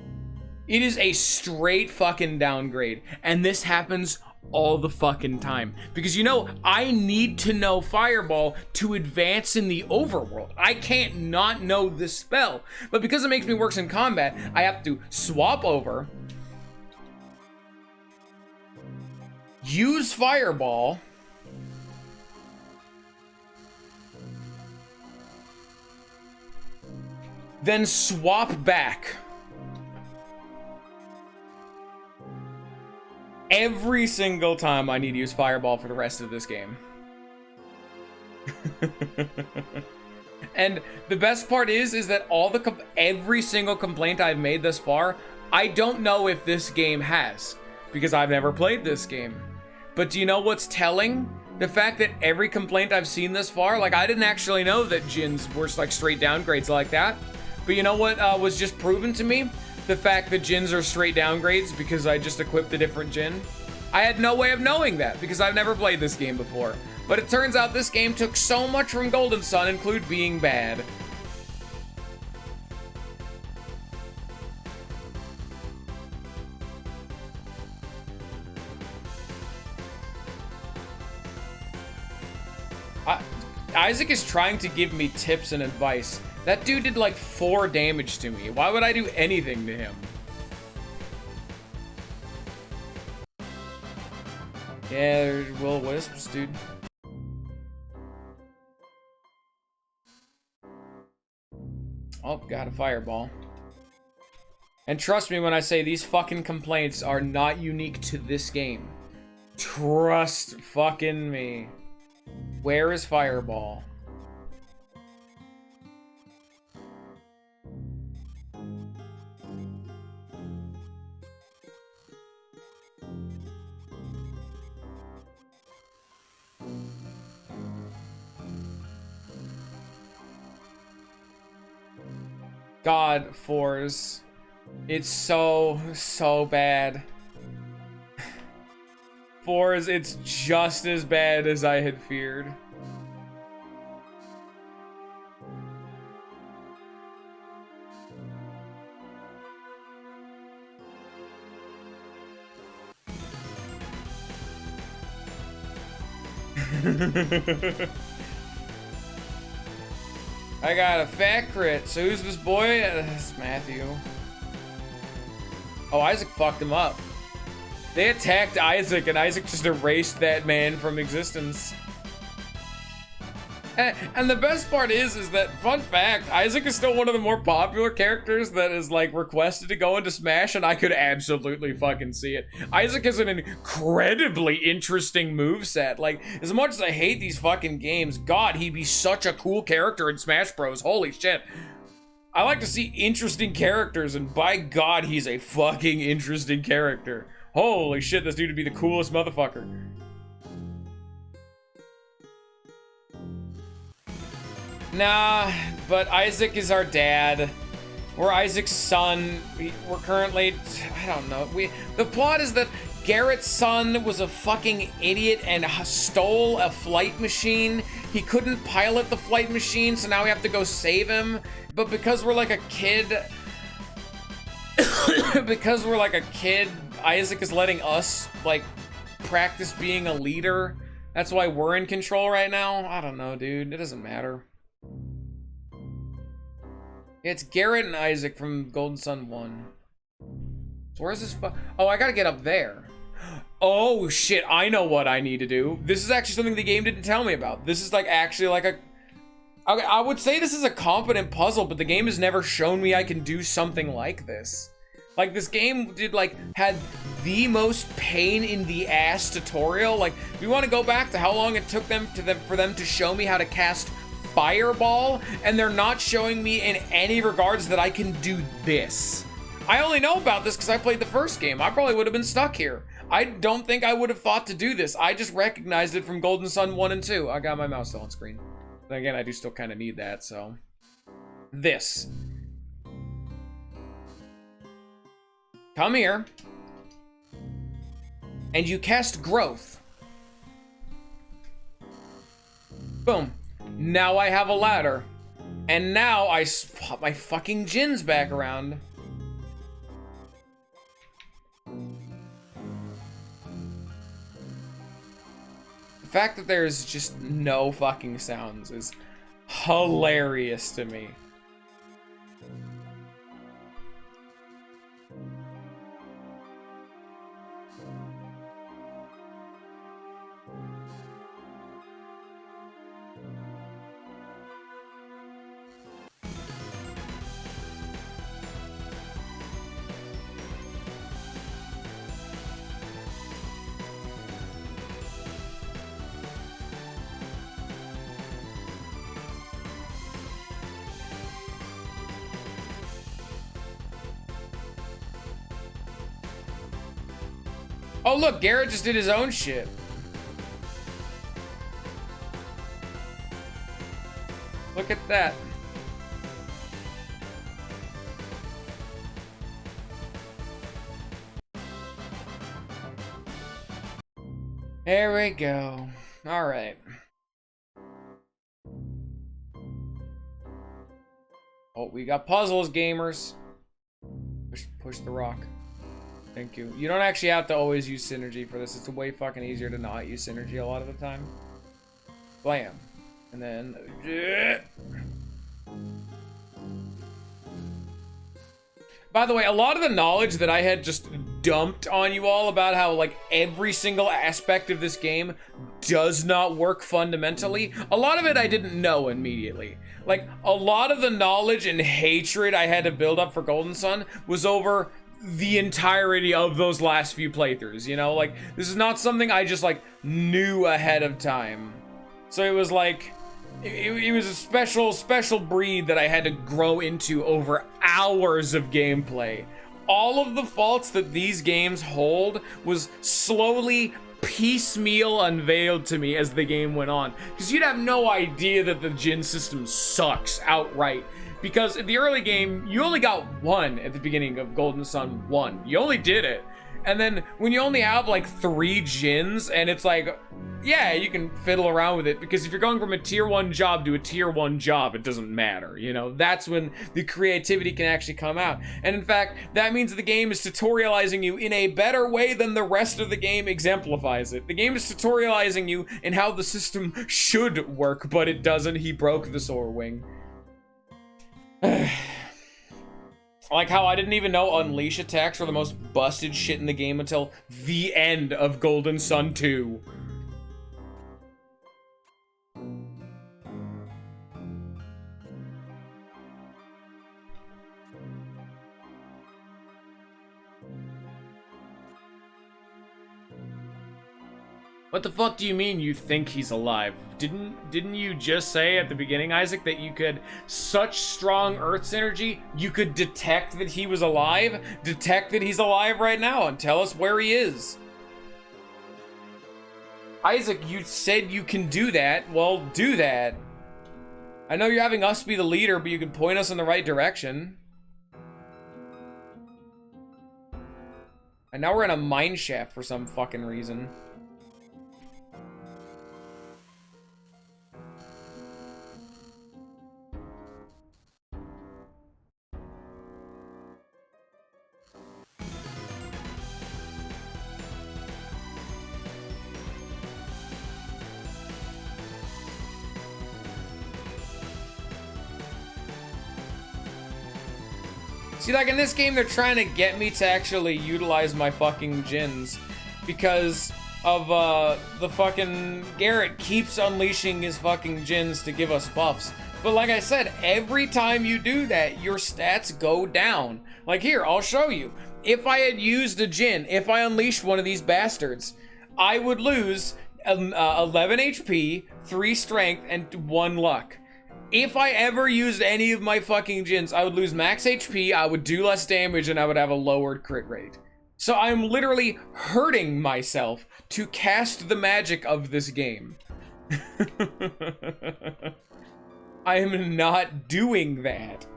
It is a straight fucking downgrade, and this happens all the fucking time. Because, you know, I need to know Fireball to advance in the overworld. I can't not know this spell. But because it makes me worse in combat, I have to swap over, use Fireball, then swap back. Every single time I need to use Fireball for the rest of this game. And the best part is that every single complaint I've made thus far, I don't know if this game has, because I've never played this game. But do you know what's telling? The fact that every complaint I've seen thus far, like, I didn't actually know that Djinns were like straight downgrades like that. But you know what was just proven to me? The fact that Djinns are straight downgrades because I just equipped a different Djinn. I had no way of knowing that because I've never played this game before. But it turns out this game took so much from Golden Sun, include being bad. Isaac is trying to give me tips and advice. That dude did like 4 damage to me. Why would I do anything to him? Yeah, there's will-o-wisps, dude. Oh, got a fireball. And trust me when I say these fucking complaints are not unique to this game. Trust fucking me. Where is Fireball? God, fours. It's so bad. Fours, it's just as bad as I had feared. I got a fat crit. So who's this boy? It's Matthew. Oh, Isaac fucked him up. They attacked Isaac, and Isaac just erased that man from existence. And the best part is that, fun fact, Isaac is still one of the more popular characters that is, like, requested to go into Smash, and I could absolutely fucking see it. Isaac has an incredibly interesting moveset. Like, as much as I hate these fucking games, God, he'd be such a cool character in Smash Bros. Holy shit. I like to see interesting characters, and by God, he's a fucking interesting character. Holy shit, this dude would be the coolest motherfucker. Nah, but Isaac is our dad. We're Isaac's son. We're currently, I don't know. The plot is that Garrett's son was a fucking idiot and stole a flight machine. He couldn't pilot the flight machine, so now we have to go save him. But because we're like a kid, Isaac is letting us, like, practice being a leader. That's why we're in control right now. I don't know, dude. It doesn't matter. It's Garrett and Isaac from Golden Sun 1. So where's this oh, I gotta get up there. Oh, shit. I know what I need to do. This is actually something the game didn't tell me about. This is, like, actually, like a... I would say this is a competent puzzle, but the game has never shown me I can do something like this. Like, this game had the most pain in the ass tutorial. Like, we want to go back to how long it took for them to show me how to cast Fireball, and they're not showing me in any regards that I can do this. I only know about this because I played the first game. I probably would have been stuck here. I don't think I would have thought to do this. I just recognized it from Golden Sun 1 and 2. I got my mouse still on screen. But again, I do still kind of need that, so. This. Come here. And you cast Growth. Boom. Now I have a ladder. And now I swap my fucking Djinns back around. The fact that there's just no fucking sounds is hilarious to me. Oh look, Garrett just did his own shit. Look at that. There we go. All right. Oh, we got puzzles, gamers. Push the rock. Thank you. You don't actually have to always use synergy for this. It's way fucking easier to not use synergy a lot of the time. Blam. And then... By the way, a lot of the knowledge that I had just dumped on you all about how, like, every single aspect of this game does not work fundamentally, a lot of it I didn't know immediately. Like, a lot of the knowledge and hatred I had to build up for Golden Sun was over the entirety of those last few playthroughs, you know? Like, this is not something I just, like, knew ahead of time. So it was like, it was a special breed that I had to grow into over hours of gameplay. All of the faults that these games hold was slowly piecemeal unveiled to me as the game went on. Because you'd have no idea that the Djinn system sucks outright. Because in the early game, you only got one at the beginning of Golden Sun 1. You only did it. And then when you only have like 3 Djinns, and it's like, yeah, you can fiddle around with it, because if you're going from a tier 1 job to a tier 1 job, it doesn't matter, you know? That's when the creativity can actually come out. And in fact, that means the game is tutorializing you in a better way than the rest of the game exemplifies it. The game is tutorializing you in how the system should work, but it doesn't. He broke the Soar Wing. Like how I didn't even know Unleash attacks were the most busted shit in the game until the end of Golden Sun 2. What the fuck do you mean you think he's alive? Didn't you just say at the beginning, Isaac, that you could, such strong Earth synergy, you could detect that he was alive? Detect that he's alive right now and tell us where he is. Isaac, you said you can do that. Well, do that. I know you're having us be the leader, but you can point us in the right direction. And now we're in a mine shaft for some fucking reason. See, like in this game, they're trying to get me to actually utilize my fucking Djinns because of the fucking Garrett keeps unleashing his fucking Djinns to give us buffs. But like I said, every time you do that, your stats go down. Like here, I'll show you. If I had used a Djinn, if I unleashed one of these bastards, I would lose 11 HP, 3 strength, and 1 luck. If I ever used any of my fucking Djinns, I would lose max HP, I would do less damage, and I would have a lowered crit rate. So I'm literally hurting myself to cast the magic of this game. I am not doing that.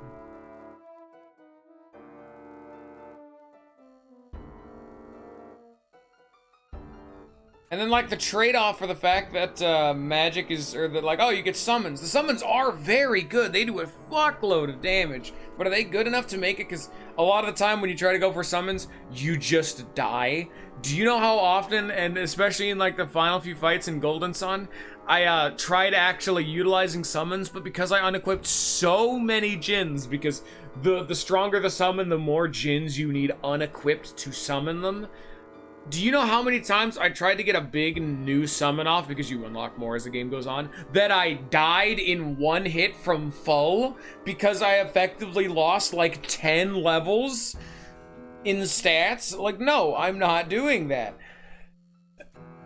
And then, like, the trade-off for the fact that magic is, or that, like, oh, you get summons. The summons are very good. They do a fuckload of damage. But are they good enough to make it? Because a lot of the time when you try to go for summons, you just die. Do you know how often, and especially in, like, the final few fights in Golden Sun, I tried actually utilizing summons, but because I unequipped so many djinns, because the stronger the summon, the more djinns you need unequipped to summon them. Do you know how many times I tried to get a big new summon off, because you unlock more as the game goes on, that I died in one hit from full because I effectively lost like 10 levels in stats? Like, no, I'm not doing that.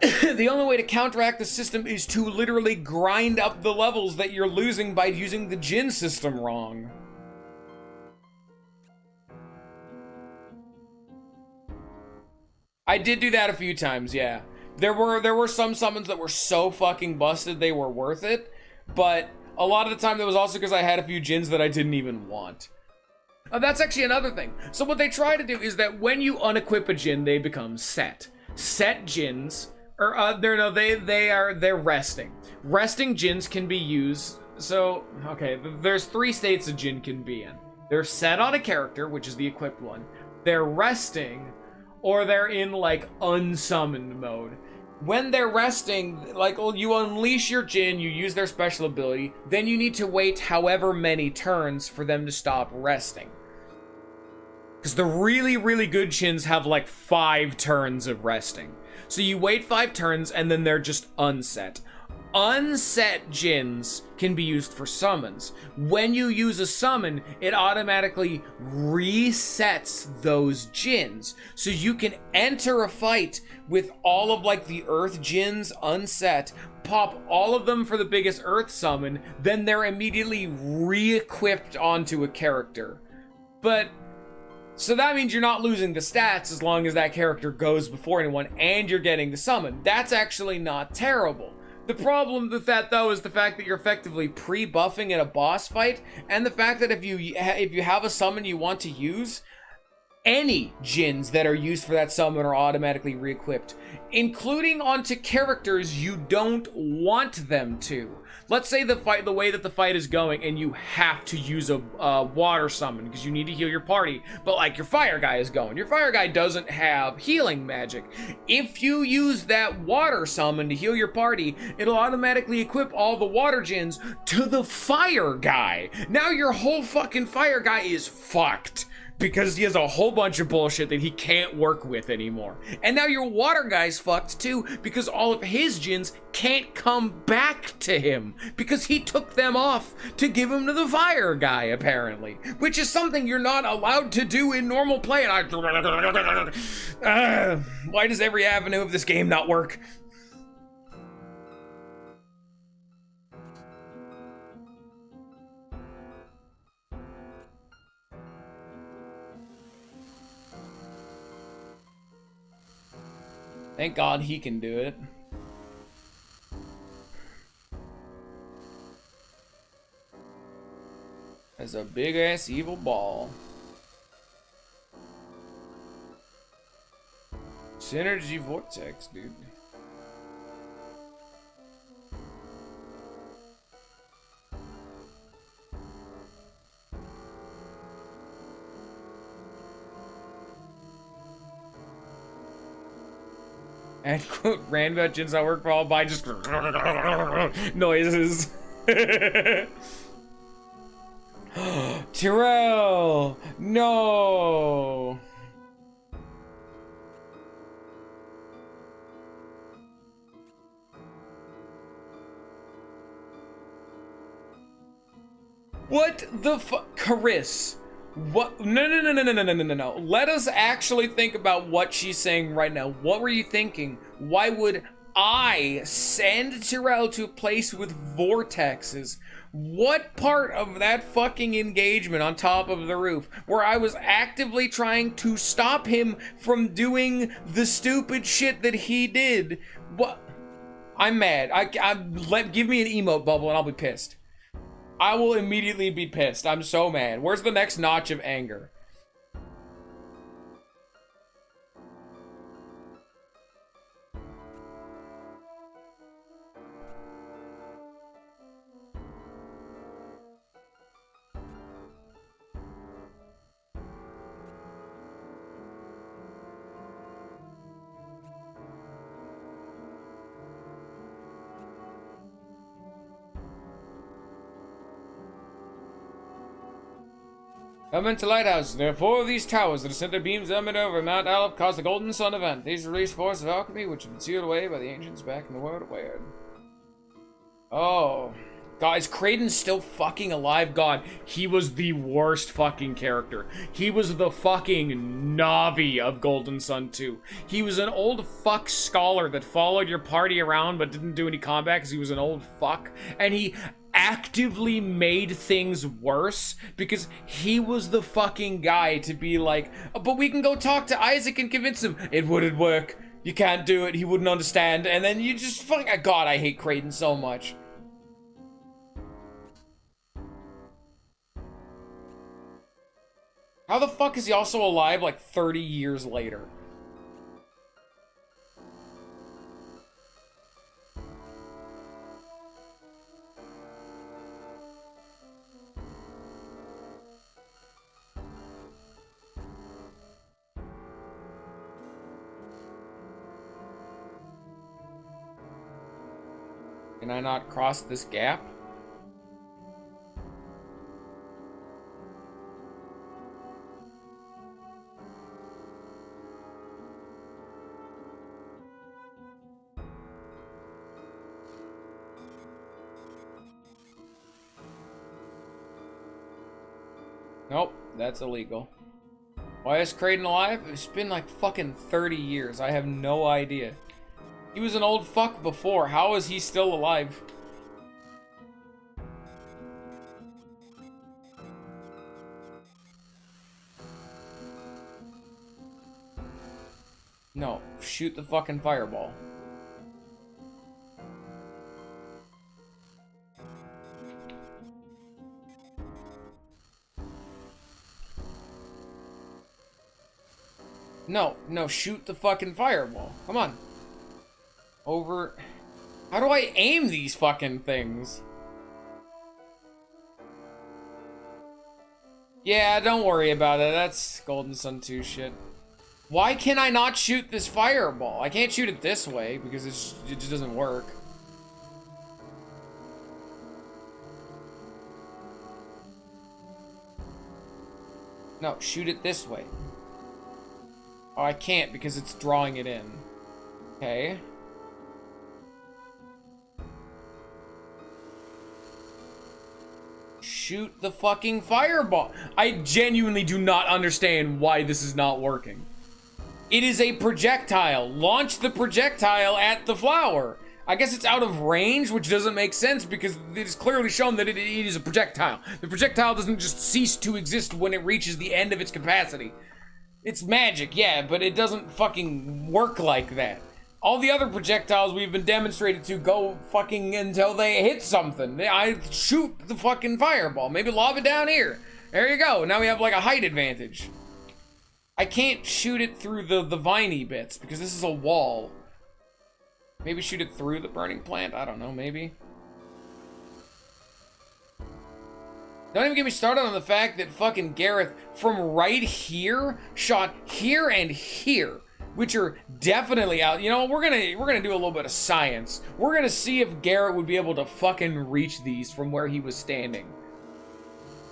The only way to counteract the system is to literally grind up the levels that you're losing by using the djinn system wrong. I did do that a few times, yeah. There were some summons that were so fucking busted they were worth it, but a lot of the time that was also because I had a few djinns that I didn't even want. That's actually another thing. So what they try to do is that when you unequip a djinn, they become set. Set djinns, or they're resting. Resting djinns can be used. So okay, there's 3 states a djinn can be in. They're set on a character, which is the equipped one. They're resting, or they're in, like, unsummoned mode. When they're resting, like, you unleash your djinn, you use their special ability, then you need to wait however many turns for them to stop resting. Because the really, really good djinns have, like, 5 turns of resting. So you wait 5 turns, and then they're just unset. Unset djinns can be used for summons. When you use a summon, it automatically resets those djinns. So you can enter a fight with all of, like, the earth djinns unset, pop all of them for the biggest earth summon, then they're immediately re-equipped onto a character. But so that means you're not losing the stats as long as that character goes before anyone and you're getting the summon. That's actually not terrible. The problem with that, though, is the fact that you're effectively pre-buffing in a boss fight, and the fact that if you have a summon you want to use, any djinns that are used for that summon are automatically re-equipped, including onto characters you don't want them to. Let's say the way that the fight is going, and you have to use a water summon because you need to heal your party, but like your fire guy is going. Your fire guy doesn't have healing magic. If you use that water summon to heal your party, it'll automatically equip all the water djinns to the fire guy. Now your whole fucking fire guy is fucked, because he has a whole bunch of bullshit that he can't work with anymore. And now your water guy's fucked too, because all of his djinns can't come back to him, because he took them off to give them to the fire guy, apparently. Which is something you're not allowed to do in normal play, and why does every avenue of this game not work? Thank God he can do it. As a big ass evil ball. Synergy vortex, dude. And quote, random djinns that work for all by just noises. Tyrell! No! What the fuck? Chris. What? No. Let us actually think about what she's saying right now. What were you thinking? Why would I send Tyrell to a place with vortexes? What part of that fucking engagement on top of the roof, where I was actively trying to stop him from doing the stupid shit that he did? What? I'm mad. Give me an emote bubble and I'll be pissed. I will immediately be pissed. I'm so mad. Where's the next notch of anger? Elemental Lighthouse. There are 4 of these towers that are center beams emanating over Mount Alep cause the Golden Sun event. These release forces of alchemy which have been sealed away by the ancients back in the world of Weird. Oh. God, is Kraden still fucking alive? God, he was the worst fucking character. He was the fucking Navi of Golden Sun 2. He was an old fuck scholar that followed your party around but didn't do any combat because he was an old fuck. And he actively made things worse because he was the fucking guy to be like, oh, but we can go talk to Isaac and convince him. It wouldn't work. You can't do it. He wouldn't understand. And then you just fucking... God, I hate Kraden so much. How the fuck is he also alive like 30 years later? Can I not cross this gap? Nope, that's illegal. Why is Kraden alive? It's been like fucking 30 years. I have no idea. He was an old fuck before. How is he still alive? No, shoot the fucking fireball. No, shoot the fucking fireball. Come on. Over. How do I aim these fucking things? Yeah, don't worry about it. That's Golden Sun 2 shit. Why can I not shoot this fireball? I can't shoot it this way because it just doesn't work. No, shoot it this way. Oh, I can't because it's drawing it in. Okay. Shoot the fucking fireball. I genuinely do not understand why this is not working. It is a projectile. Launch the projectile at the flower. I guess it's out of range, which doesn't make sense because it is clearly shown that it is a projectile. The projectile doesn't just cease to exist when it reaches the end of its capacity. It's magic, yeah, but it doesn't fucking work like that. All the other projectiles we've been demonstrated to go fucking until they hit something. I shoot the fucking fireball. Maybe lob it down here. There you go. Now we have like a height advantage. I can't shoot it through the viney bits because this is a wall. Maybe shoot it through the burning plant? I don't know, maybe. Don't even get me started on the fact that fucking Gareth from right here shot here and here, which are definitely out. You know, we're gonna do a little bit of science. We're gonna see if Gareth would be able to fucking reach these from where he was standing.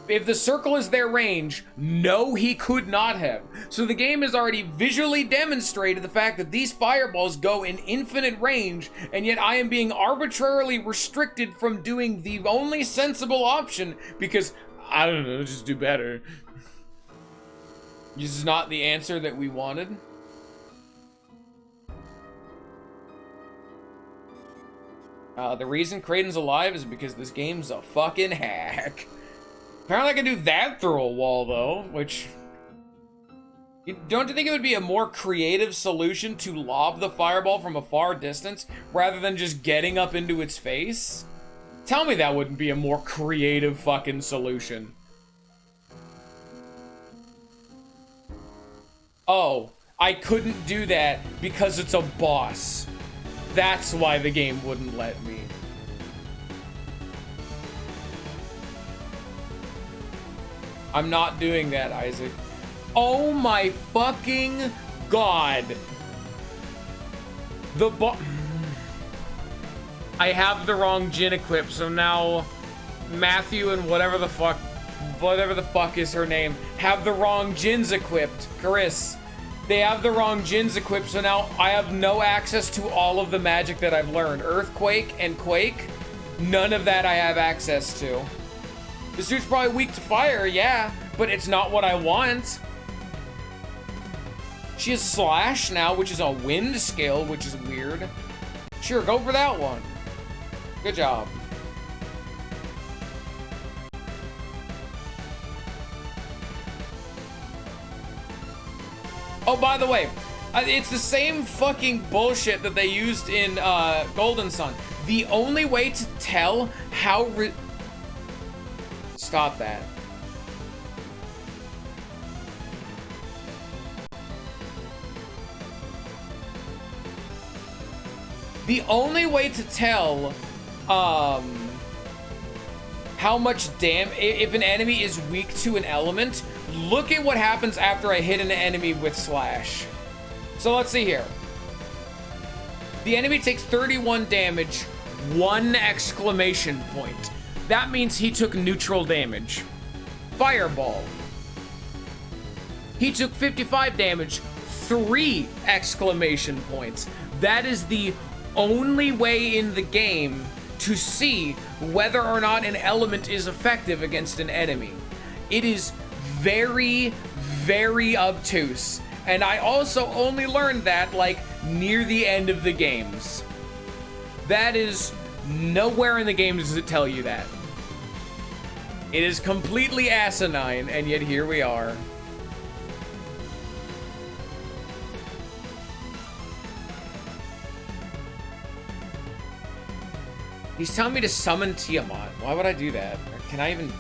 If the circle is their range, no, he could not have. So the game has already visually demonstrated the fact that these fireballs go in infinite range, and yet I am being arbitrarily restricted from doing the only sensible option because, I don't know, just do better. This is not the answer that we wanted. The reason Kraden's alive is because this game's a fucking hack. Apparently I can do that through a wall, though, which... Don't you think it would be a more creative solution to lob the fireball from a far distance rather than just getting up into its face? Tell me that wouldn't be a more creative fucking solution. Oh, I couldn't do that because it's a boss. That's why the game wouldn't let me. I'm not doing that, Isaac. Oh my fucking god. I have the wrong Jin equipped, so now Matthew and whatever the fuck whatever the fuck is her name, have the wrong Jins equipped. Chris. They have the wrong Jins equipped, so now I have no access to all of the magic that I've learned. Earthquake and Quake, none of that I have access to. The suit's probably weak to fire, yeah, but it's not what I want. She has Slash now, which is a wind skill, which is weird. Sure, go for that one. Good job. Oh, by the way, it's the same fucking bullshit that they used in Golden Sun. The only way to tell how Stop that. The only way to tell how much if an enemy is weak to an element, look at what happens after I hit an enemy with Slash. So let's see here. The enemy takes 31 damage, 1 exclamation point. That means he took neutral damage. Fireball. He took 55 damage, 3 exclamation points. That is the only way in the game to see whether or not an element is effective against an enemy. It is very, very obtuse. And I also only learned that, like, near the end of the games. That is nowhere in the game does it tell you that. It is completely asinine, and yet here we are. He's telling me to summon Tiamat. Why would I do that? Or can I even...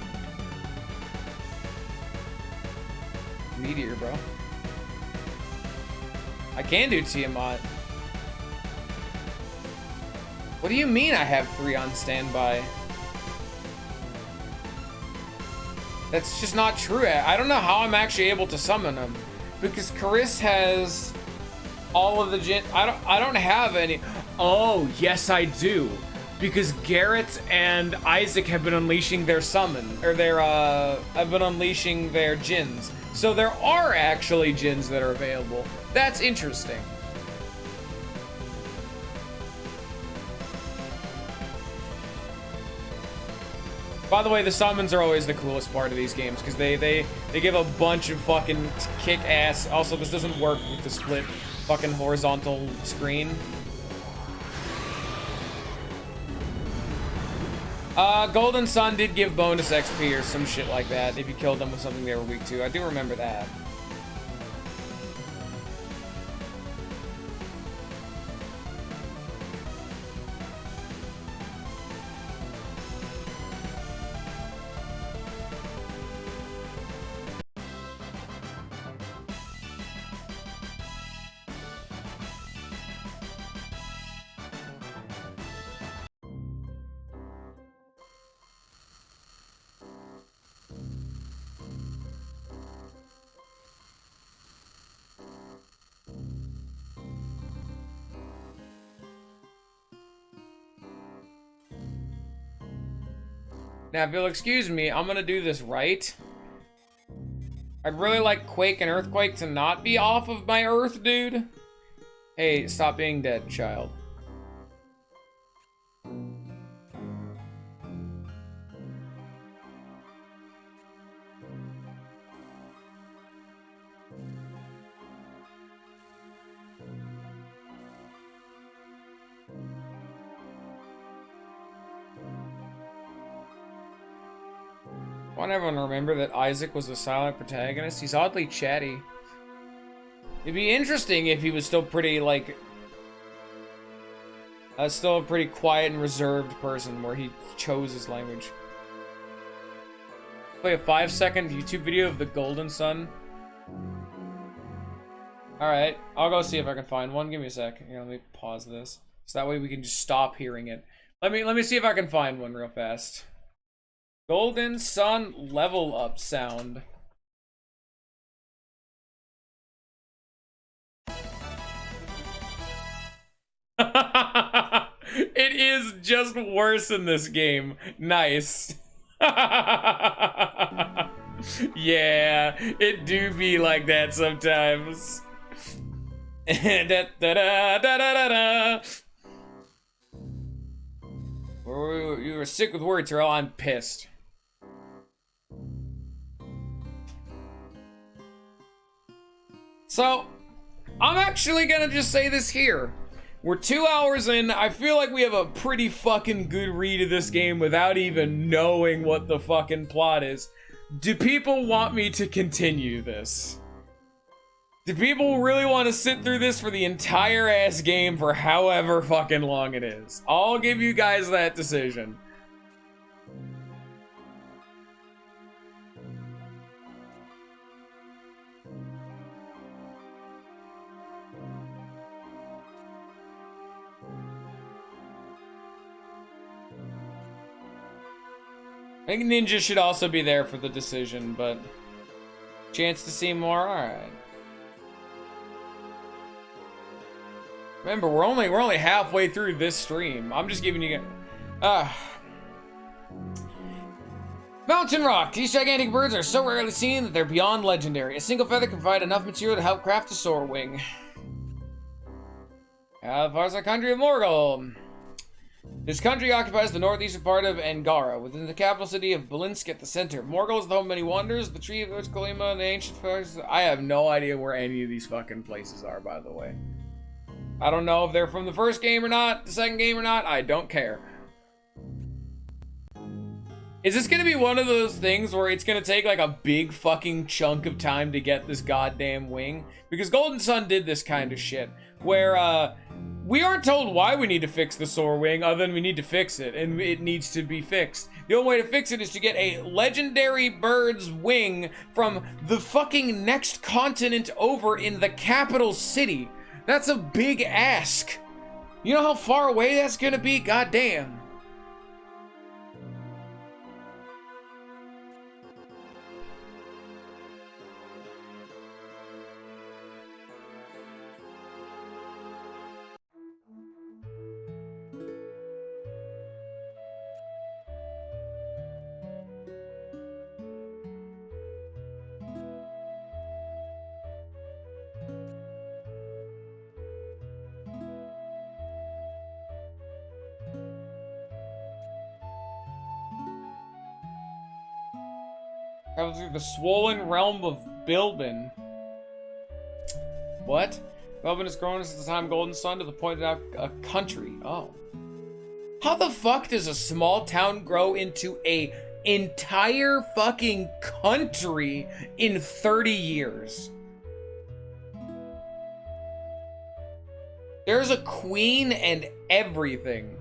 Meteor, bro. I can do Tiamat. What do you mean I have 3 on standby? That's just not true. I don't know how I'm actually able to summon them. Because Chris has all of the I don't have any. Oh, yes I do. Because Garrett and Isaac have been unleashing their summon, or have been unleashing their Jins. So there are actually Jins that are available. That's interesting. By the way, the summons are always the coolest part of these games, because they give a bunch of fucking kick-ass. Also, this doesn't work with the split fucking horizontal screen. Golden Sun did give bonus XP or some shit like that if you killed them with something they were weak to. I do remember that. Now, if you'll excuse me, I'm gonna do this right. I'd really like Quake and Earthquake to not be off of my Earth, dude. Hey, stop being dead, child. I want everyone to remember that Isaac was the silent protagonist. He's oddly chatty. It'd be interesting if he was still pretty, like... still a pretty quiet and reserved person where he chose his language. Play a 5-second YouTube video of the Golden Sun. Alright, I'll go see if I can find one. Give me a sec. Here, let me pause this. So that way we can just stop hearing it. Let me see if I can find one real fast. Golden Sun level up sound. It is just worse in this game. Nice. Yeah, it do be like that sometimes. Da, da, da, da, da, da. You were sick with words, Terrell. I'm pissed. So, I'm actually gonna just say this here. We're 2 hours in. I feel like we have a pretty fucking good read of this game without even knowing what the fucking plot is. Do people want me to continue this? Do people really want to sit through this for the entire ass game for however fucking long it is? I'll give you guys that decision. I think Ninja should also be there for the decision, but chance to see more, alright. Remember, we're only halfway through this stream. I'm just giving you Mountain Rock. These gigantic birds are so rarely seen that they're beyond legendary. A single feather can provide enough material to help craft a soar wing. As far as the country of Morgul. This country occupies the northeastern part of Angara, within the capital city of Belinsk at the center. Morgul is the home of many wonders, the tree of which Kalima and the ancient forest. I have no idea where any of these fucking places are, by the way. I don't know if they're from the first game or not, the second game or not, I don't care. Is this gonna be one of those things where it's gonna take like a big fucking chunk of time to get this goddamn wing? Because Golden Sun did this kind of shit, where we aren't told why we need to fix the soar wing, other than we need to fix it, and it needs to be fixed. The only way to fix it is to get a legendary bird's wing from the fucking next continent over in the capital city. That's a big ask. You know how far away that's gonna be? Goddamn. Travels through the swollen realm of Bilbin. What? Bilbin has grown since the time of Golden Sun to the point of a country. Oh. How the fuck does a small town grow into a entire fucking country in 30 years? There's a queen and everything.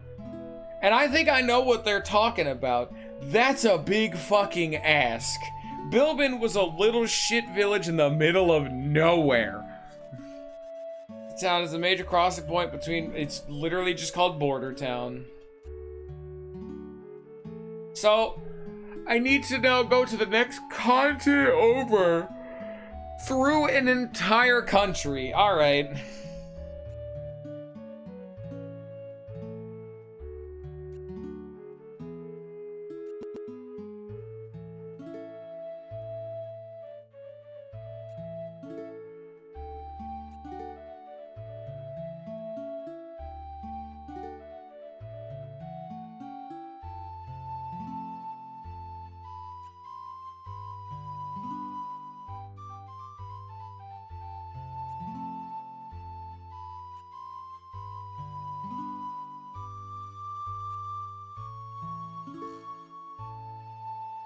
And I think I know what they're talking about. That's a big fucking ask. Bilbin was a little shit village in the middle of nowhere. The town is a major crossing point between, it's literally just called Border Town. So, I need to now go to the next continent over through an entire country. Alright.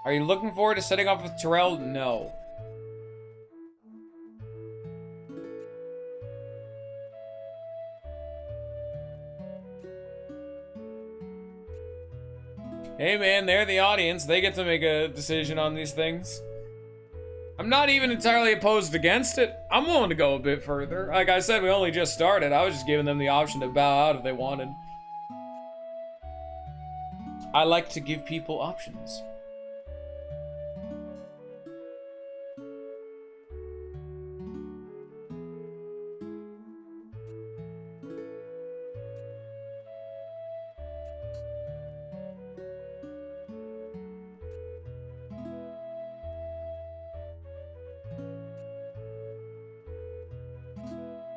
Are you looking forward to setting off with Terrell? No. Hey man, they're the audience. They get to make a decision on these things. I'm not even entirely opposed against it. I'm willing to go a bit further. Like I said, we only just started. I was just giving them the option to bow out if they wanted. I like to give people options.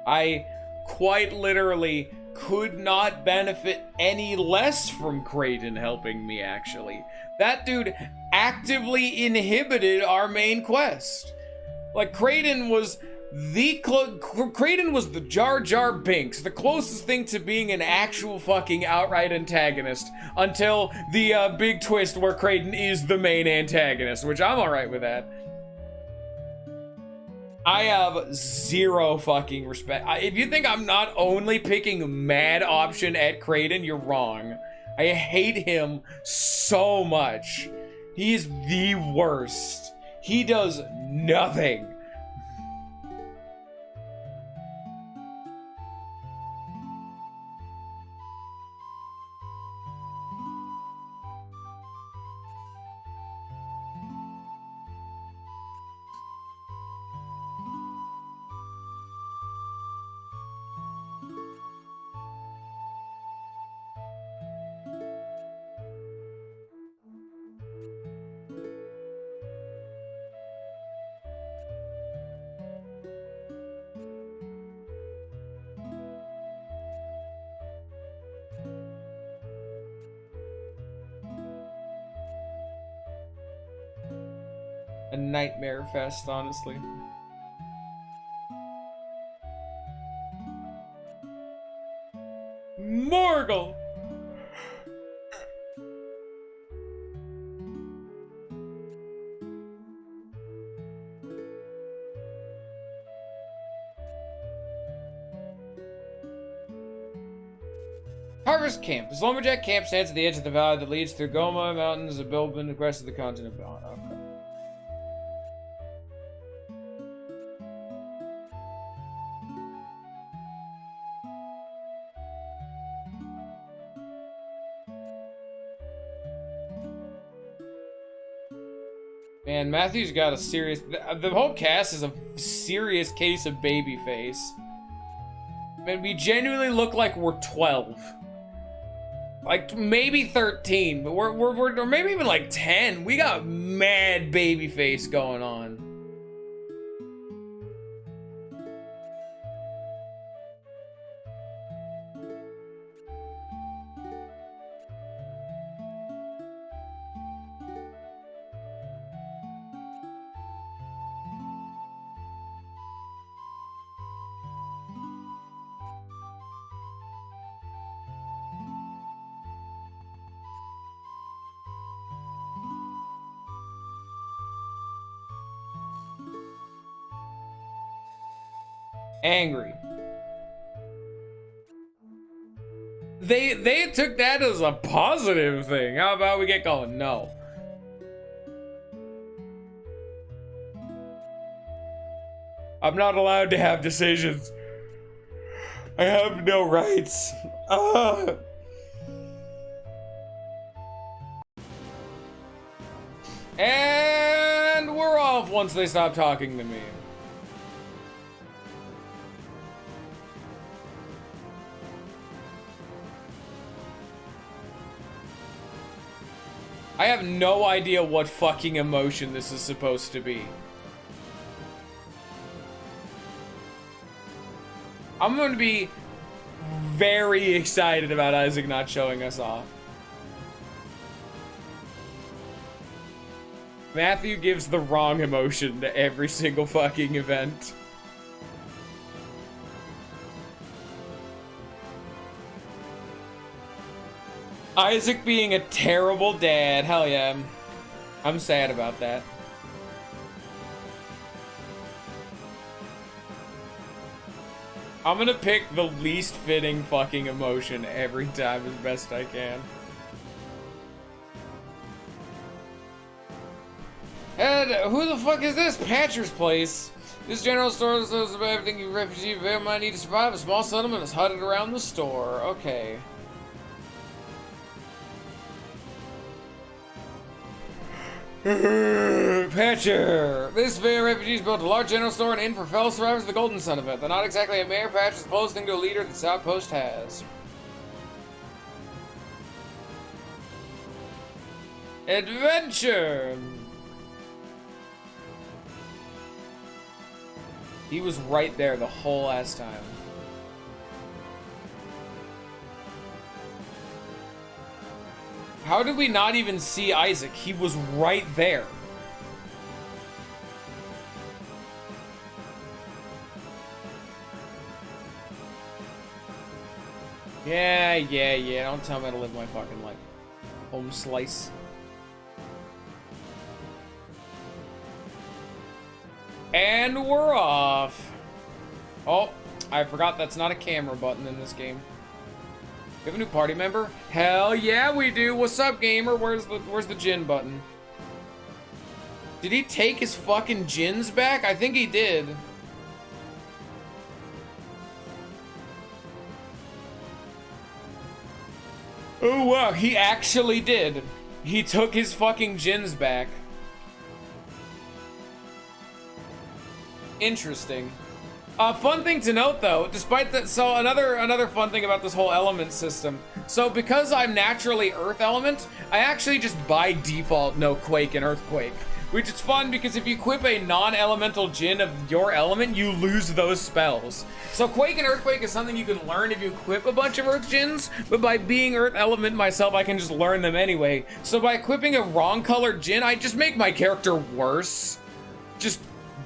I quite literally could not benefit any less from Kraden helping me, actually. That dude actively inhibited our main quest. Like, Kraden was the Jar Jar Binks, the closest thing to being an actual fucking outright antagonist, until the big twist where Kraden is the main antagonist, which I'm alright with that. I have zero fucking respect. If you think I'm not only picking mad option at Kraden, you're wrong. I hate him so much. He is the worst. He does nothing. A nightmare fest, honestly. Morgul! Harvest Camp. This lumberjack camp stands at the edge of the valley that leads through Goma Mountains of Bilbin, the crest of the continent of Dawn. Okay. Man, Matthew's got a serious... The whole cast is a serious case of baby face. Man, we genuinely look like we're 12. Like, maybe 13, but we're maybe even like 10. We got mad baby face going on. Angry. They took that as a positive thing. How about we get going? No. I'm not allowed to have decisions. I have no rights. And we're off once they stop talking to me. I have no idea what fucking emotion this is supposed to be. I'm going to be very excited about Isaac not showing us off. Matthew gives the wrong emotion to every single fucking event. Isaac being a terrible dad. Hell yeah. I'm sad about that. I'm gonna pick the least fitting fucking emotion every time as best I can. And who the fuck is this? Patcher's Place. This general store sells about everything you refugee might need to survive. A small settlement is huddled around the store. Okay. Patcher! This refugees built a large general store and inn for fellow survivors of the Golden Sun event. They're not exactly a mayor. Patcher's the closest thing to a leader that South Post has. Adventure! He was right there the whole last time. How did we not even see Isaac? He was right there. Yeah. Don't tell me how to live my fucking life. Home slice. And we're off. Oh, I forgot that's not a camera button in this game. We have a new party member? Hell yeah, we do. What's up, gamer? Where's the gin button? Did he take his fucking gins back? I think he did. Oh wow, he actually did. He took his fucking gins back. Interesting. Fun thing to note though, despite that, so another fun thing about this whole element system. So because I'm naturally earth element, I actually just by default know quake and earthquake. Which is fun because if you equip a non-elemental djinn of your element, you lose those spells. So quake and earthquake is something you can learn if you equip a bunch of earth djinns, but by being earth element myself, I can just learn them anyway. So by equipping a wrong colored djinn, I just make my character worse. Just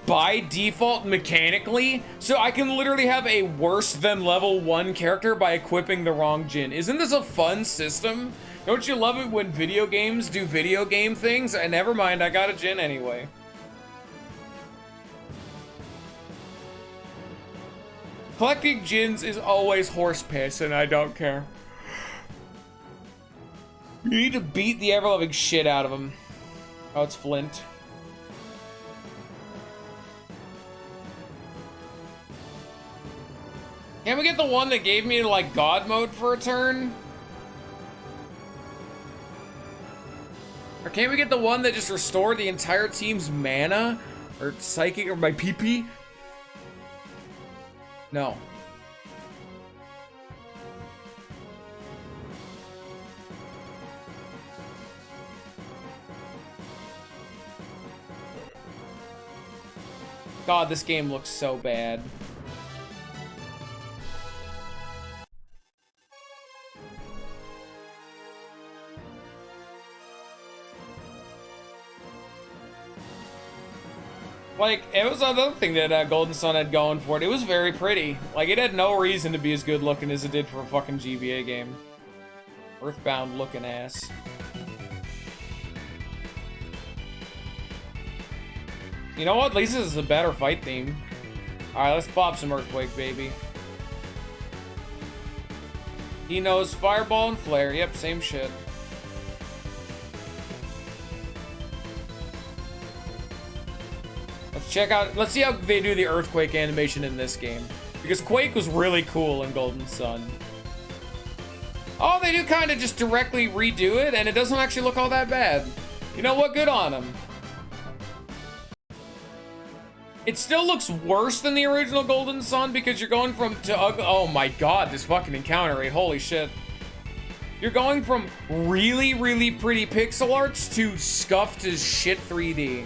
by default mechanically, so I can literally have a worse than level 1 character by equipping the wrong djinn. Isn't this a fun system? Don't you love it when video games do video game things? And never mind, I got a djinn anyway. Collecting djinns is always horse piss, and I don't care. You need to beat the ever-loving shit out of him. Oh, it's Flint. Can we get the one that gave me, like, God mode for a turn? Or can't we get the one that just restored the entire team's mana? Or psychic, or my PP? No. God, this game looks so bad. Like, it was another thing that Golden Sun had going for it. It was very pretty. Like, it had no reason to be as good looking as it did for a fucking GBA game. Earthbound looking ass. You know what? At least this is a better fight theme. Alright, let's pop some Earthquake, baby. He knows Fireball and Flare. Yep, same shit. Check out, let's see how they do the earthquake animation in this game. Because Quake was really cool in Golden Sun. Oh, they do kind of just directly redo it, and it doesn't actually look all that bad. You know what? Good on them. It still looks worse than the original Golden Sun because you're going from oh my god, this fucking encounter rate, holy shit. You're going from really, really pretty pixel arts to scuffed as shit 3D.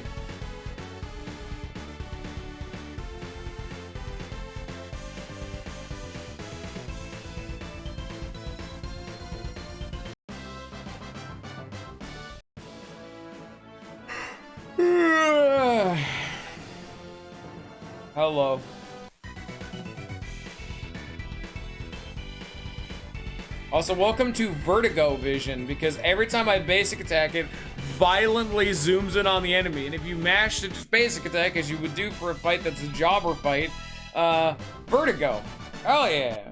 Hello. Also, welcome to Vertigo Vision, because every time I basic attack, it violently zooms in on the enemy. And if you mash to just basic attack, as you would do for a fight that's a jobber fight, Vertigo. Hell yeah.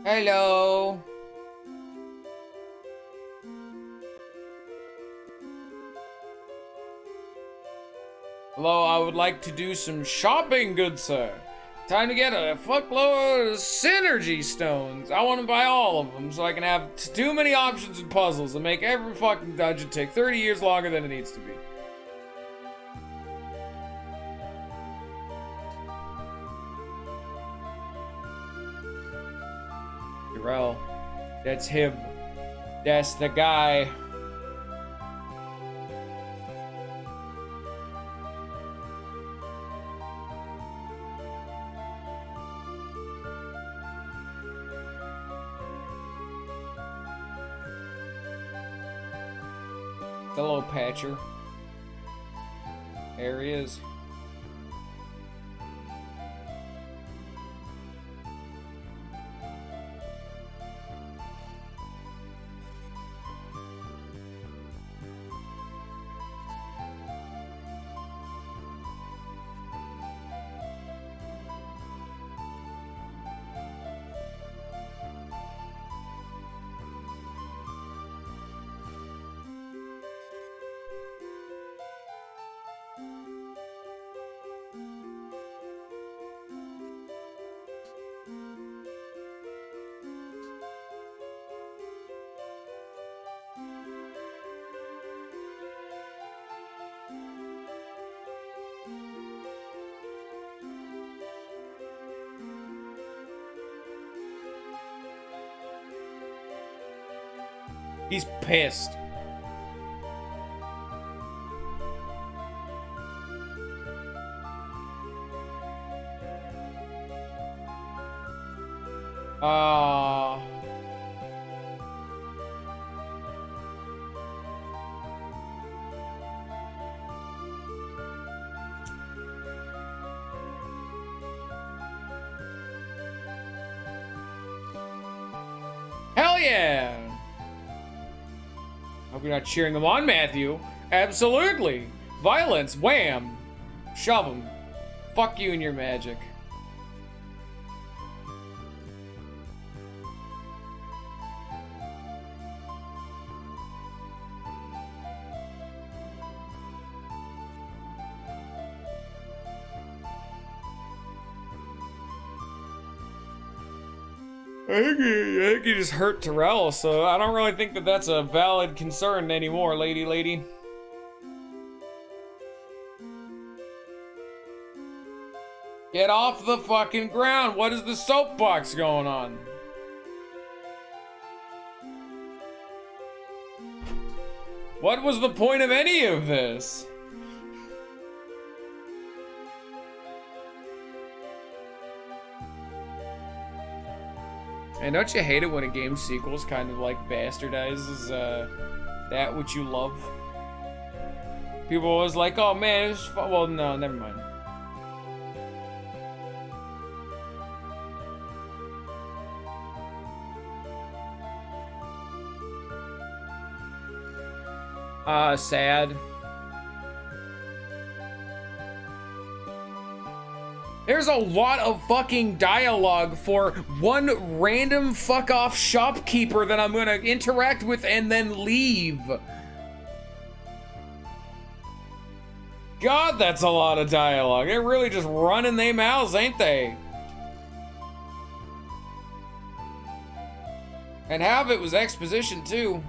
Hello. Hello, I would like to do some shopping, good sir. Time to get a fuckload of synergy stones. I want to buy all of them so I can have too many options and puzzles and make every fucking dungeon take 30 years longer than it needs to be. Jarrell. That's him. That's the guy. Hello, Patcher. There he is. He's pissed. Hell yeah! Hope you're not cheering them on, Matthew. Absolutely. Violence, wham. Shove them. Fuck you and your magic. I think you just hurt Terrell, so I don't really think that that's a valid concern anymore, lady. Get off the fucking ground! What is the soapbox going on? What was the point of any of this? And don't you hate it when a game sequels kind of like bastardizes that which you love? People always like, oh man, it's fun. Well, no, never mind. Sad. There's a lot of fucking dialogue for one random fuck-off shopkeeper that I'm gonna interact with and then leave. God, that's a lot of dialogue. They're really just running their mouths, ain't they? And half of it was exposition, too.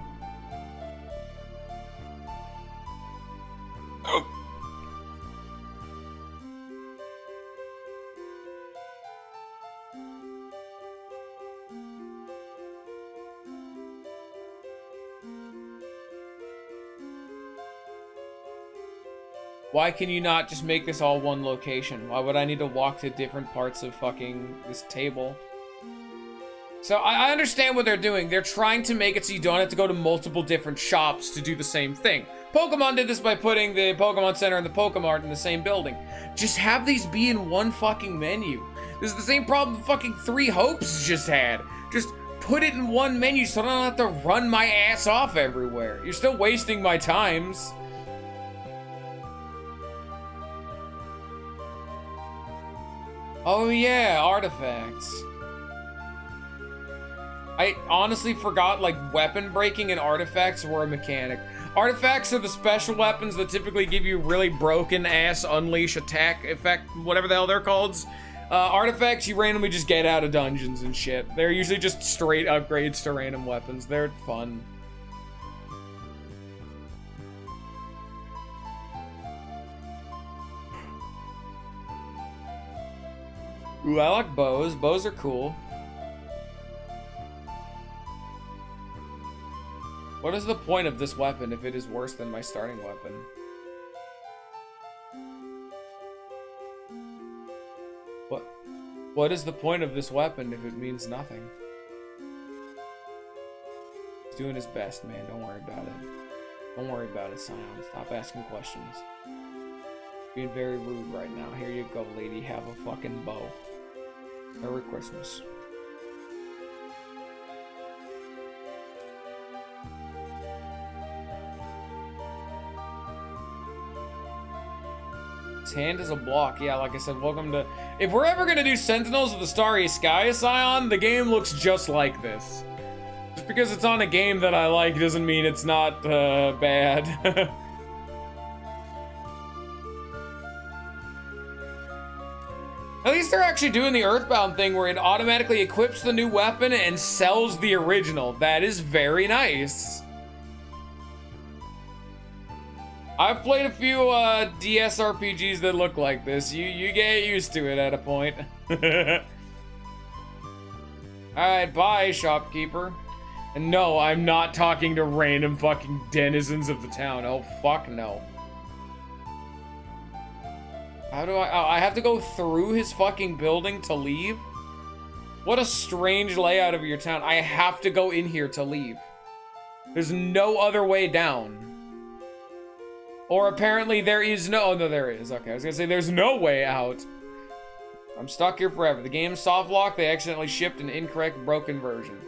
Why can you not just make this all one location? Why would I need to walk to different parts of fucking this table? So I understand what they're doing. They're trying to make it so you don't have to go to multiple different shops to do the same thing. Pokemon did this by putting the Pokemon Center and the Pokemart in the same building. Just have these be in one fucking menu. This is the same problem fucking Three Hopes just had. Just put it in one menu so I don't have to run my ass off everywhere. You're still wasting my times. Oh yeah, artifacts. I honestly forgot, like, weapon breaking and artifacts were a mechanic. Artifacts are the special weapons that typically give you really broken ass unleash attack effect, whatever the hell they're called. Artifacts you randomly just get out of dungeons and shit. They're usually just straight upgrades to random weapons. They're fun. Ooh, I like bows. Bows are cool. What is the point of this weapon if it is worse than my starting weapon? What is the point of this weapon if it means nothing? He's doing his best, man. Don't worry about it. Don't worry about it, Scion. Stop asking questions. Being very rude right now. Here you go, lady. Have a fucking bow. Merry Christmas. His hand is a block. Yeah, like I said, welcome to... If we're ever gonna do Sentinels of the Starry Sky, Scion, the game looks just like this. Just because it's on a game that I like doesn't mean it's not bad. At least they're actually doing the Earthbound thing where it automatically equips the new weapon and sells the original. That is very nice. I've played a few DS RPGs that look like this. You get used to it at a point. Alright, bye, shopkeeper. And no, I'm not talking to random fucking denizens of the town. Oh, fuck no. How do I... Oh, I have to go through his fucking building to leave? What a strange layout of your town. I have to go in here to leave. There's no other way down. Or apparently there is no... Oh, no, there is. Okay, I was gonna say there's no way out. I'm stuck here forever. The game's soft locked. They accidentally shipped an incorrect, broken version.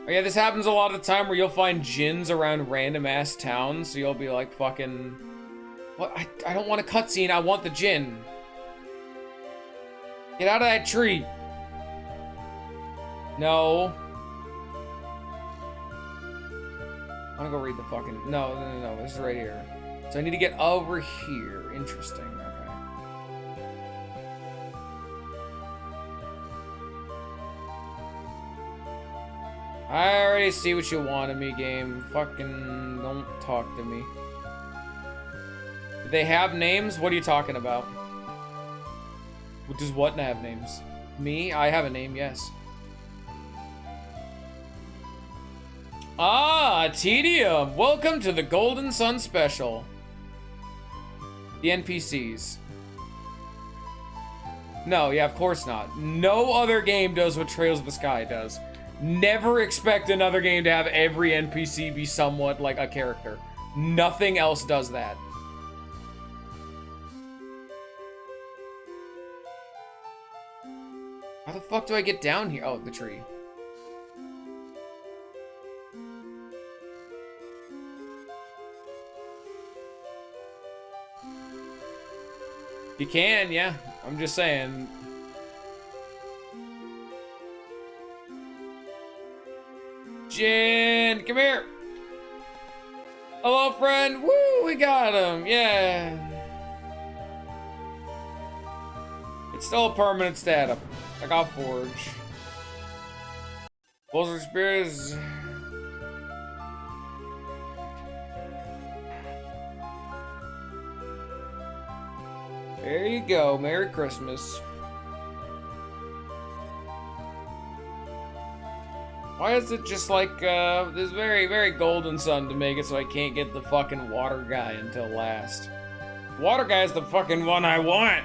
Oh, yeah, this happens a lot of the time where you'll find gins around random-ass towns, so you'll be like, fucking... What? I don't want a cutscene. I want the gin. Get out of that tree. No. I'm gonna go read the fucking... No. This is right here. So I need to get over here. Interesting. Okay. I already see what you want of me, game. Fucking don't talk to me. They have names? What are you talking about? Does what have names? Me? I have a name, yes. Ah, Tedium! Welcome to the Golden Sun Special. The NPCs. No, yeah, of course not. No other game does what Trails of the Sky does. Never expect another game to have every NPC be somewhat like a character. Nothing else does that. How the fuck do I get down here? Oh, the tree. You can, yeah. I'm just saying. Jin, come here. Hello, friend. Woo, we got him. Yeah. It's still a permanent stat. I got Forge. Closer Spirits. There you go. Merry Christmas. Why is it just like this very, very golden sun to make it so I can't get the fucking water guy until last? Water guy is the fucking one I want.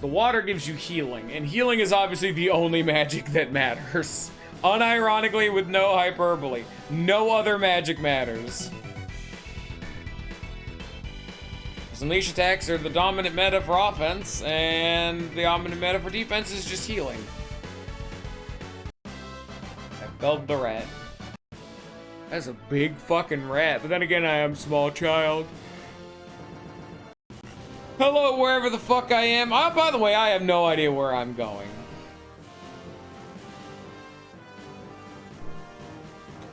The water gives you healing, and healing is obviously the only magic that matters. Unironically, with no hyperbole. No other magic matters. Unleash attacks are the dominant meta for offense, and the dominant meta for defense is just healing. I felled the rat. That's a big fucking rat, but then again, I am a small child. Hello, wherever the fuck I am. Oh, by the way, I have no idea where I'm going.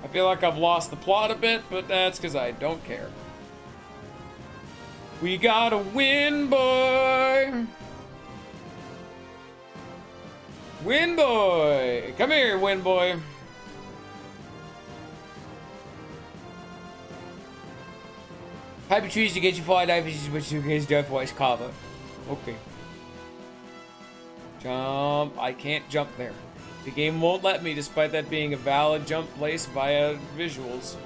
I feel like I've lost the plot a bit, but that's because I don't care. We gotta win, boy. Win, boy. Come here, win, boy. Happy trees to get you 5 dives, but you guys death wise cover. Okay. Jump. I can't jump there. The game won't let me, despite that being a valid jump place via visuals.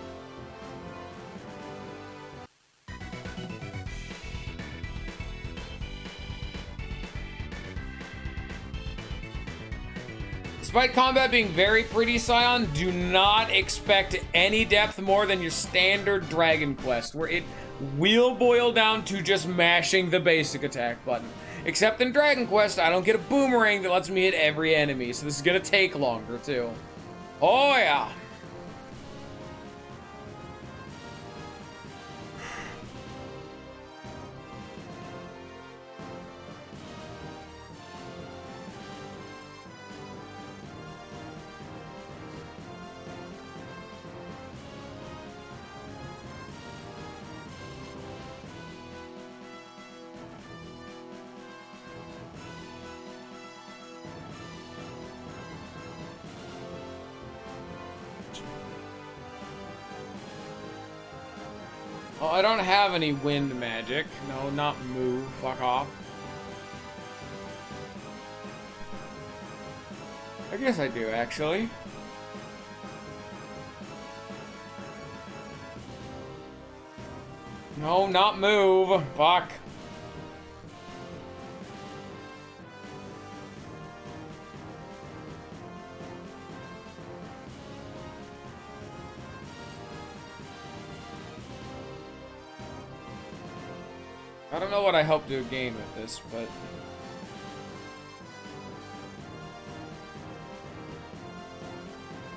Despite combat being very pretty, Scion, do not expect any depth more than your standard Dragon Quest, where it will boil down to just mashing the basic attack button. Except in Dragon Quest, I don't get a boomerang that lets me hit every enemy, so this is gonna take longer, too. Oh, yeah. Oh, I don't have any wind magic. No, not move. Fuck off. I guess I do, actually. No, not move. Fuck. I don't know what I hope to gain with this, but...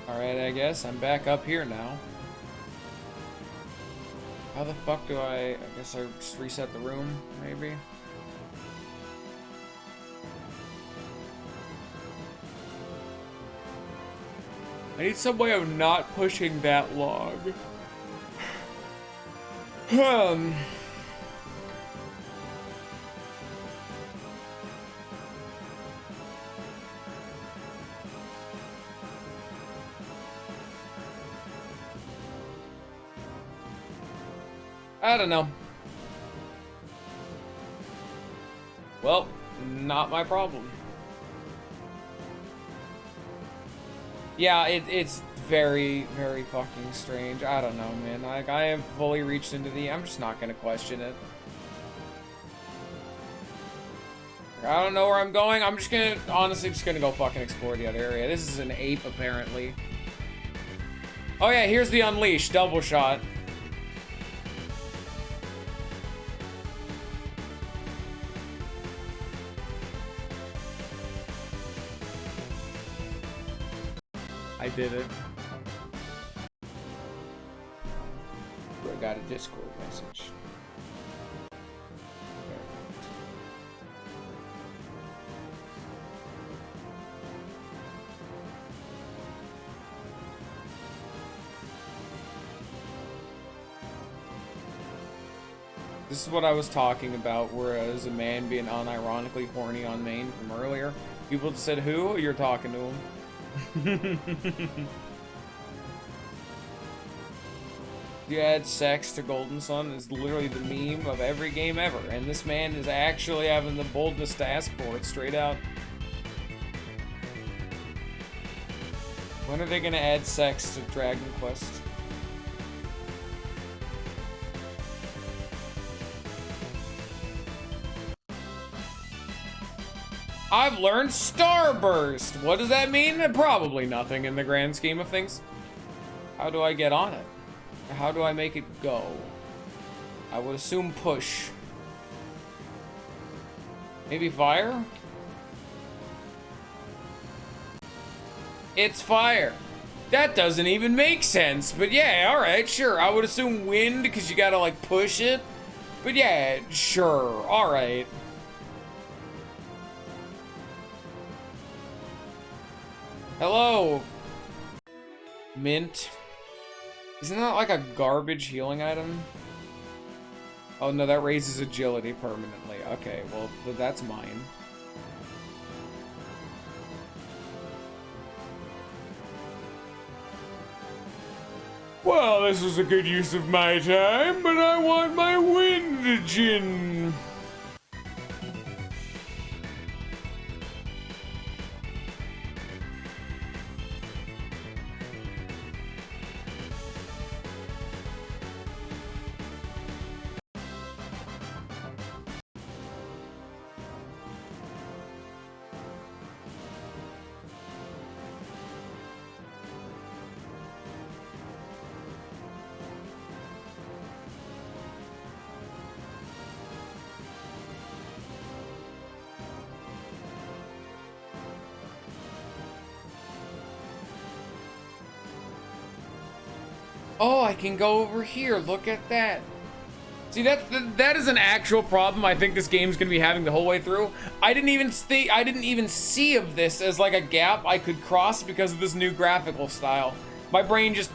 Alright, I guess. I'm back up here now. How the fuck do I guess I just reset the room, maybe? I need some way of not pushing that log. I don't know. Well, not my problem. Yeah, it's very, very fucking strange. I don't know, man. Like, I have fully reached into the... I'm just not gonna question it. I don't know where I'm going. I'm just gonna... Honestly, just gonna go fucking explore the other area. This is an ape, apparently. Oh yeah, here's the Unleash. Double shot. I did it. I got a Discord message. This is what I was talking about, whereas a man being unironically horny on main from earlier. People just said, who? You're talking to him. You add sex to Golden Sun is literally the meme of every game ever, and this man is actually having the boldness to ask for it straight out. When are they gonna add sex to Dragon Quest? I've learned Starburst! What does that mean? Probably nothing in the grand scheme of things. How do I get on it? How do I make it go? I would assume push. Maybe fire? It's fire. That doesn't even make sense, but yeah, alright, sure. I would assume wind, because you gotta, like, push it. But yeah, sure, alright. Hello, Mint. Isn't that like a garbage healing item? Oh no, that raises agility permanently. Okay, well, that's mine. Well, this was a good use of my time, but I want my wind gin. Oh, I can go over here. Look at that. See, that is an actual problem I think this game's gonna be having the whole way through. I didn't even see of this as like a gap I could cross because of this new graphical style. My brain just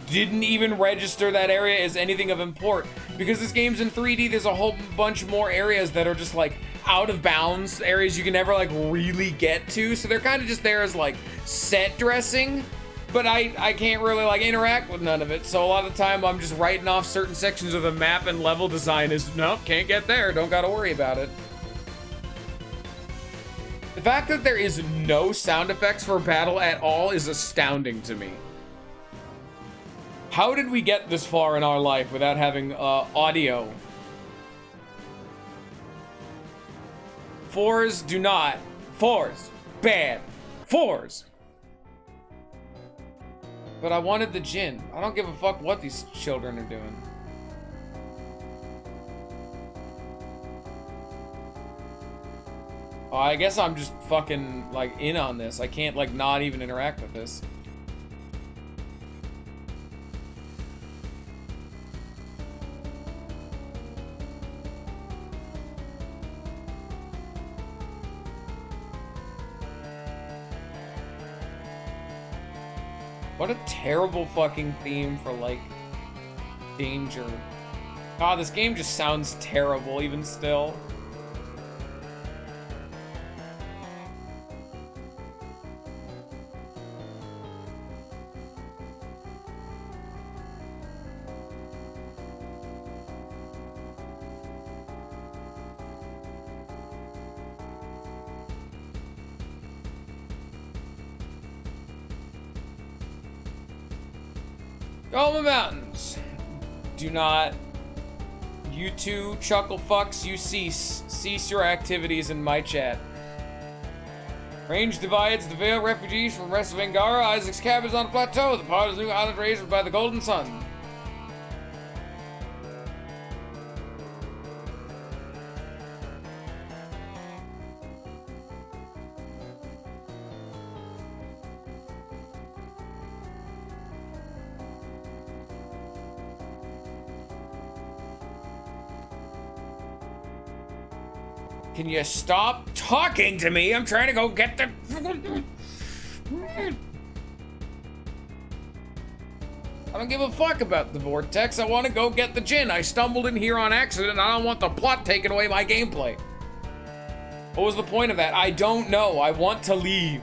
didn't even register that area as anything of import. Because this game's in 3D, there's a whole bunch more areas that are just like out of bounds, areas you can never like really get to. So they're kind of just there as like set dressing. But I can't really like interact with none of it. So a lot of the time I'm just writing off certain sections of the map, and level design is, nope, can't get there, don't gotta worry about it. The fact that there is no sound effects for battle at all is astounding to me. How did we get this far in our life without having audio? Fours do not. Fours. Bad. Fours. But I wanted the gin. I don't give a fuck what these children are doing. Oh, I guess I'm just fucking like in on this. I can't like not even interact with this. What a terrible fucking theme for, like, danger. God, this game just sounds terrible, even still. Goma Mountains. Do not. You two chuckle fucks, you cease. Cease your activities in my chat. Range divides the Vale refugees from the rest of Angara. Isaac's cabin is on a plateau. The part of the new island raised by the golden sun. Can you stop talking to me? I'm trying to go get the... I don't give a fuck about the vortex. I want to go get the gin. I stumbled in here on accident. I don't want the plot taking away my gameplay. What was the point of that? I don't know. I want to leave.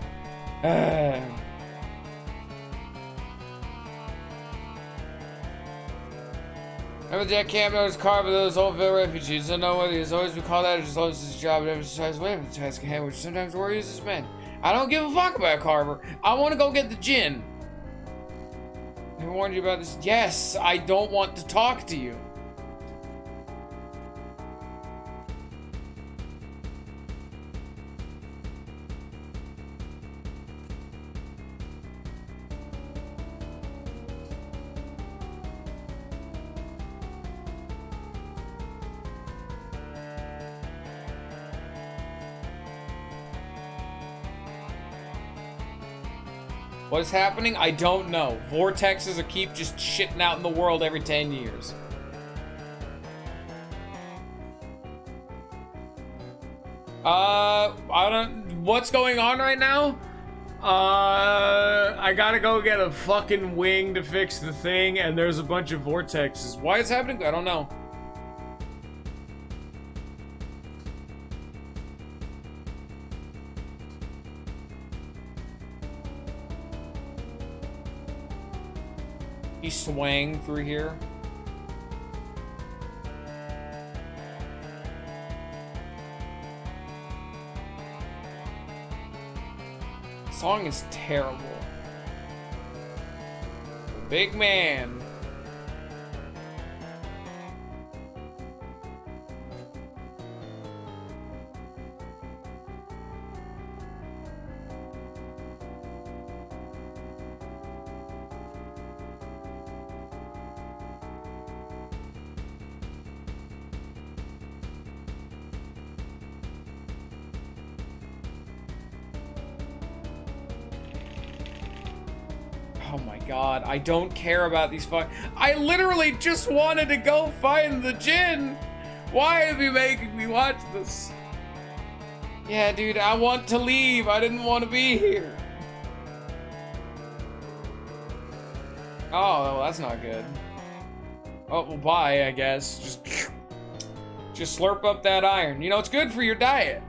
Remember Jack Camp was carved with those old Ville refugees. I don't know whether he's always been called out or just loves his job and emphasizes whatever the task at hand, which sometimes worries his men. I don't give a fuck about Carver. I want to go get the gin. I warned you about this. Yes, I don't want to talk to you. What is happening? I don't know. Vortexes keep just shitting out in the world every 10 years. I don't... What's going on right now? I gotta go get a fucking wing to fix the thing, and there's a bunch of vortexes. Why is happening? I don't know. He swang through here. The song is terrible. Big man. Oh my god, I don't care about these I literally just wanted to go find the Djinn! Why are you making me watch this? Yeah, dude, I want to leave. I didn't want to be here. Oh, well, that's not good. Oh, well, bye, I guess. Just slurp up that iron. You know, it's good for your diet.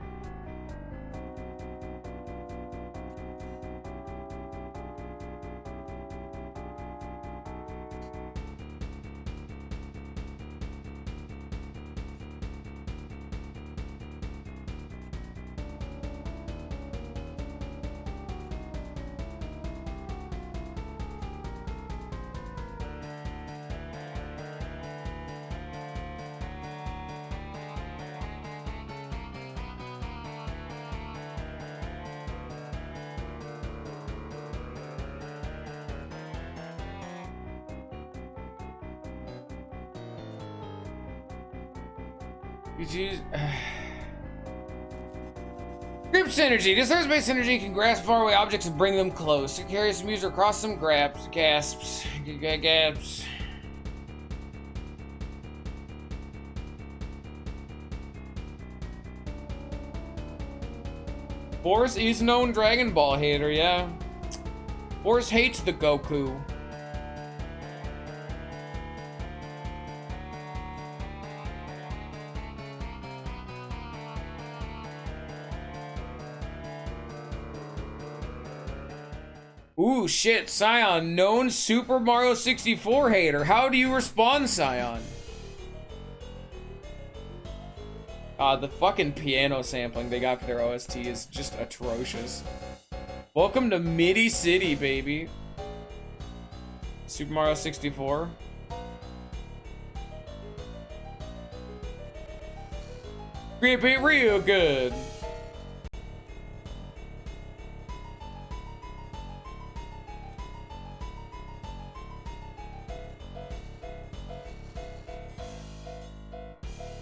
Group synergy. This Earth-based synergy can grasp faraway objects and bring them close. It carries some user across some gasps. Boris is known Dragon Ball hater, yeah. Boris hates the Goku. Ooh, shit, Scion, known Super Mario 64 hater. How do you respond, Scion? The fucking piano sampling they got for their OST is just atrocious. Welcome to Midi City, baby. Super Mario 64. Creepy real good.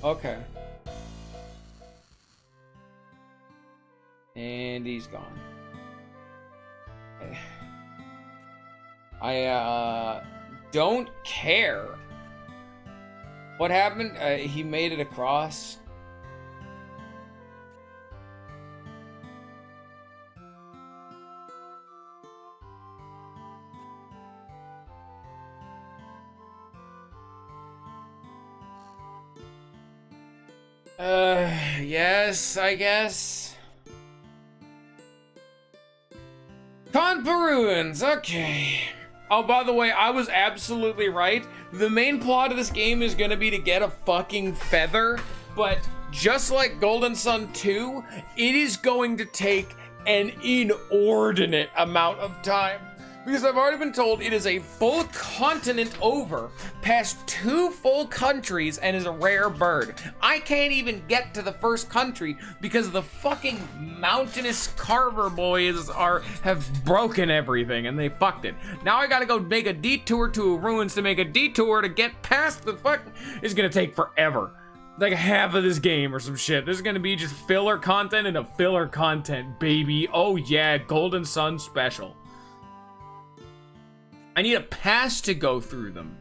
Okay. And he's gone. I don't care. What happened? He made it across. Yes, I guess. Conpa Ruins, okay. Oh, by the way, I was absolutely right. The main plot of this game is gonna be to get a fucking feather, but just like Golden Sun 2, it is going to take an inordinate amount of time. Because I've already been told it is a full continent over, past 2 full countries, and is a rare bird. I can't even get to the first country because the fucking mountainous Carver boys have broken everything and they fucked it. Now I gotta go make a detour to ruins to make a detour to get past the It's gonna take forever. Like half of this game or some shit. This is gonna be just filler content and a filler content, baby. Oh yeah, Golden Sun special. I need a pass to go through them.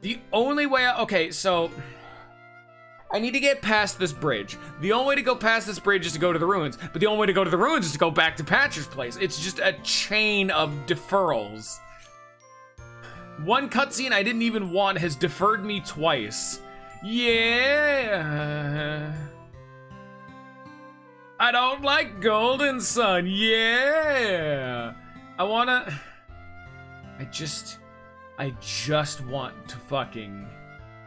The only way okay, so I need to get past this bridge. The only way to go past this bridge is to go to the ruins, but the only way to go to the ruins is to go back to Patcher's place. It's just a chain of deferrals. One cutscene I didn't even want has deferred me twice. Yeah. I don't like Golden Sun, yeah! I just want to fucking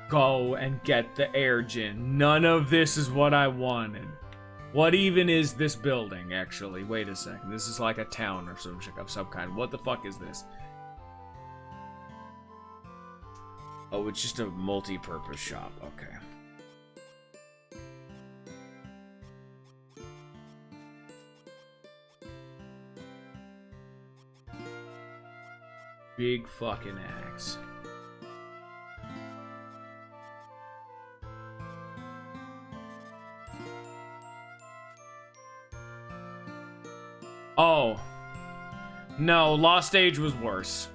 go and get the air Djinn. None of this is what I wanted. What even is this building, actually? Wait a second, this is like a town or some shit of some kind. What the fuck is this? Oh, it's just a multi-purpose shop, okay. Big fucking axe. No, Lost Age was worse.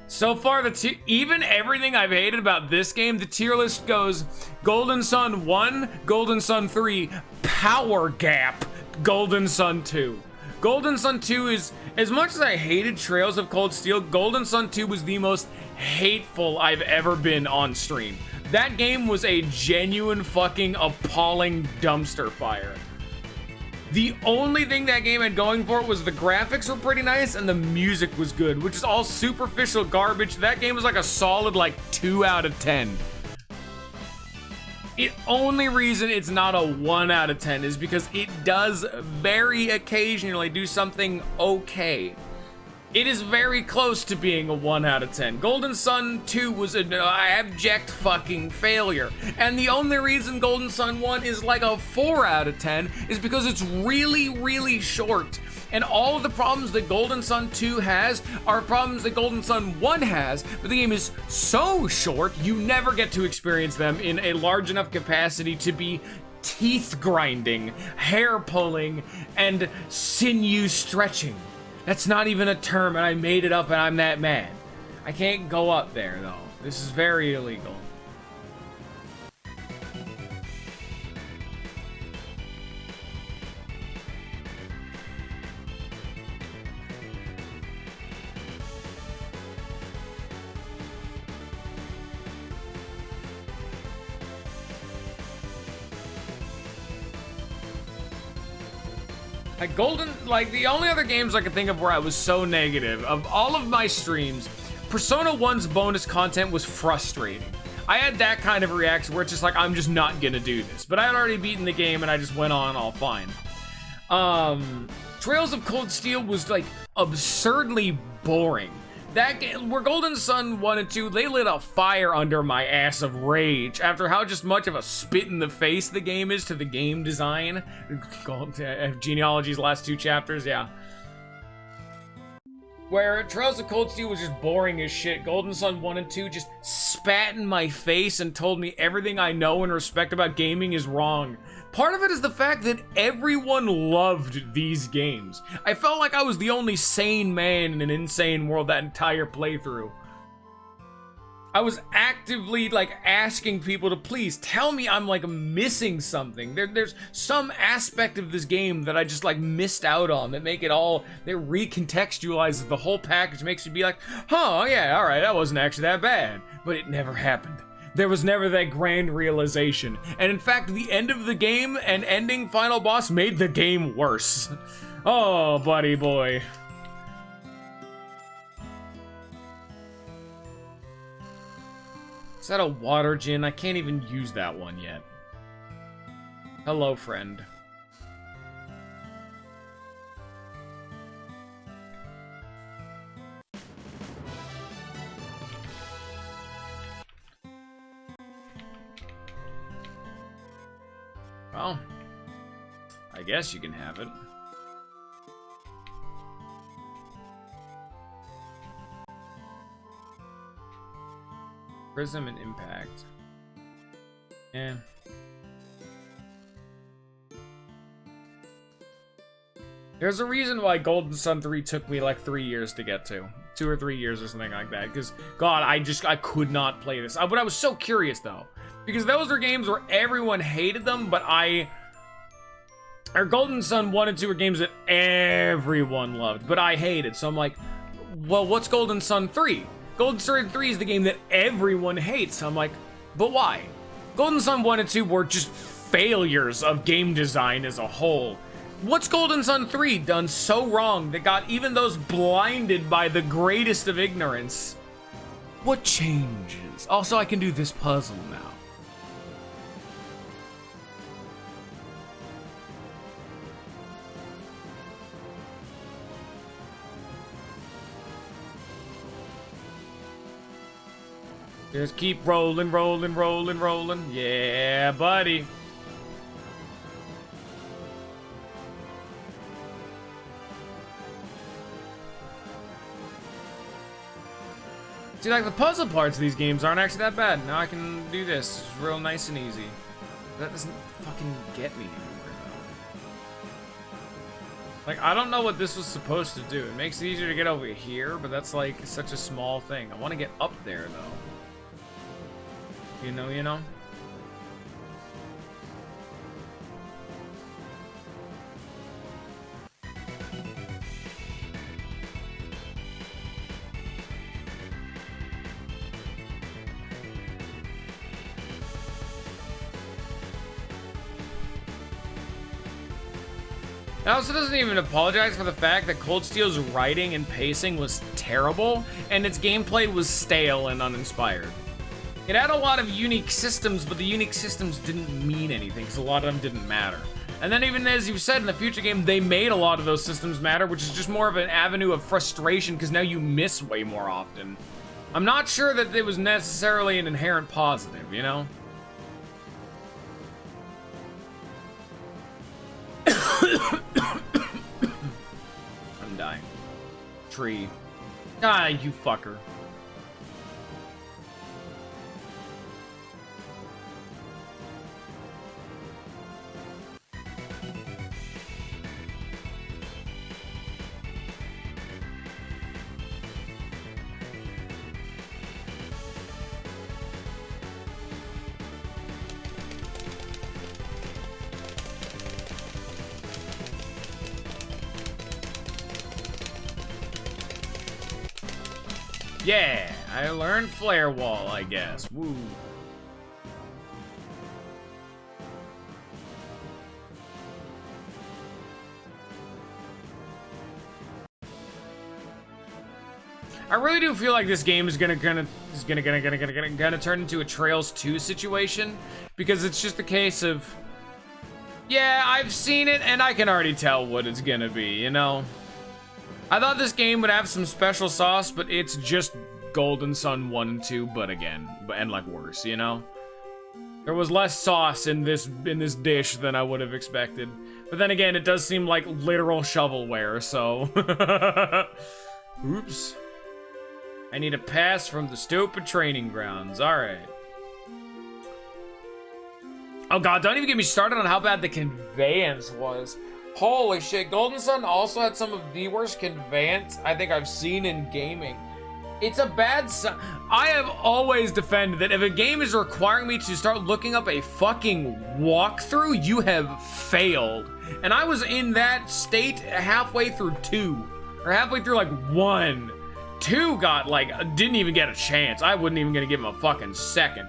So far, even everything I've hated about this game, the tier list goes Golden Sun 1, Golden Sun 3, Power Gap, Golden Sun 2. Golden Sun 2 is, as much as I hated Trails of Cold Steel, Golden Sun 2 was the most hateful I've ever been on stream. That game was a genuine fucking appalling dumpster fire. The only thing that game had going for it was the graphics were pretty nice and the music was good, which is all superficial garbage. That game was like a solid like 2 out of 10. The only reason it's not a 1 out of 10 is because it does very occasionally do something okay. It is very close to being a 1 out of 10. Golden Sun 2 was an abject fucking failure. And the only reason Golden Sun 1 is like a 4 out of 10 is because it's really, really short. And all of the problems that Golden Sun 2 has are problems that Golden Sun 1 has, but the game is so short, you never get to experience them in a large enough capacity to be teeth grinding, hair pulling, and sinew stretching. That's not even a term, and I made it up, and I'm that mad. I can't go up there, though. This is very illegal. The only other games I could think of where I was so negative, of all of my streams, Persona 1's bonus content was frustrating. I had that kind of reaction where it's just like, I'm just not gonna do this. But I had already beaten the game and I just went on all fine. Trails of Cold Steel was like absurdly boring. That game, where Golden Sun 1 and 2, they lit a fire under my ass of rage after how just much of a spit in the face the game is to the game design. Genealogy's last 2 chapters, yeah. Where Trails of Cold Steel was just boring as shit, Golden Sun 1 and 2 just spat in my face and told me everything I know and respect about gaming is wrong. Part of it is the fact that everyone loved these games. I felt like I was the only sane man in an insane world that entire playthrough. I was actively like asking people to please tell me I'm like missing something. There's some aspect of this game that I just like missed out on that make it all, that recontextualizes the whole package, makes you be like, huh, yeah, alright, that wasn't actually that bad. But it never happened. There was never that grand realization. And in fact, the end of the game and ending final boss made the game worse. Oh, buddy boy. Is that a water gin? I can't even use that one yet. Hello, friend. Well, I guess you can have it. Prism and Impact. Yeah. There's a reason why Golden Sun 3 took me like 3 years to get to. 2 or 3 years or something like that. Because, God, I could not play this. But I was so curious, though. Because those are games where everyone hated them, but or Golden Sun 1 and 2 are games that everyone loved, but I hated. So I'm like, well, what's Golden Sun 3? Golden Sun 3 is the game that everyone hates. So I'm like, but why? Golden Sun 1 and 2 were just failures of game design as a whole. What's Golden Sun 3 done so wrong that got even those blinded by the greatest of ignorance? What changes? Also, I can do this puzzle now. Just keep rolling, rolling, rolling, rolling. Yeah, buddy. See, like, the puzzle parts of these games aren't actually that bad. Now I can do this. It's real nice and easy. That doesn't fucking get me anywhere, though. Like, I don't know what this was supposed to do. It makes it easier to get over here, but that's like such a small thing. I want to get up there though. You know? It also doesn't even apologize for the fact that Cold Steel's writing and pacing was terrible, and its gameplay was stale and uninspired. It had a lot of unique systems, but the unique systems didn't mean anything, because a lot of them didn't matter. And then even as you said, in the future game, they made a lot of those systems matter, which is just more of an avenue of frustration, because now you miss way more often. I'm not sure that it was necessarily an inherent positive, you know? I'm dying. Tree. Ah, you fucker. Yeah, I learned Flare Wall, I guess. Woo. I really do feel like this game is gonna turn into a Trails 2 situation, because it's just a case of, yeah, I've seen it and I can already tell what it's gonna be, you know? I thought this game would have some special sauce, but it's just Golden Sun 1 and 2, but again, and like worse, you know? There was less sauce in this dish than I would have expected. But then again, it does seem like literal shovelware, so... Oops. I need a pass from the stupid training grounds, alright. Oh god, don't even get me started on how bad the conveyance was. Holy shit, Golden Sun also had some of the worst conveyance I think I've seen in gaming. It's a bad sign. I have always defended that if a game is requiring me to start looking up a fucking walkthrough, you have failed. And I was in that state halfway through 2. Or halfway through like 1. 2 got like, didn't even get a chance. I wasn't even gonna give him a fucking second.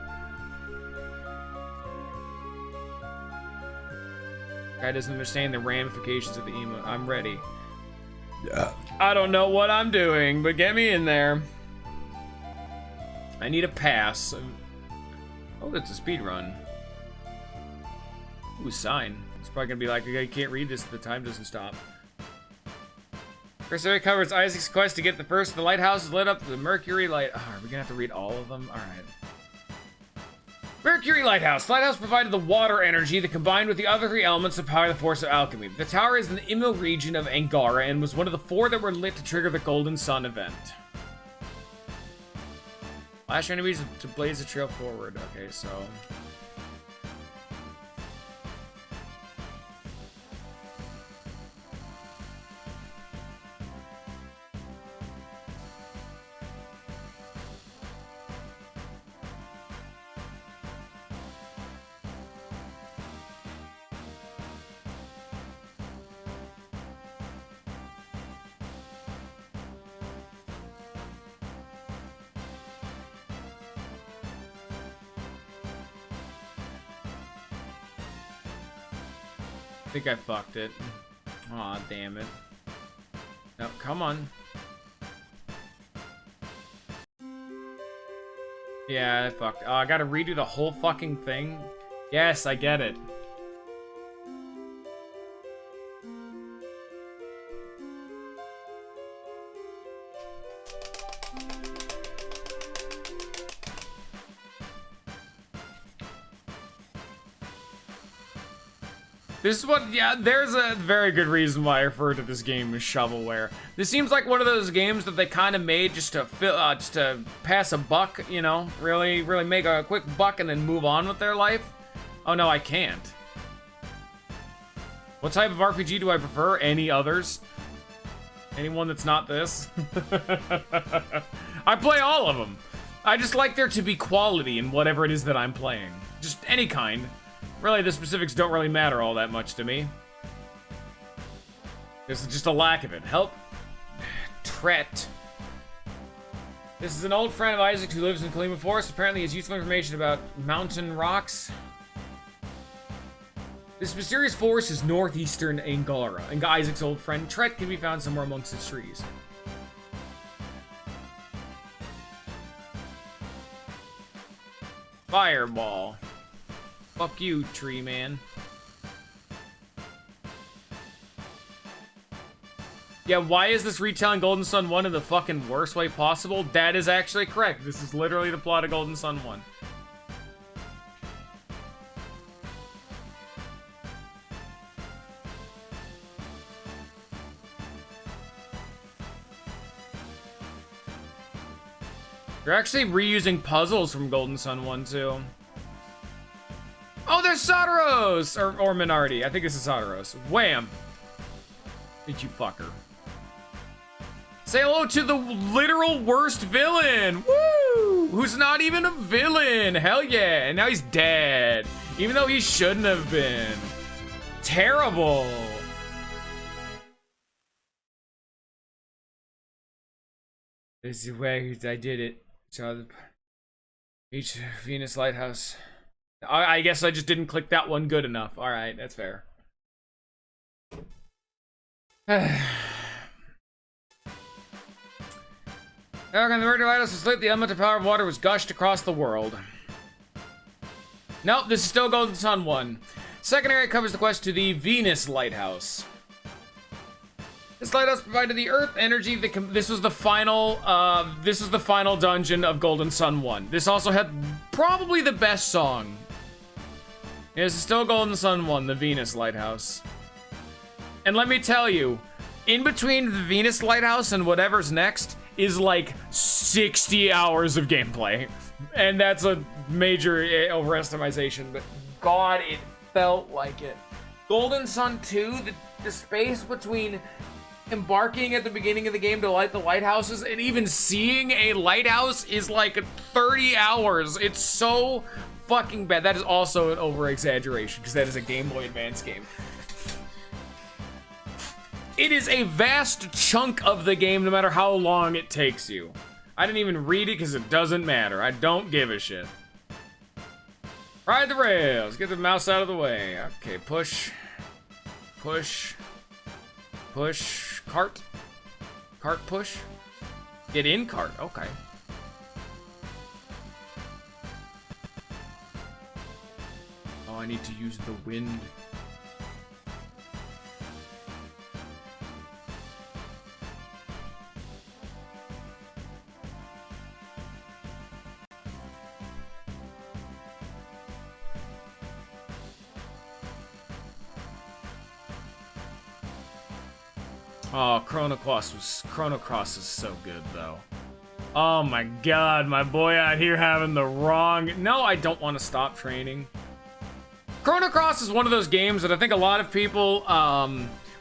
Guy doesn't understand the ramifications of the emote. I'm ready. Yeah. I don't know what I'm doing, but get me in there. I need a pass. Oh, that's a speed run. Ooh, sign. It's probably gonna be like, you can't read this if the time doesn't stop. First area covers Isaac's quest to get the first of the lighthouses lit up. The Mercury light. Oh, are we gonna have to read all of them? All right. Mercury Lighthouse. The lighthouse provided the water energy that combined with the other 3 elements to power the force of alchemy. The tower is in the Imo region of Angara and was one of the 4 that were lit to trigger the Golden Sun event. Flash enemies to blaze the trail forward. Okay, so... I think I fucked it. Aw, damn it. No, come on. Yeah, I fucked. Oh, I gotta redo the whole fucking thing? Yes, I get it. This is what, yeah, there's a very good reason why I refer to this game as shovelware. This seems like one of those games that they kind of made just to pass a buck, you know, really make a quick buck and then move on with their life. Oh no, I can't. What type of RPG do I prefer? Any others? Anyone that's not this? I play all of them. I just like there to be quality in whatever it is that I'm playing. Just any kind. Really, the specifics don't really matter all that much to me. This is just a lack of it. Help. Tret. This is an old friend of Isaac's who lives in Kalima Forest. Apparently he has useful information about mountain rocks. This mysterious forest is northeastern Angara, and Isaac's old friend Tret can be found somewhere amongst its trees. Fireball. Fuck you, tree man. Yeah, why is this retelling Golden Sun 1 in the fucking worst way possible? That is actually correct. This is literally the plot of Golden Sun 1. They're actually reusing puzzles from Golden Sun 1 too. Oh, there's Soteros! Or Minardi. I think this is Soteros. Wham! Did you fucker? Say hello to the literal worst villain! Woo! Who's not even a villain! Hell yeah! And now he's dead. Even though he shouldn't have been. Terrible! This is the way I did it. So, each Venus Lighthouse. I guess I just didn't click that one good enough. Alright, that's fair. The murder lighthouse was lit. The elemental power of water was gushed across the world. Nope, this is still Golden Sun 1. Second area covers the quest to the Venus Lighthouse. This lighthouse provided the Earth energy. This was the final dungeon of Golden Sun 1. This also had probably the best song. This is still Golden Sun 1, the Venus Lighthouse. And let me tell you, in between the Venus Lighthouse and whatever's next is like 60 hours of gameplay. And that's a major overestimation, but God, it felt like it. Golden Sun 2, the space between embarking at the beginning of the game to light the lighthouses and even seeing a lighthouse is like 30 hours. It's so fucking bad. That is also an over-exaggeration because that is a Game Boy Advance game. It is a vast chunk of the game no matter how long it takes you. I didn't even read it because it doesn't matter. I don't give a shit. Ride the rails. Get the mouse out of the way. Okay, push. Push. Push. Cart. Cart push. Get in cart. Okay. Oh, I need to use the wind. Oh, Chrono Cross is so good though. Oh my god, my boy out here having the wrong. No, I don't want to stop training. Chrono Cross is one of those games that I think a lot of people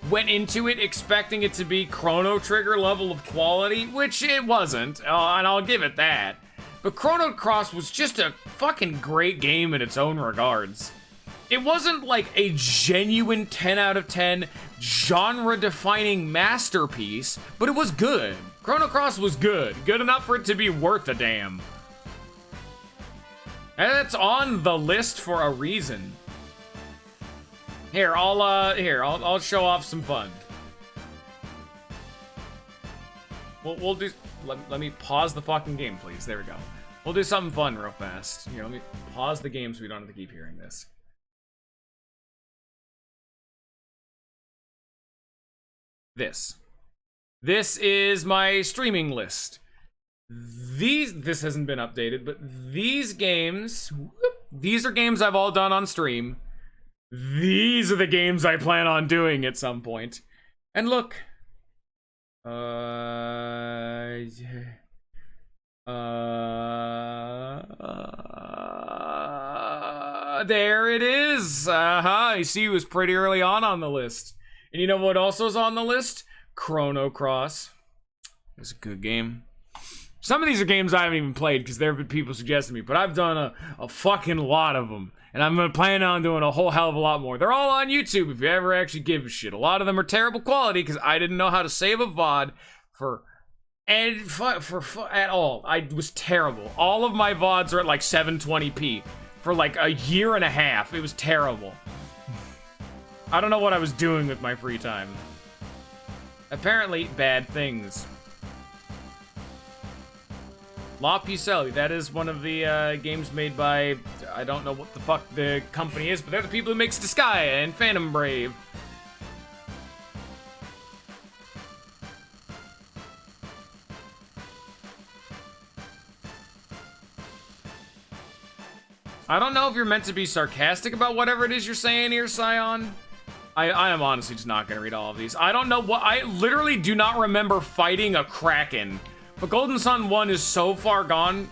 went into it expecting it to be Chrono Trigger level of quality, which it wasn't, and I'll give it that. But Chrono Cross was just a fucking great game in its own regards. It wasn't like a genuine 10 out of 10 genre-defining masterpiece, but it was good. Chrono Cross was good. Good enough for it to be worth a damn. And it's on the list for a reason. Here, I'll show off some fun. We'll do. Let me pause the fucking game, please. There we go. We'll do something fun real fast. Here, let me pause the game so we don't have to keep hearing this. This is my streaming list. This hasn't been updated, but these games, these are games I've all done on stream. These are the games I plan on doing at some point. And look. There it is. You see, it was pretty early on the list. And you know what also is on the list? Chrono Cross. It's a good game. Some of these are games I haven't even played because there have been people suggesting me, but I've done a fucking lot of them. And I'm planning on doing a whole hell of a lot more. They're all on YouTube if you ever actually give a shit. A lot of them are terrible quality because I didn't know how to save a VOD at all. I was terrible. All of my VODs are at like 720p for like a year and a half. It was terrible. I don't know what I was doing with my free time. Apparently, bad things. La Pucelle, that is one of the games made by, I don't know what the fuck the company is, but they're the people who makes Disgaea and Phantom Brave. I don't know if you're meant to be sarcastic about whatever it is you're saying here, Scion. I am honestly just not gonna read all of these. I don't know what, I literally do not remember fighting a Kraken. But Golden Sun 1 is so far gone.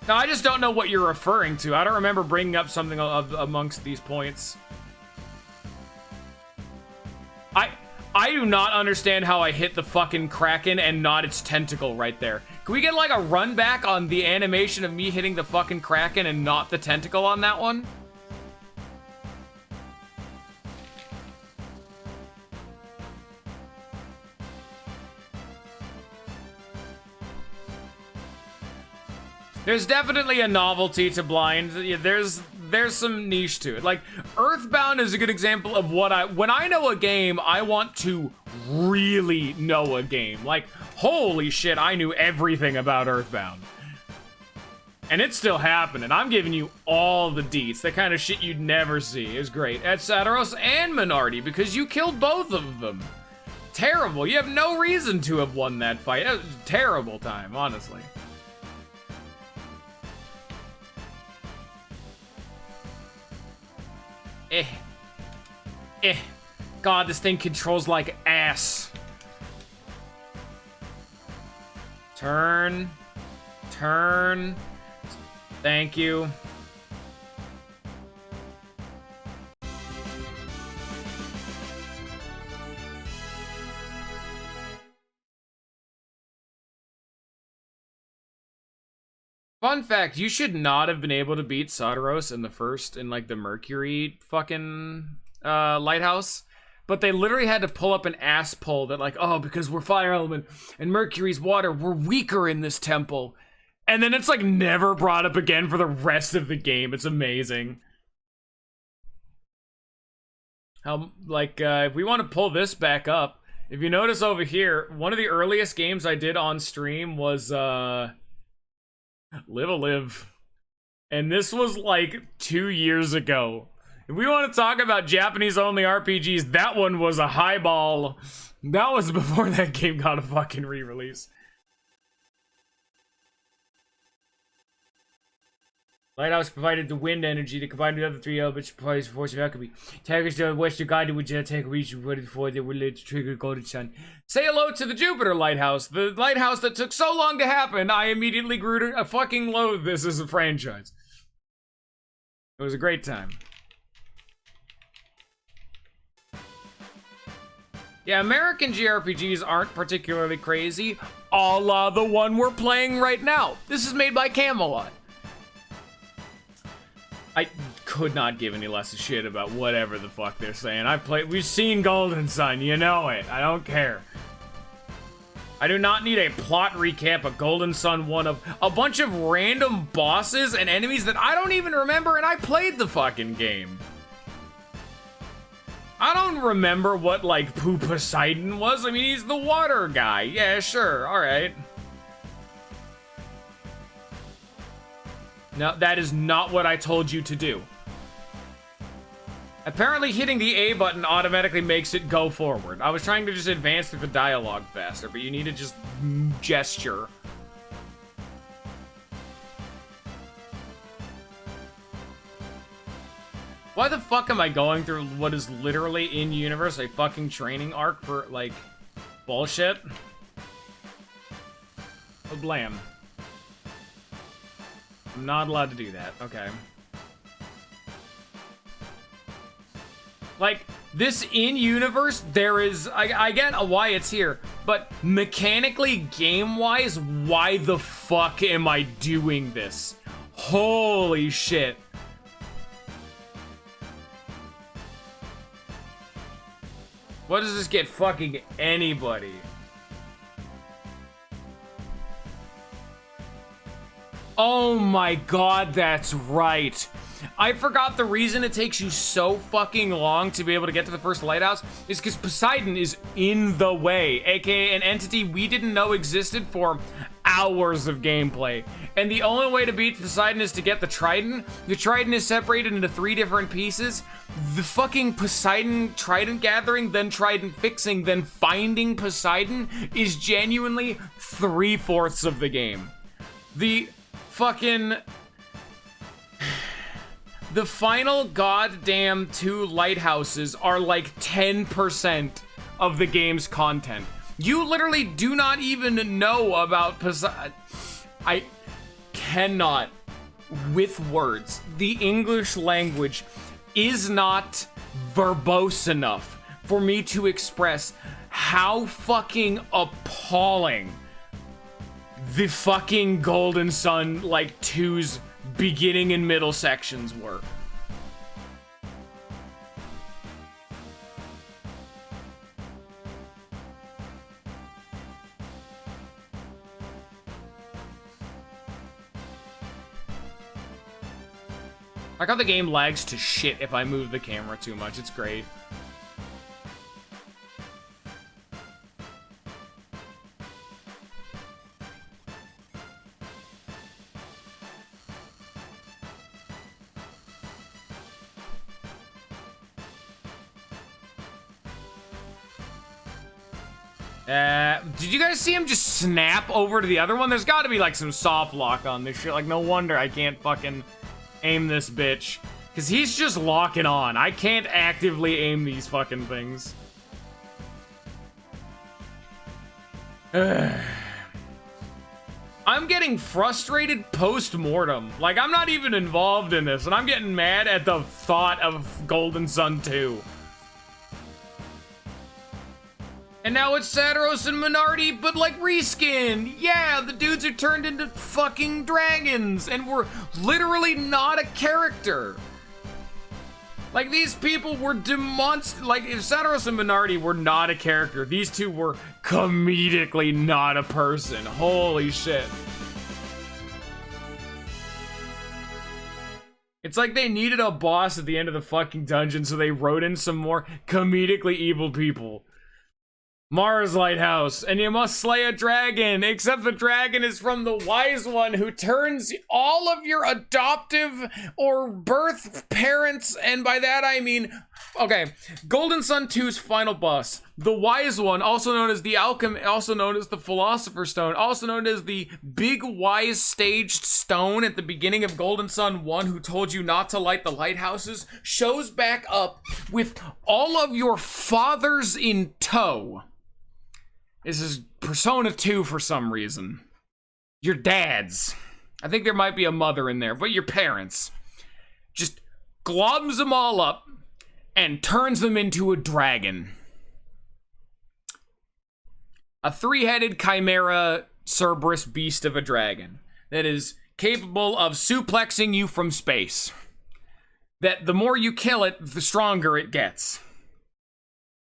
Now, I just don't know what you're referring to. I don't remember bringing up something amongst these points. I do not understand how I hit the fucking Kraken and not its tentacle right there. Can we get like a run back on the animation of me hitting the fucking Kraken and not the tentacle on that one? There's definitely a novelty to blind. There's some niche to it. Like, Earthbound is a good example of when I know a game, I want to really know a game. Like, holy shit, I knew everything about Earthbound. And it's still happening. I'm giving you all the deets, the kind of shit you'd never see. It was great. At Sadaros and Minardi, because you killed both of them. Terrible. You have no reason to have won that fight. It was a terrible time, honestly. God, this thing controls like ass. Turn. Thank you. Fun fact, you should not have been able to beat Sadaros in like the Mercury fucking lighthouse. But they literally had to pull up an ass pole that like, oh, because we're fire element and Mercury's water, we're weaker in this temple. And then it's like never brought up again for the rest of the game. It's amazing. How, like, if we want to pull this back up, if you notice over here, one of the earliest games I did on stream was, Live a Live. And this was like 2 years ago. If we want to talk about Japanese only RPGs, that one was a highball. That was before that game got a fucking re-release. Lighthouse provided the wind energy to combine with the other three elements provides force of alchemy. Tigers the western guided with take region ready before they were laid to trigger Golden Sun. Say hello to the Jupiter Lighthouse, the lighthouse that took so long to happen. I immediately grew to fucking loathe this as a franchise. It was a great time. Yeah, American JRPGs aren't particularly crazy, a la the one we're playing right now. This is made by Camelot. I could not give any less a shit about whatever the fuck they're saying. We've seen Golden Sun, you know it. I don't care. I do not need a plot recap of Golden Sun 1 of a bunch of random bosses and enemies that I don't even remember, and I played the fucking game. I don't remember what, like, Poseidon was. I mean, he's the water guy. Yeah, sure, alright. No, that is not what I told you to do. Apparently hitting the A button automatically makes it go forward. I was trying to just advance through the dialogue faster, but you need to just gesture. Why the fuck am I going through what is literally in-universe a fucking training arc for, like, bullshit? Oh, blam. I'm not allowed to do that. Okay. Like, this in-universe, there is... I get why it's here, but mechanically, game-wise, why the fuck am I doing this? Holy shit. What does this get fucking anybody? Oh my god, that's right. I forgot the reason it takes you so fucking long to be able to get to the first lighthouse is because Poseidon is in the way, aka an entity we didn't know existed for hours of gameplay. And the only way to beat Poseidon is to get the Trident. The Trident is separated into 3 different pieces. The fucking Poseidon Trident gathering, then Trident fixing, then finding Poseidon is genuinely 3/4 of the game. The fucking... The final goddamn 2 lighthouses are like 10% of the game's content. You literally do not even know about Poseidon. I cannot, with words, the English language is not verbose enough for me to express how fucking appalling the fucking Golden Sun, like, 2's beginning and middle sections were. I got the game lags to shit if I move the camera too much. It's great. Did you guys see him just snap over to the other one? There's gotta be like some soft lock on this shit. Like, no wonder I can't fucking aim this bitch. Cause he's just locking on. I can't actively aim these fucking things. I'm getting frustrated post-mortem. Like, I'm not even involved in this, and I'm getting mad at the thought of Golden Sun 2. And now it's Satiros and Minardi, but like reskinned. Yeah, the dudes are turned into fucking dragons, and we're literally not a character. Like, these people were like, if Satiros and Minardi were not a character, these two were comedically not a person. Holy shit. It's like they needed a boss at the end of the fucking dungeon, so they wrote in some more comedically evil people. Mars Lighthouse, and you must slay a dragon, except the dragon is from the Wise One, who turns all of your adoptive or birth parents, and by that I mean, okay, Golden Sun 2's final boss, the Wise One, also known as the Alchemist, also known as the Philosopher's Stone, also known as the big wise staged stone at the beginning of Golden Sun 1, who told you not to light the lighthouses, shows back up with all of your fathers in tow. This is Persona 2 for some reason. Your dads. I think there might be a mother in there, but your parents. Just globs them all up and turns them into a dragon. A 3-headed chimera Cerberus beast of a dragon that is capable of suplexing you from space. That the more you kill it, the stronger it gets.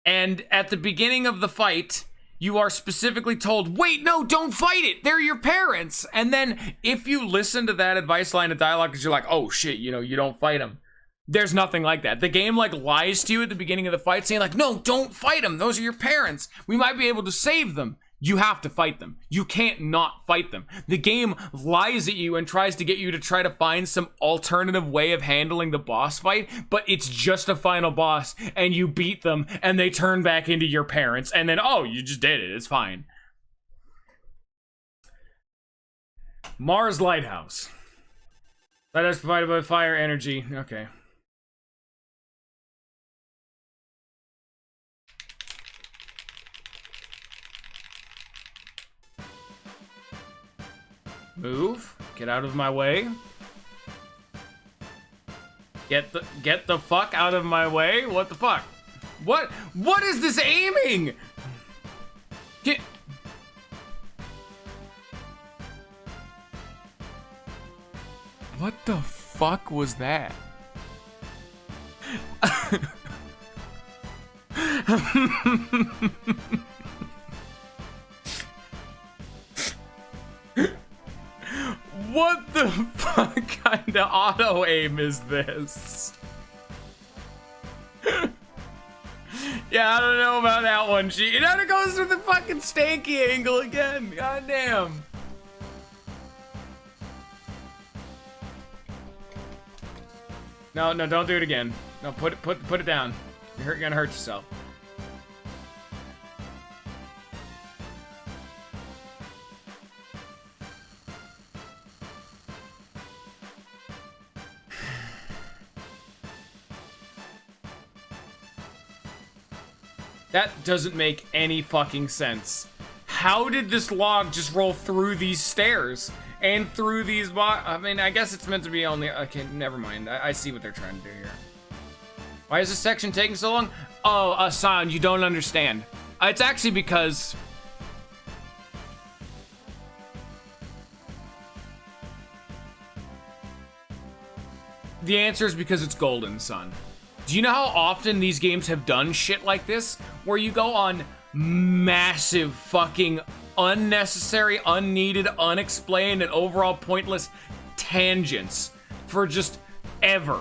And at the beginning of the fight, you are specifically told, wait, no, don't fight it. They're your parents. And then if you listen to that advice line of dialogue, because you're like, oh shit, you know, you don't fight them. There's nothing like that. The game like lies to you at the beginning of the fight, saying like, no, don't fight them. Those are your parents. We might be able to save them. You have to fight them. You can't not fight them. The game lies at you and tries to get you to try to find some alternative way of handling the boss fight, but it's just a final boss, and you beat them, and they turn back into your parents, and then, oh, you just did it. It's fine. Mars Lighthouse. Lighthouse provided by fire energy. Okay. Move. Get out of my way. Get the fuck out of my way. What the fuck? What is this aiming? Get... What the fuck was that? What the fuck kind of auto aim is this? Yeah, I don't know about that one. It goes through the fucking stanky angle again. God damn. No, don't do it again. No, put it down. You're gonna hurt yourself. That doesn't make any fucking sense. How did this log just roll through these stairs and through these I mean, I guess it's meant to be only... Okay, never mind. I see what they're trying to do here. Why is this section taking so long? Oh, Sion, you don't understand. It's actually because... The answer is because it's golden, son. Do you know how often these games have done shit like this? Where you go on massive fucking unnecessary, unneeded, unexplained, and overall pointless tangents for just ever.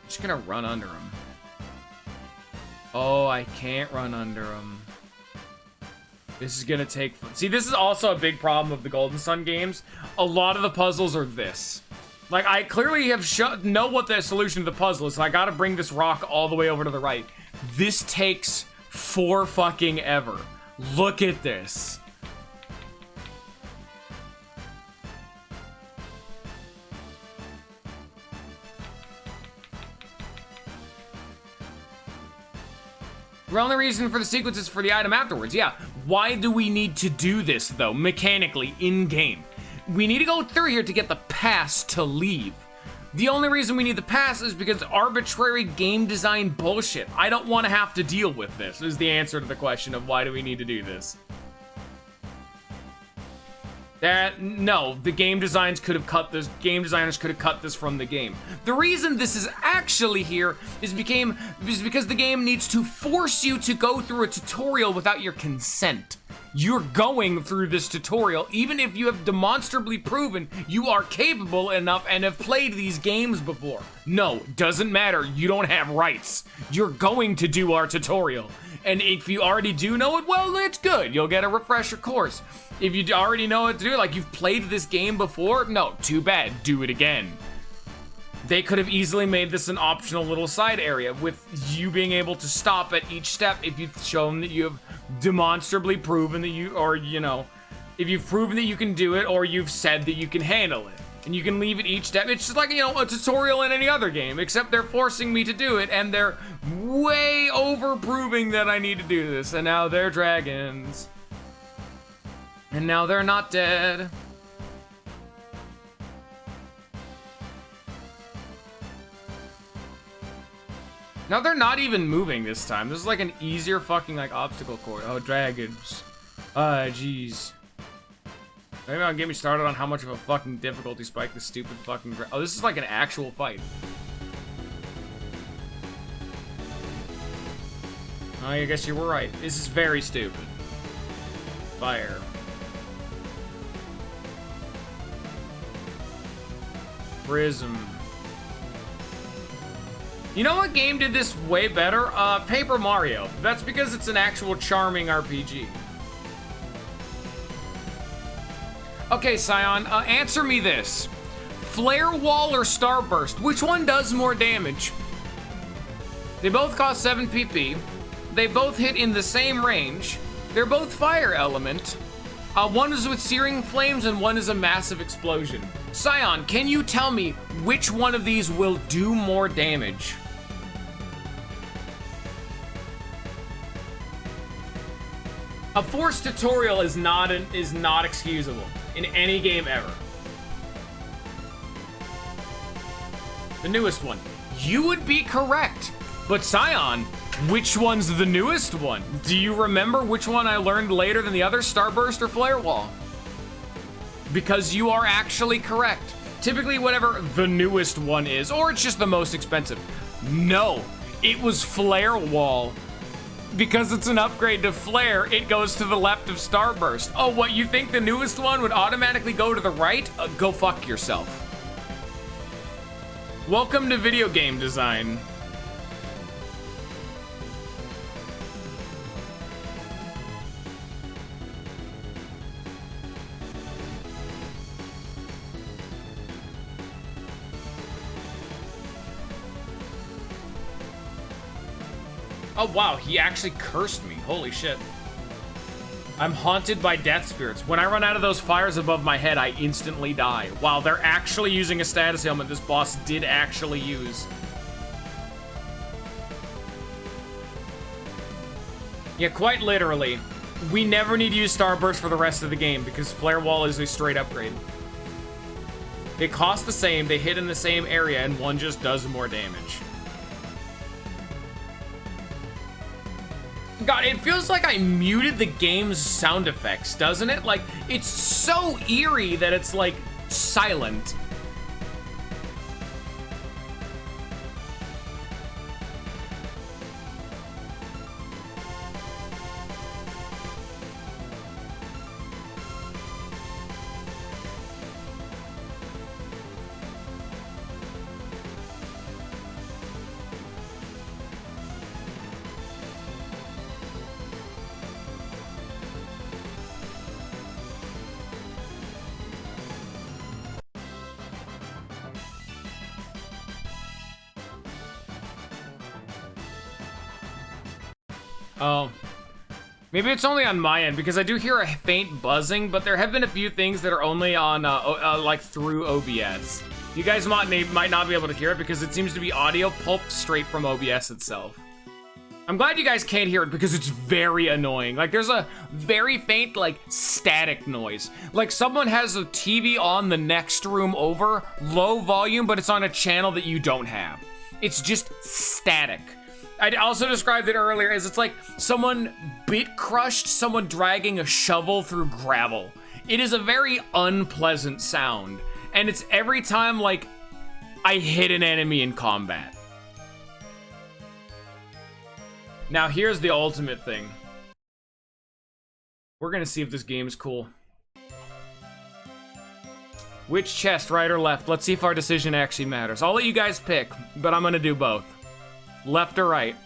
Just gonna run under him. Oh, I can't run under him. This is gonna take... See, this is also a big problem of the Golden Sun games. A lot of the puzzles are this. Like, I clearly have know what the solution to the puzzle is, so I gotta bring this rock all the way over to the right. This takes for fucking ever. Look at this. The only reason for the sequence is for the item afterwards. Yeah, why do we need to do this, though, mechanically, in-game? We need to go through here to get the pass to leave. The only reason we need the pass is because arbitrary game design bullshit. I don't want to have to deal with this, is the answer to the question of why do we need to do this. No, the game designers could have cut this from the game. The reason this is actually here is because the game needs to force you to go through a tutorial without your consent. You're going through this tutorial even if you have demonstrably proven you are capable enough and have played these games before. No, doesn't matter. You don't have rights. You're going to do our tutorial. And if you already do know it, well, it's good. You'll get a refresher course. If you already know what to do, like you've played this game before, no, too bad. Do it again. They could have easily made this an optional little side area with you being able to stop at each step if you've shown that you have demonstrably proven that you, or, you know, if you've proven that you can do it or you've said that you can handle it. And you can leave it each step. It's just like, you know, a tutorial in any other game, except they're forcing me to do it and they're way over proving that I need to do this. And now they're dragons. And now they're not dead. Now they're not even moving this time. This is like an easier fucking like obstacle course. Oh, dragons. Jeez. Maybe I'll get me started on how much of a fucking difficulty spike this stupid fucking... Oh, this is like an actual fight. Oh, I guess you were right. This is very stupid. Fire. Prism. You know what game did this way better? Paper Mario. That's because it's an actual charming RPG. Okay, Sion, answer me this. Flare Wall or Starburst, which one does more damage? They both cost 7 PP. They both hit in the same range. They're both fire element. One is with searing flames and one is a massive explosion. Sion, can you tell me which one of these will do more damage? A forced tutorial is not excusable in any game ever. The newest one. You would be correct. But Scion, which one's the newest one? Do you remember which one I learned later than the other? Starburst or Flare Wall? Because you are actually correct. Typically whatever the newest one is, or it's just the most expensive. No, it was Flare Wall. Because it's an upgrade to Flare, it goes to the left of Starburst. Oh, what, you think the newest one would automatically go to the right? Go fuck yourself. Welcome to video game design. Oh wow, he actually cursed me. Holy shit. I'm haunted by death spirits. When I run out of those fires above my head, I instantly die. Wow, they're actually using a status ailment this boss did actually use. Yeah, quite literally. We never need to use Starburst for the rest of the game because Flare Wall is a straight upgrade. They cost the same, they hit in the same area, and one just does more damage. God, it feels like I muted the game's sound effects, doesn't it? Like, it's so eerie that it's, like, silent. Oh. Maybe it's only on my end, because I do hear a faint buzzing, but there have been a few things that are only on, like, through OBS. You guys might not be able to hear it, because it seems to be audio pulped straight from OBS itself. I'm glad you guys can't hear it, because it's very annoying. Like, there's a very faint, like, static noise. Like, someone has a TV on the next room over, low volume, but it's on a channel that you don't have. It's just static. I also described it earlier as it's like someone bit crushed someone dragging a shovel through gravel. It is a very unpleasant sound, and it's every time like I hit an enemy in combat. Now here's the ultimate thing. We're gonna see if this game is cool. Which chest, right or left? Let's see if our decision actually matters. I'll let you guys pick, but I'm gonna do both. Left or right?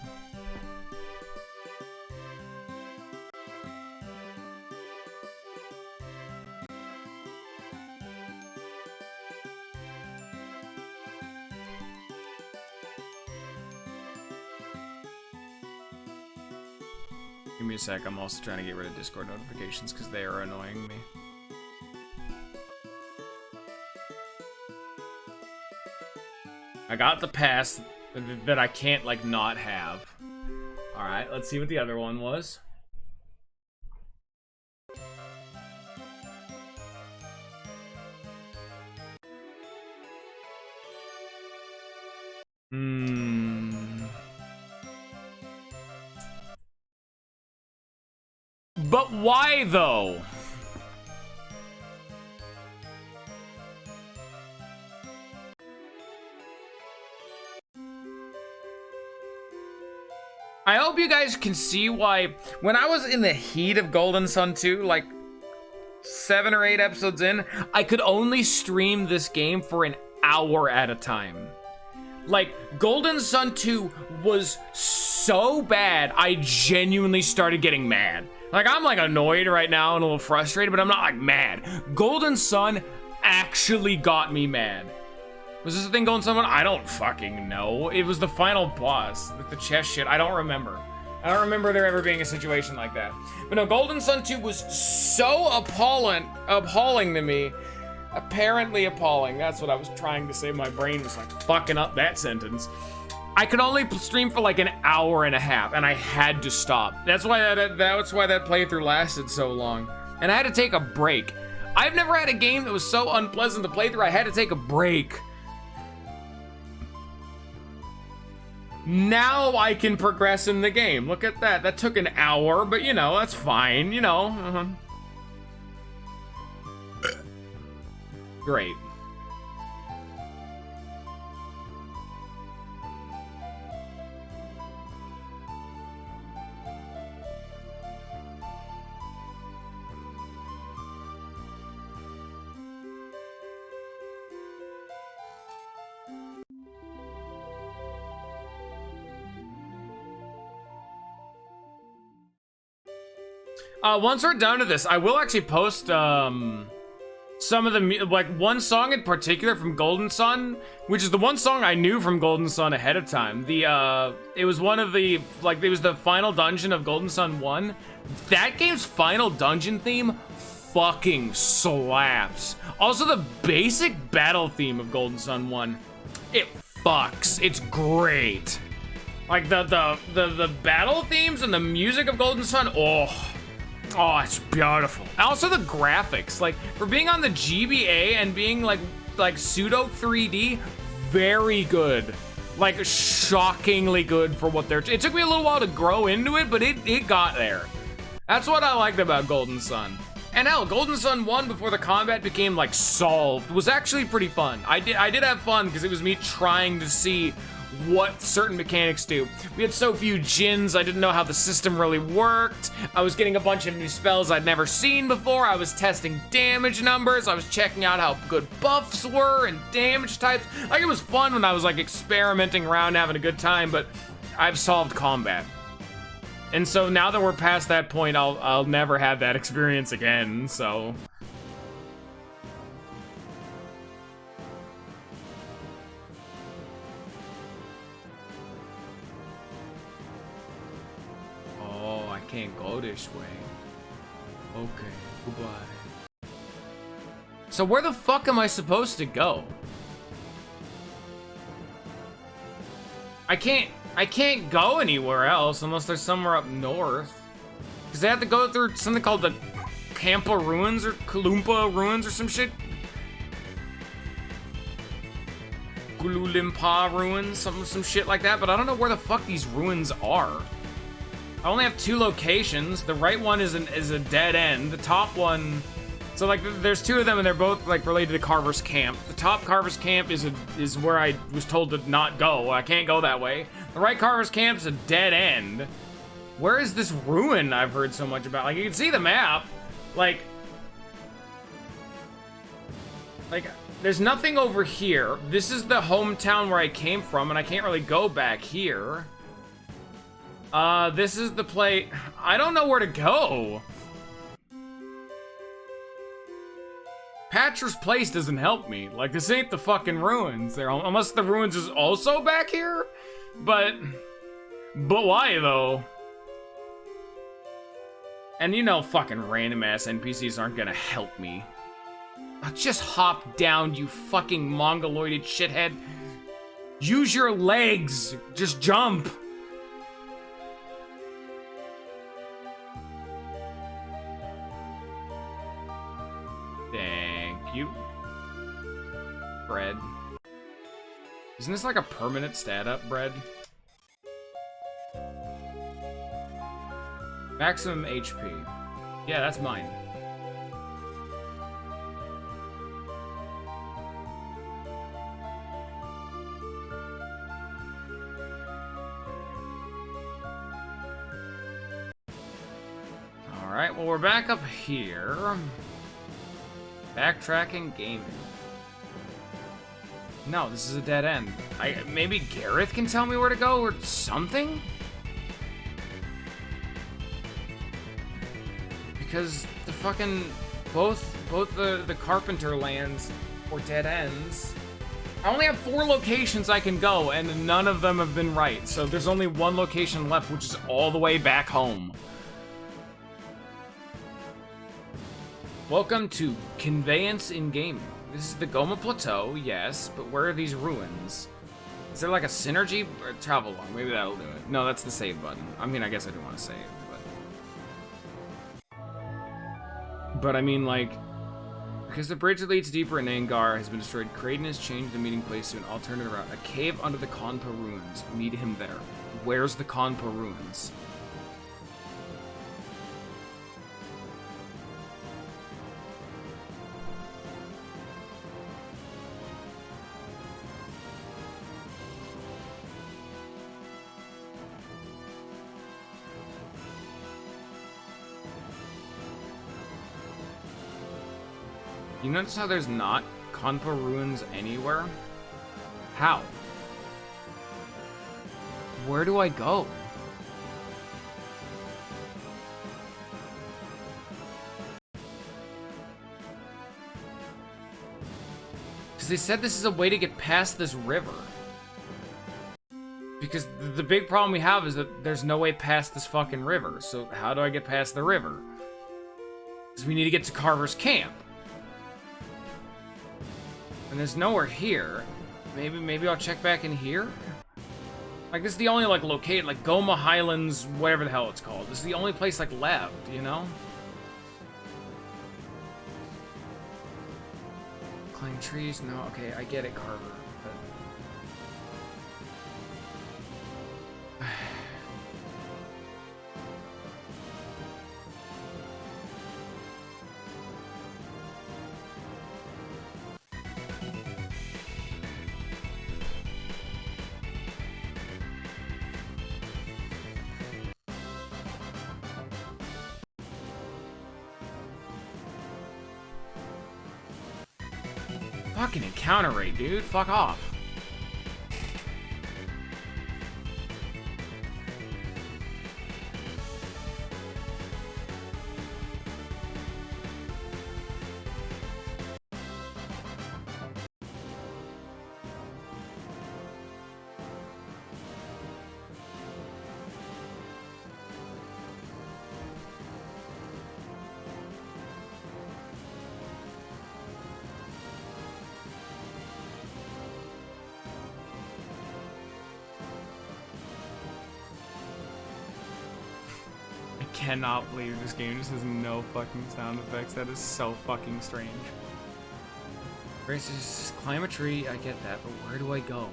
Give me a sec, I'm also trying to get rid of Discord notifications because they are annoying me. I got the pass that I can't, like, not have. Alright, let's see what the other one was. But why, though? I hope you guys can see why, when I was in the heat of Golden Sun 2, like 7 or 8 episodes in, I could only stream this game for an hour at a time. Like, Golden Sun 2 was so bad, I genuinely started getting mad. Like, I'm like annoyed right now and a little frustrated, but I'm not like mad. Golden Sun actually got me mad. Was this a thing going someone? I don't fucking know. It was the final boss with the chest shit. I don't remember. I don't remember there ever being a situation like that. But no, Golden Sun 2 was so appalling to me. Apparently appalling. That's what I was trying to say. My brain was like fucking up that sentence. I could only stream for like an hour and a half, and I had to stop. That's why that's why that playthrough lasted so long. And I had to take a break. I've never had a game that was so unpleasant to play through, I had to take a break. Now I can progress in the game. Look at that. That took an hour, but you know, that's fine, you know. Great. Once we're done with this, I will actually post, some of the, like, one song in particular from Golden Sun, which is the one song I knew from Golden Sun ahead of time. It was one of the, like, it was the final dungeon of Golden Sun 1. That game's final dungeon theme fucking slaps. Also, the basic battle theme of Golden Sun 1, it fucks. It's great. Like, the battle themes and the music of Golden Sun, oh, it's beautiful. Also the graphics, like for being on the GBA and being like pseudo 3D, very good. Like shockingly good for what they're. It took me a little while to grow into it, but it got there. That's what I liked about Golden Sun. And hell, Golden Sun 1 before the combat became like solved was actually pretty fun. I did have fun because it was me trying to see what certain mechanics do. We had so few djinns, I didn't know how the system really worked. I was getting a bunch of new spells I'd never seen before. I was testing damage numbers. I was checking out how good buffs were and damage types. Like, it was fun when I was like experimenting around, having a good time, but I've solved combat. And so now that we're past that point, I'll never have that experience again, so. Can't go this way. Okay, goodbye. So where the fuck am I supposed to go? I can't go anywhere else unless there's somewhere up north. Because they have to go through something called the Kampa Ruins or Kalumpa Ruins or some shit. Gululimpa Ruins, some shit like that, but I don't know where the fuck these ruins are. I only have 2 locations. The right one is a dead end. The top one, so like there's 2 of them and they're both like related to Carver's Camp. The top Carver's Camp is where I was told to not go. I can't go that way. The right Carver's Camp is a dead end. Where is this ruin I've heard so much about? Like you can see the map. Like there's nothing over here. This is the hometown where I came from and I can't really go back here. This is the play. I don't know where to go. Patcher's Place doesn't help me. Like, this ain't the fucking ruins there, unless the ruins is also back here? But why, though? And you know fucking random-ass NPCs aren't gonna help me. Just hop down, you fucking mongoloided shithead. Use your legs. Just jump. Thank you. Bread. Isn't this like a permanent stat up, bread? Maximum HP. Yeah, that's mine. Alright, well we're back up here. Backtracking gaming. No, this is a dead end. Maybe Gareth can tell me where to go or something? Because the fucking both the Carpenter lands or dead ends. I only have 4 locations I can go and none of them have been right. So there's only 1 location left, which is all the way back home. Welcome to Conveyance in Gaming. This is the Goma Plateau, yes, but where are these ruins? Is there like a synergy or travel log? Maybe that'll do it. No, that's the save button. I mean, I guess I do want to save, but I mean, like, because the bridge that leads deeper in Angar has been destroyed, Kraden has changed the meeting place to an alternative route. A cave under the Kanpa ruins. Meet him there. Where's the Kanpa ruins? You notice how there's not Kanpa ruins anywhere? How? Where do I go? Because they said this is a way to get past this river. Because the big problem we have is that there's no way past this fucking river. So how do I get past the river? Because we need to get to Carver's camp. And there's nowhere here. Maybe I'll check back in here? Like, this is the only, like, located, like, Goma Highlands, whatever the hell it's called. This is the only place, like, left, you know? Climb trees? No, okay, I get it, Carver. But... Fucking encounter rate, dude. Fuck off. Cannot believe this game just has no fucking sound effects. That is so fucking strange. Grace, just climb a tree, I get that, but where do I go?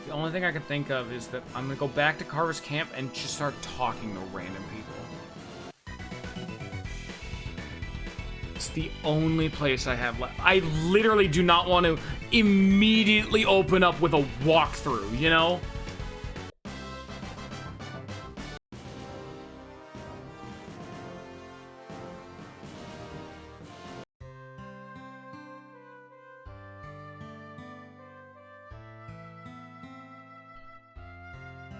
The only thing I can think of is that I'm gonna go back to Carver's camp and just start talking to random people. It's the only place I have left. I literally do not want to immediately open up with a walkthrough, you know?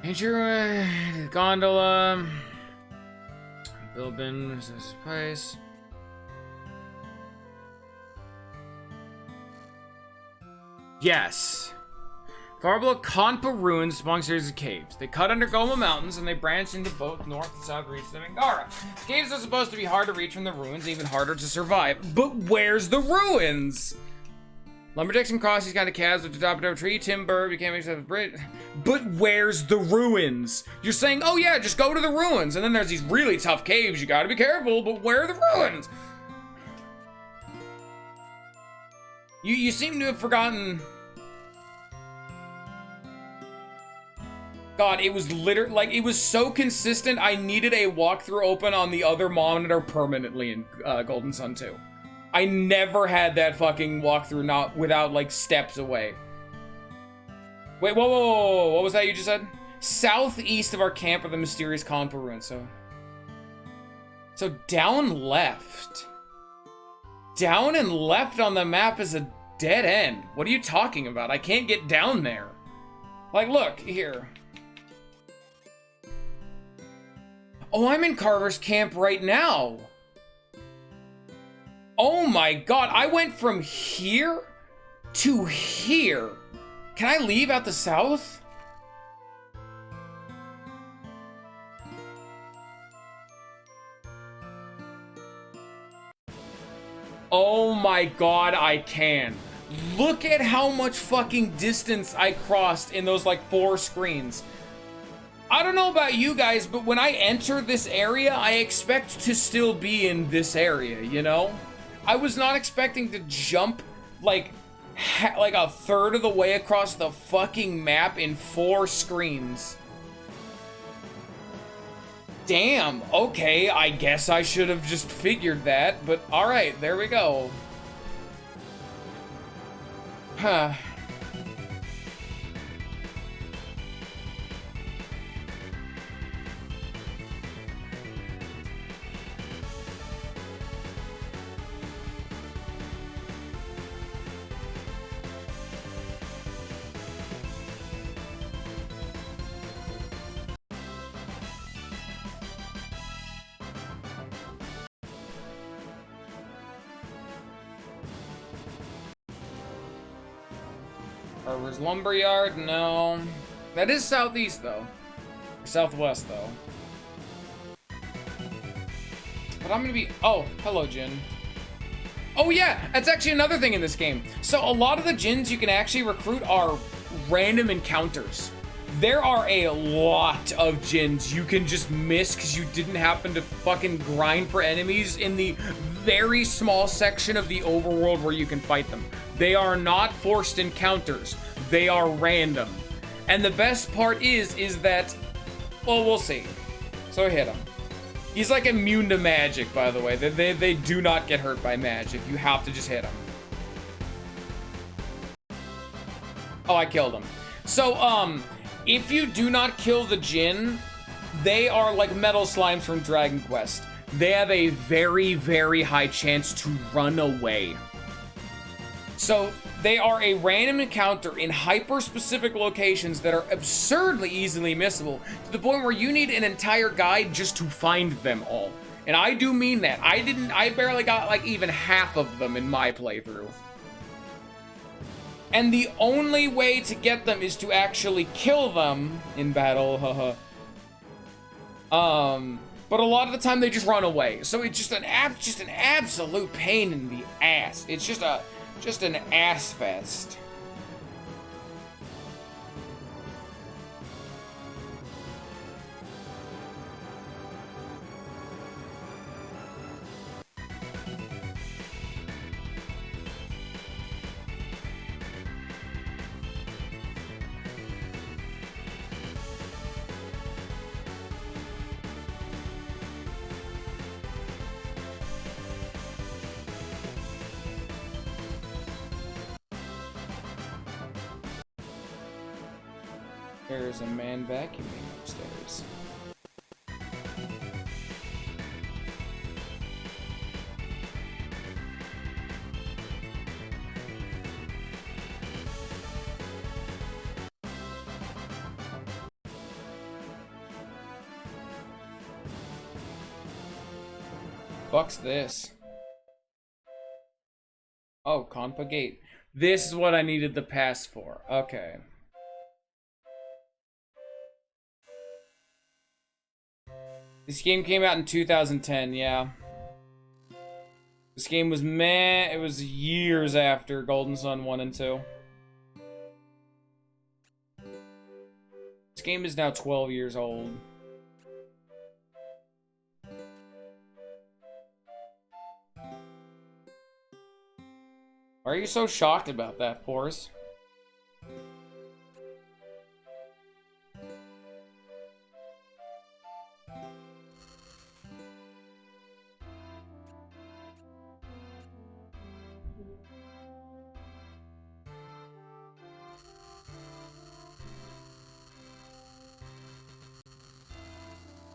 Nature, gondola, Bilbin, is this place? Yes. Far below Kanpa ruins spawn a series of caves. They cut under Goma Mountains and they branch into both north and south regions of Angara. The caves are supposed to be hard to reach from the ruins, even harder to survive. But where's the ruins? Lumberjacks and crosses got a chasm to top of a tree, timber, you can't make sense of the bridge. But where's the ruins? You're saying, oh yeah, just go to the ruins. And then there's these really tough caves, you gotta be careful, but where are the ruins? You seem to have forgotten. God, it was literally, like, it was so consistent, I needed a walkthrough open on the other monitor permanently in Golden Sun 2. I never had that fucking walkthrough not without, like, steps away. Wait, whoa, what was that you just said? Southeast of our camp are the mysterious Kanpa ruins, so down left. Down and left on the map is a dead end. What are you talking about? I can't get down there. Like, look, here. Oh, I'm in Carver's camp right now. Oh my god, I went from here to here. Can I leave out the south? Oh my god, I can. Look at how much fucking distance I crossed in those, like, 4 screens. I don't know about you guys, but when I enter this area, I expect to still be in this area, you know? I was not expecting to jump, like a third of the way across the fucking map in 4 screens. Damn, okay, I guess I should have just figured that, but alright, there we go. Huh. Harbor's Lumberyard? No. That is southeast, though. Or southwest, though. But I'm gonna be... Oh, hello, Jin. Oh, yeah! That's actually another thing in this game. So, a lot of the Jins you can actually recruit are random encounters. There are a lot of Jins you can just miss because you didn't happen to fucking grind for enemies in the very small section of the overworld where you can fight them. They are not forced encounters. They are random. And the best part is that, well, we'll see. So hit him. He's like immune to magic, by the way. They do not get hurt by magic. You have to just hit him. Oh, I killed him. So, if you do not kill the Jin, they are like metal slimes from Dragon Quest. They have a very, very high chance to run away. So, they are a random encounter in hyper-specific locations that are absurdly easily missable, to the point where you need an entire guide just to find them all. And I do mean that. I barely got like even half of them in my playthrough. And the only way to get them is to actually kill them in battle, haha. But a lot of the time they just run away. So it's just an absolute pain in the ass. It's just an ass fest. There's a man vacuuming upstairs. Fuck's this? Oh, Conpa Gate. This is what I needed the pass for. Okay. This game came out in 2010, yeah. This game was meh, it was years after Golden Sun 1 and 2. This game is now 12 years old. Why are you so shocked about that, Forrest?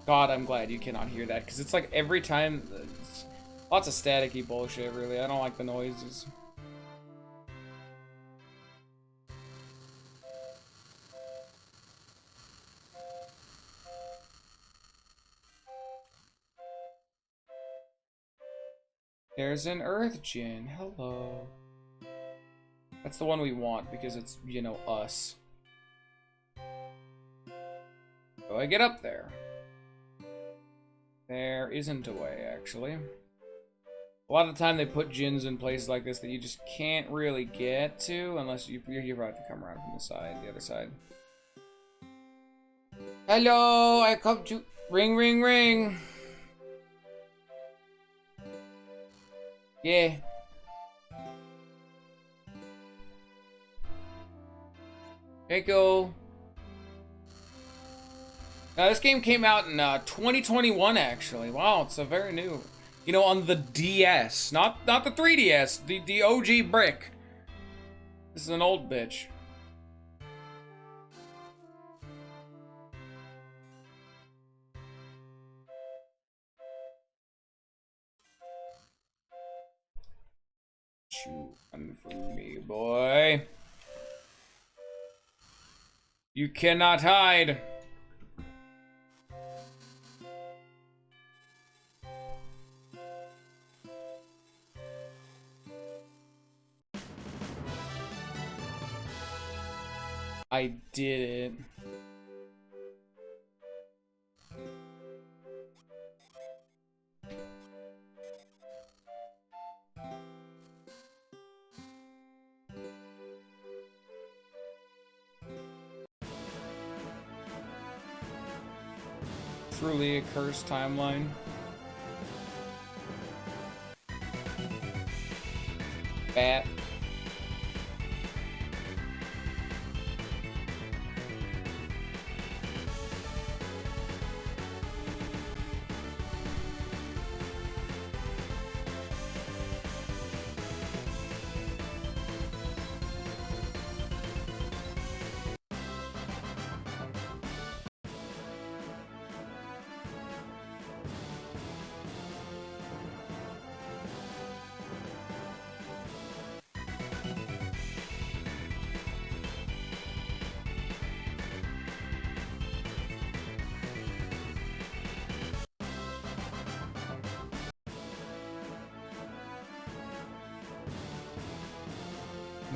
God, I'm glad you cannot hear that, because it's like every time, it's lots of staticky bullshit, really. I don't like the noises. There's an Earth Djinn. Hello. That's the one we want, because it's, you know, us. So I get up there. There isn't a way, actually. A lot of the time they put gyms in places like this that you just can't really get to unless you probably have to come around from the other side. Hello, I come to ring, ring, ring. Yeah. Echo. Now this game came out in 2021 actually. Wow, it's a very new. You know, on the DS, not the 3DS, the OG brick. This is an old bitch. You run from me, boy. You cannot hide. I did it. Truly a cursed timeline. Bat.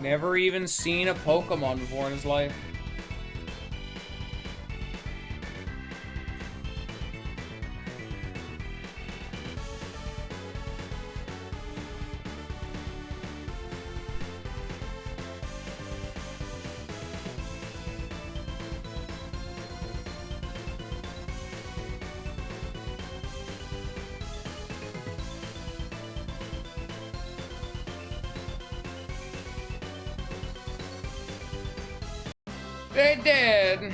Never even seen a Pokemon before in his life. They did.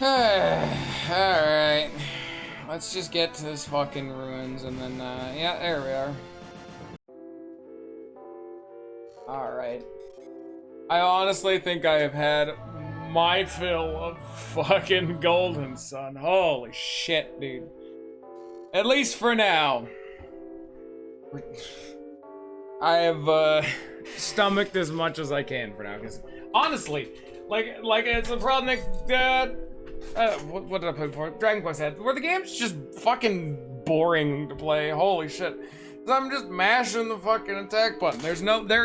Alright. Let's just get to this fucking ruins and then, yeah, there we are. Alright. I honestly think I have had my fill of fucking Golden Sun. Holy shit, dude. At least for now. I have, stomached as much as I can for now, because honestly, like it's a problem that what did I play before? Dragon Quest had, where the game's just fucking boring to play. Holy shit! I'm just mashing the fucking attack button. There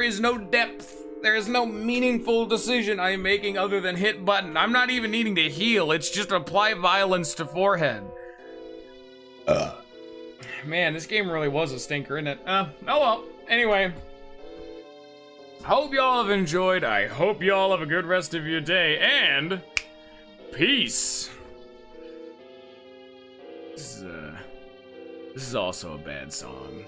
is no depth. There is no meaningful decision I am making other than hit button. I'm not even needing to heal. It's just apply violence to forehead. Man, this game really was a stinker, isn't it? Oh well. Anyway. Hope y'all have enjoyed. I hope y'all have a good rest of your day, and peace. This is also a bad song.